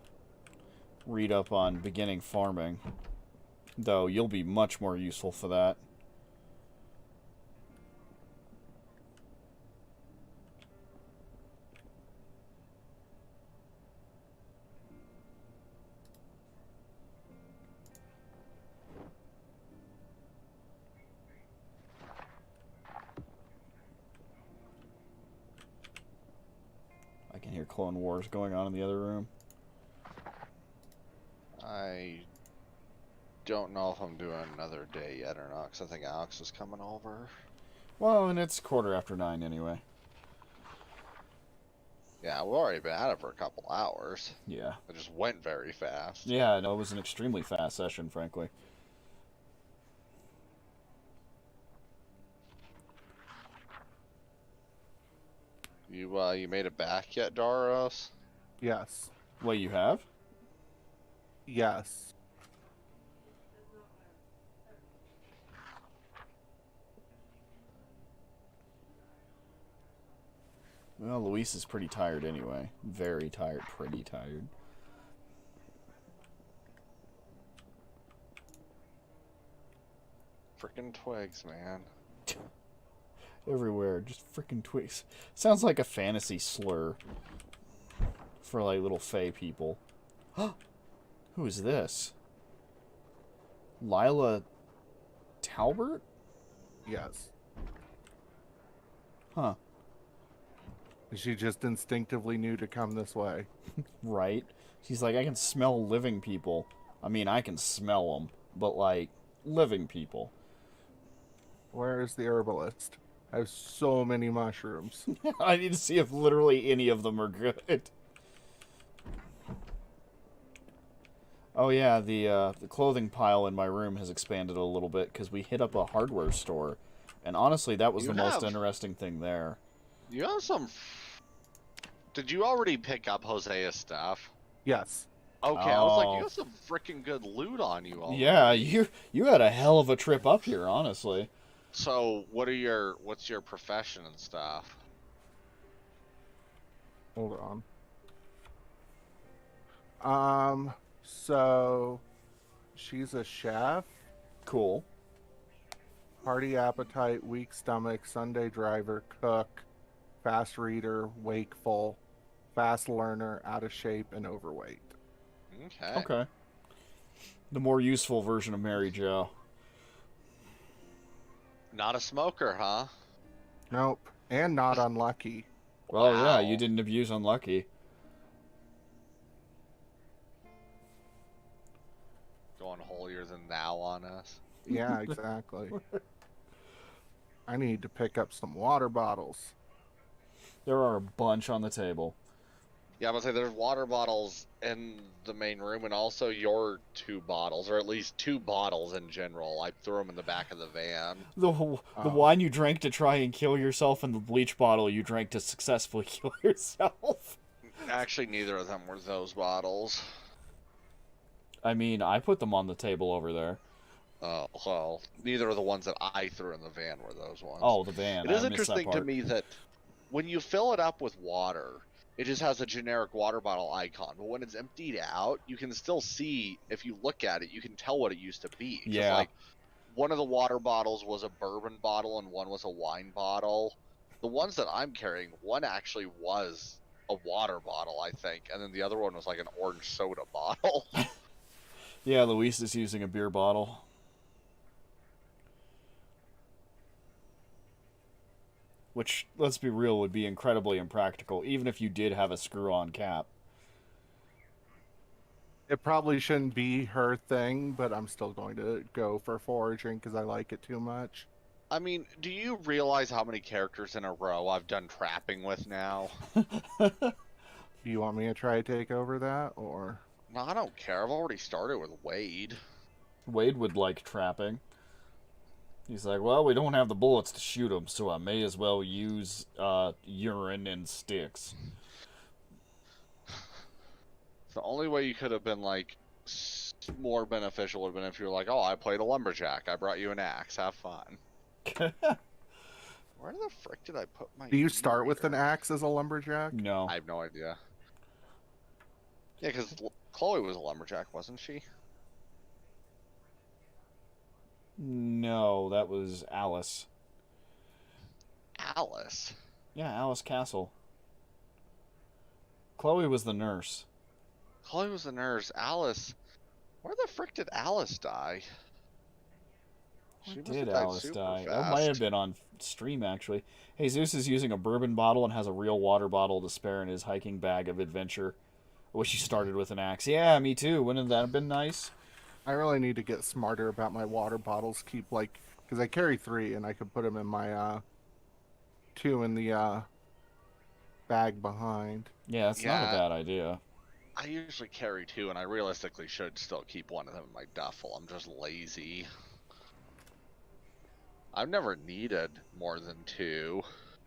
read up on beginning farming. Though you'll be much more useful for that. I can hear Clone Wars going on in the other room. I don't know if I'm doing another day yet or not, because I think Alex is coming over. Well, and it's 9:15 anyway. Yeah, we've already been at it for a couple hours. Yeah. It just went very fast. Yeah, no, it was an extremely fast session, frankly. You made it back yet, Daros? Yes. What, you have? Yes. Well, Luis is pretty tired anyway. Very tired. Pretty tired. Frickin' twigs, man. Everywhere. Just freaking twigs. Sounds like a fantasy slur. For, like, little fey people. Who is this? Lila Talbert? Yes. Huh. She just instinctively knew to come this way. Right? She's like, I can smell living people. I mean, I can smell them. But, like, living people. Where is the herbalist? I have so many mushrooms. I need to see if literally any of them are good. Oh yeah, the clothing pile in my room has expanded a little bit because we hit up a hardware store, and honestly, that was the most interesting thing there. You have some. Did you already pick up Hosea's stuff? Yes. Okay, I was like, you have some freaking good loot on you already. Yeah, you had a hell of a trip up here, honestly. So, what's your profession and stuff? Hold on. So she's a chef. Cool. Hearty appetite, weak stomach, Sunday driver, cook, fast reader, wakeful, fast learner, out of shape, and overweight. Okay. Okay. The more useful version of Mary Jo. Not a smoker, huh? Nope. And not unlucky. Well, Wow. yeah, you didn't abuse unlucky. Going holier than thou on us. Yeah, exactly. I need to pick up some water bottles. There are a bunch on the table. Yeah, I'm gonna say there's water bottles in the main room, and also your 2 bottles, or at least 2 bottles in general. I threw them in the back of the van. The wine you drank to try and kill yourself, and the bleach bottle you drank to successfully kill yourself. Actually, neither of them were those bottles. I mean, I put them on the table over there. Oh, well, neither of the ones that I threw in the van were those ones. Oh, the van. It is I missed that interesting to part. me that when you fill it up with water, it just has a generic water bottle icon. But when it's emptied out, you can still see, if you look at it, you can tell what it used to be. 'Cause, Yeah. like, one of the water bottles was a bourbon bottle and one was a wine bottle. The ones that I'm carrying, one actually was a water bottle, I think, and then the other one was like an orange soda bottle. Yeah, Luis is using a beer bottle. Which, let's be real, would be incredibly impractical, even if you did have a screw-on cap. It probably shouldn't be her thing, but I'm still going to go for foraging because I like it too much. I mean, do you realize how many characters in a row I've done trapping with now? Do you want me to try to take over that, or? No, I don't care. I've already started with Wade. Wade would like trapping. He's like, well, we don't have the bullets to shoot him, so I may as well use urine and sticks. The only way you could have been, like, more beneficial would have been if you were like, oh, I played a lumberjack. I brought you an axe. Have fun. Where the frick did I put my... Do you start with an axe as a lumberjack? No. I have no idea. Yeah, because Chloe was a lumberjack, wasn't she? No, that was Alice. Alice? Yeah, Alice Castle. Chloe was the nurse. Chloe was the nurse. Alice... Where the frick did Alice die? She must have Did died Alice super die? fast. That might have been on stream, actually. Jesus is using a bourbon bottle and has a real water bottle to spare in his hiking bag of adventure. I wish he started with an axe. Yeah, me too. Wouldn't that have been nice? I really need to get smarter about my water bottles. Keep, like, because I carry 3 and I could put them in my 2 in the bag behind. Yeah, that's not a Yeah. bad idea. I usually carry 2, and I realistically should still keep one of them in my duffel. I'm just lazy. I've never needed more than 2.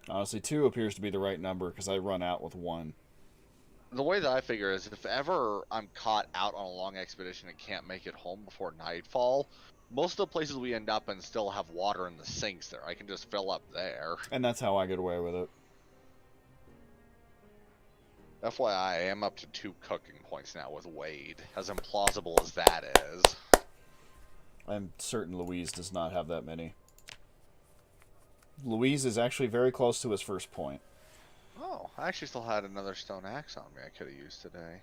Honestly, 2 appears to be the right number because I run out with 1. The way that I figure is if ever I'm caught out on a long expedition and can't make it home before nightfall, most of the places we end up in still have water in the sinks there. I can just fill up there. And that's how I get away with it. FYI, I am up to 2 cooking points now with Wade, as implausible as that is. I'm certain Louise does not have that many. Louise is actually very close to his first point. Oh, I actually still had another stone axe on me I could have used today.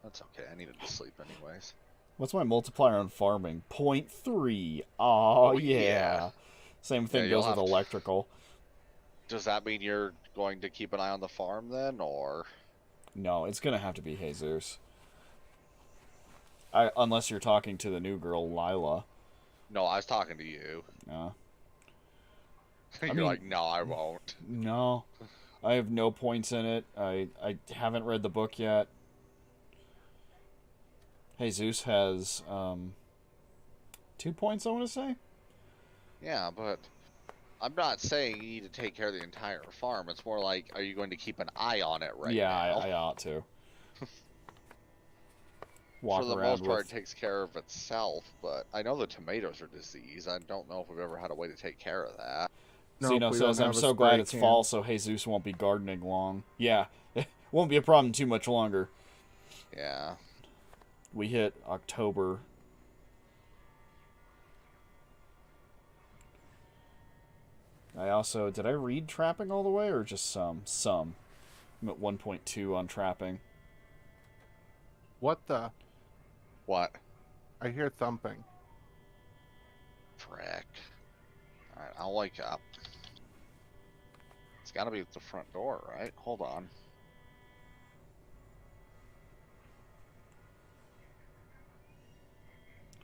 That's okay, I needed to sleep anyways. What's my multiplier on farming? 0.3. Oh, yeah. yeah. Same thing Yeah, you'll goes with have to- electrical. Does that mean you're going to keep an eye on the farm then, or...? No, it's going to have to be Jesus. Unless you're talking to the new girl, Lila. No, I was talking to you. No. You're mean- like, no, I won't. No. I have no points in it. I haven't read the book yet. Jesus has 2 points, I want to say. Yeah, but I'm not saying you need to take care of the entire farm. It's more like, are you going to keep an eye on it right yeah, now? I ought to. Walk For the around most part, with... it takes care of itself, but I know the tomatoes are diseased. I don't know if we've ever had a way to take care of that. Nope, Zeno we says, don't I'm have a so glad spray it's can. fall, so Jesus won't be gardening long. Yeah, it won't be a problem too much longer. Yeah. We hit October. I also... Did I read trapping all the way, or just some? Some. I'm at 1.2 on trapping. What the? What? I hear thumping. Frick. Alright, I'll wake up. It's gotta be at the front door, right? Hold on.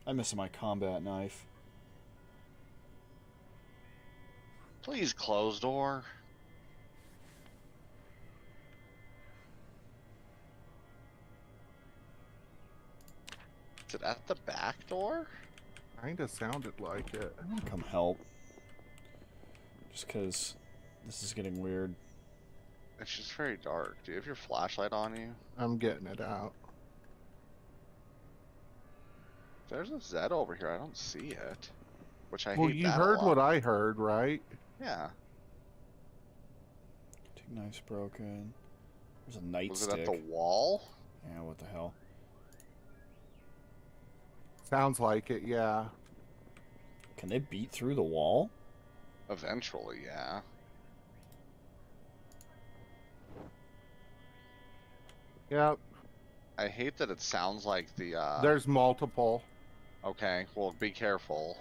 I miss my combat knife. Please close door. Is it at the back door? Kinda sounded like it. I'm gonna come help. Just because this is getting weird. It's just very dark. Do you have your flashlight on you? I'm getting it out. There's a Z over here. I don't see it. Which I Well, hate you that a heard lot. what I heard, right? Yeah. Two knives broken. There's a nightstick. Was it at the wall? Yeah, what the hell? Sounds like it, yeah. Can they beat through the wall? Eventually, yeah. Yep. I hate that it sounds like the, There's multiple. Okay, well, be careful.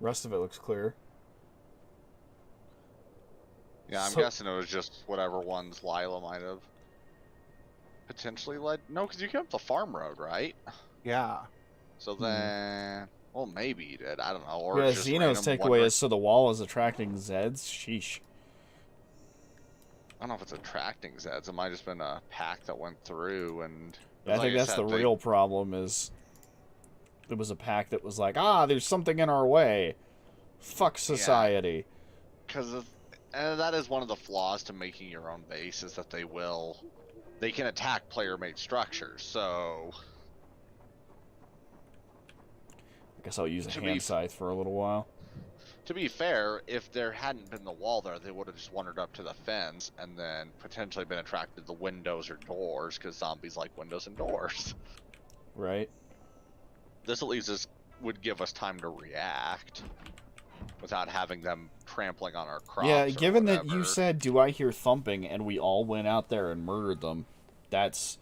Rest of it looks clear. Yeah, I'm So- guessing it was just whatever ones Lila might have potentially led. No, because you came up the farm road, right? Yeah. So then, well, maybe you did. I don't know. Or Yeah, it's just Xeno's random takeaway wonder- is so the wall is attracting Zeds? Sheesh. I don't know if it's attracting Zeds. It might have just been a pack that went through and. Yeah, I like think that's said, the they- real problem is... There was a pack that was like, there's something in our way. Fuck society. Because and that is one of the flaws to making your own base is that they can attack player-made structures. So I guess I'll use a To hand be- scythe for a little while. to be fair, if there hadn't been the wall there, they would have just wandered up to the fence and then potentially been attracted to the windows or doors because zombies like windows and doors. Right? This at least would give us time to react without having them trampling on our crops. Yeah, or given that you whatever. said, do I hear thumping, and we all went out there and murdered them, that's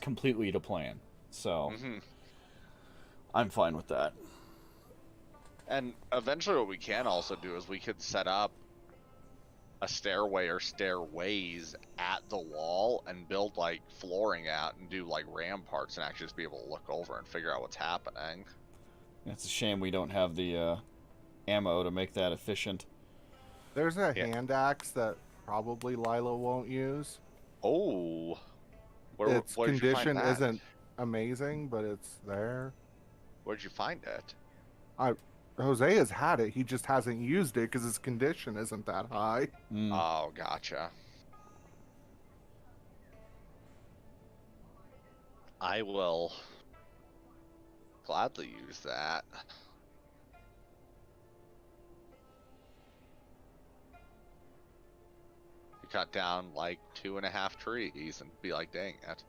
completely to plan. So, Mhm. I'm fine with that. And eventually what we can also do is we could set up a stairway or stairways at the wall and build like flooring out and do like ramparts and actually just be able to look over and figure out what's happening. It's a shame we don't have the ammo to make that efficient. There's a Yeah. hand axe that probably Lila won't use. Oh. Its where'd you find condition that? isn't amazing, but it's there. Where'd you find it? Jose has had it. He just hasn't used it because his condition isn't that high. Mm. Oh, gotcha. I will gladly use that. You cut down like 2.5 trees and be like, dang it.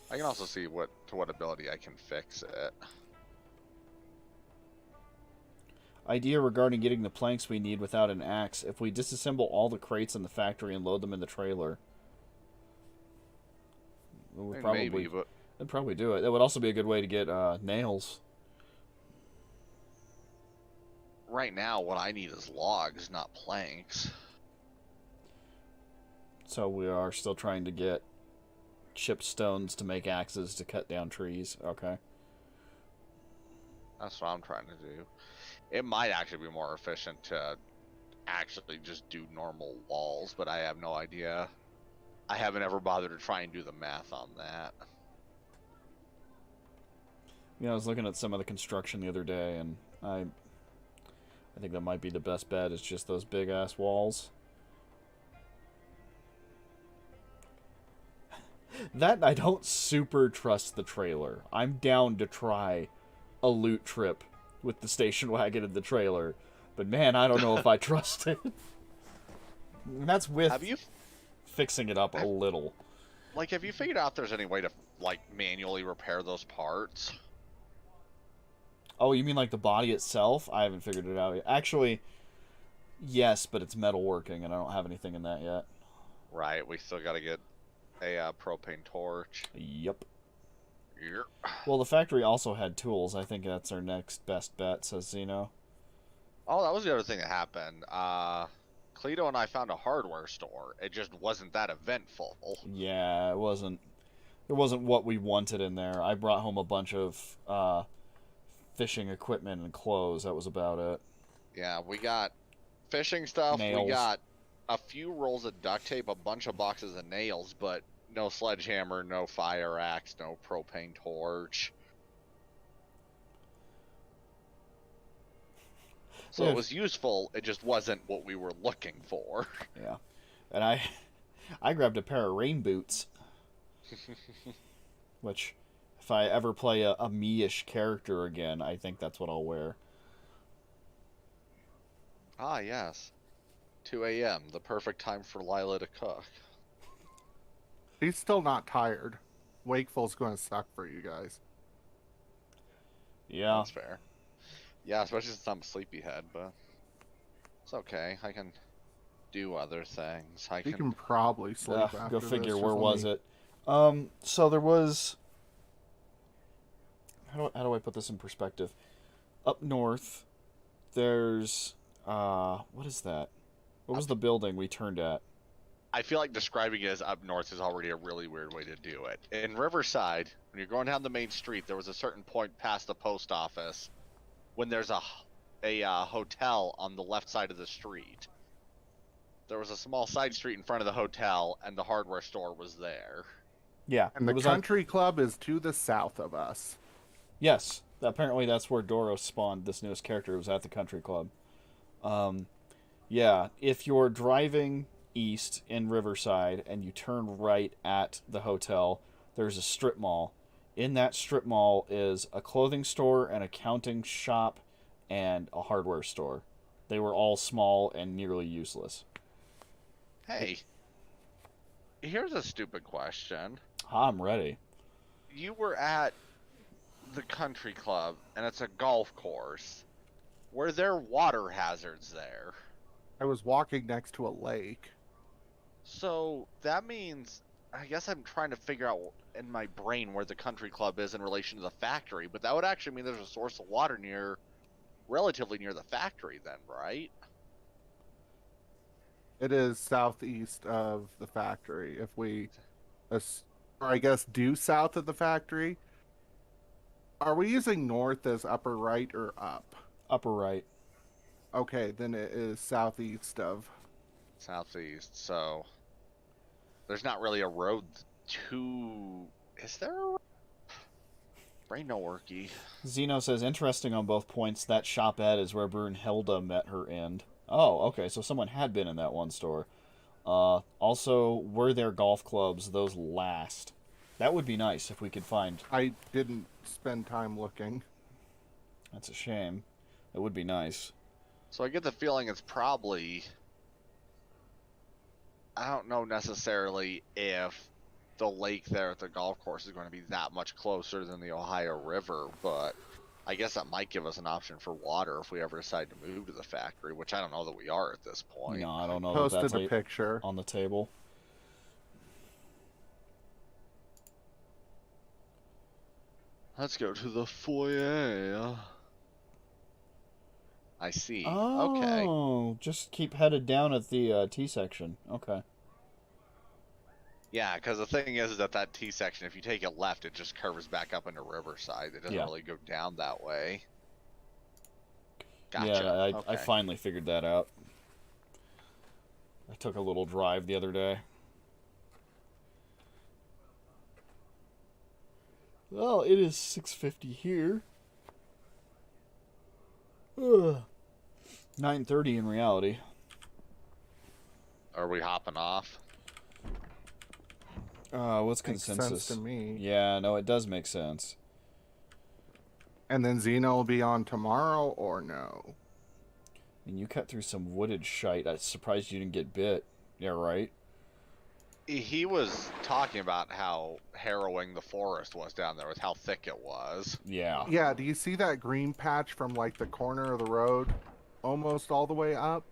I can also see to what ability I can fix it. Idea regarding getting the planks we need without an axe. If we disassemble all the crates in the factory and load them in the trailer. We'll Maybe, but that'd probably do it. That would also be a good way to get nails. right now what I need is logs, not planks. So we are still trying to get chipped stones to make axes to cut down trees. Okay. That's what I'm trying to do. It might actually be more efficient to actually just do normal walls, but I have no idea. I haven't ever bothered to try and do the math on that. Yeah, I was looking at some of the construction the other day, and I think that might be the best bet. Is just those big ass walls. That I don't super trust the trailer. I'm down to try a loot trip with the station wagon and the trailer, but man, I don't know if I trust it. And that's with Have you, fixing it up a little. like, have you figured out if there's any way to, like, manually repair those parts? Oh, you mean like the body itself? I haven't figured it out yet. Actually, yes, but it's metalworking, and I don't have anything in that yet. Right, we still gotta get a propane torch. Yep. Yep. Well, the factory also had tools. I think that's our next best bet, says Zeno. Oh, that was the other thing that happened. Cleto and I found a hardware store. It just wasn't that eventful. Yeah, it wasn't. There wasn't what we wanted in there. I brought home a bunch of fishing equipment and clothes. That was about it. Yeah, we got fishing stuff. Nails. We got a few rolls of duct tape, a bunch of boxes of nails, but no sledgehammer, no fire axe, no propane torch. So Yeah. it was useful, it just wasn't what we were looking for. Yeah, and I grabbed a pair of rain boots, which, if I ever play a me-ish character again, I think that's what I'll wear. Ah, yes. 2 a.m., the perfect time for Lila to cook. He's still not tired. Wakeful's going to suck for you guys. Yeah. That's fair. Yeah, especially since I'm a sleepyhead, but it's okay. I can do other things. You can probably sleep after Go figure. this. Where Just was let me- it? So there was. How do I put this in perspective? Up north, there's what is that? What was the building we turned at? I feel like describing it as up north is already a really weird way to do it. In Riverside, when you're going down the main street, there was a certain point past the post office when there's a hotel on the left side of the street. There was a small side street in front of the hotel, and the hardware store was there. Yeah, And it the was country club is to the south of us. Yes, apparently that's where Doros spawned this newest character. It was at the country club. Yeah, if you're driving east in Riverside and you turn right at the hotel, there's a strip mall. In that strip mall is a clothing store, an accounting shop, and a hardware store. They were all small and nearly useless. Hey, here's a stupid question. I'm ready. You were at the country club, and it's a golf course. Were there water hazards there? I was walking next to a lake. So that means, I guess I'm trying to figure out in my brain where the country club is in relation to the factory, but that would actually mean there's a source of water relatively near the factory then, right? It is southeast of the factory. If we, or I guess due south of the factory. Are we using north as upper right or up? Upper right. Okay, then it is southeast of. Southeast, so there's not really a road to... Is there a road? Brain no worky. Zeno says, interesting on both points, that shopette is where Brunhilde met her end. Oh, okay, so someone had been in that one store. Also, were there golf clubs? Those last. That would be nice if we could find... I didn't spend time looking. That's a shame. That would be nice. So I get the feeling it's probably... I don't know necessarily if the lake there at the golf course is going to be that much closer than the Ohio River, but I guess that might give us an option for water if we ever decide to move to the factory, which I don't know that we are at this point. No, I don't know that Posted that's a picture. on the table. Let's go to the foyer. I see. Okay. Oh, just keep headed down at the T section. Okay. Yeah, because the thing is that T section, if you take it left, it just curves back up into Riverside. It doesn't really go down that way. Gotcha. Yeah, I Okay. finally figured that out. I took a little drive the other day. Well, it is 6:50 here. 9:30 in reality. Are we hopping off? What's Makes consensus? sense to me. Yeah, no, it does make sense. And then Xeno will be on tomorrow, or no? And you cut through some wooded shite. I'm surprised you didn't get bit. Yeah, right? He was talking about how harrowing the forest was down there with how thick it was. Yeah. Yeah, do you see that green patch from like the corner of the road almost all the way up?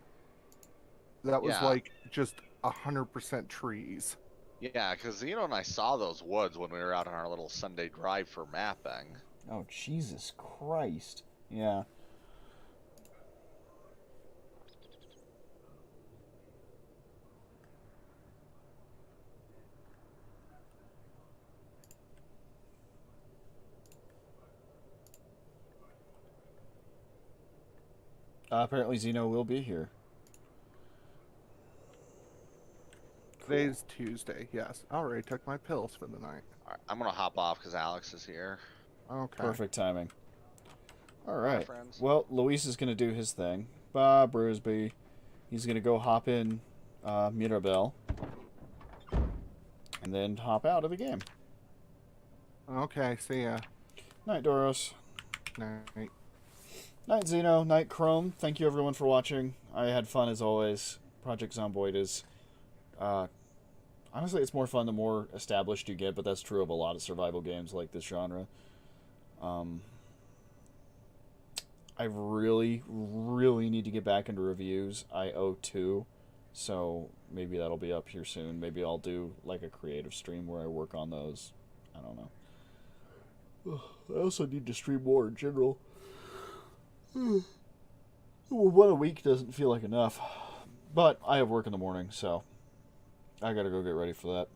That was Yeah. like just 100% trees. Yeah, because Zeno and I saw those woods when we were out on our little Sunday drive for mapping. Oh, Jesus Christ. Yeah. Apparently Zeno will be here. Today's Tuesday, yes. I already took my pills for the night. Alright, I'm going to hop off because Alex is here. Okay. Perfect timing. All right. friends. Well, Luis is going to do his thing. Bye, Brisby. He's going to go hop in Mirabel. And then hop out of the game. Okay, see ya. Night, Doros. Night. Night, Zeno. Night, Chrome. Thank you, everyone, for watching. I had fun, as always. Project Zomboid is... honestly, it's more fun the more established you get, but that's true of a lot of survival games like this genre. I really, really need to get back into reviews. I owe 2, so maybe that'll be up here soon. Maybe I'll do like a creative stream where I work on those. I don't know. I also need to stream more in general. Well, 1 a week doesn't feel like enough, but I have work in the morning, so I gotta go get ready for that.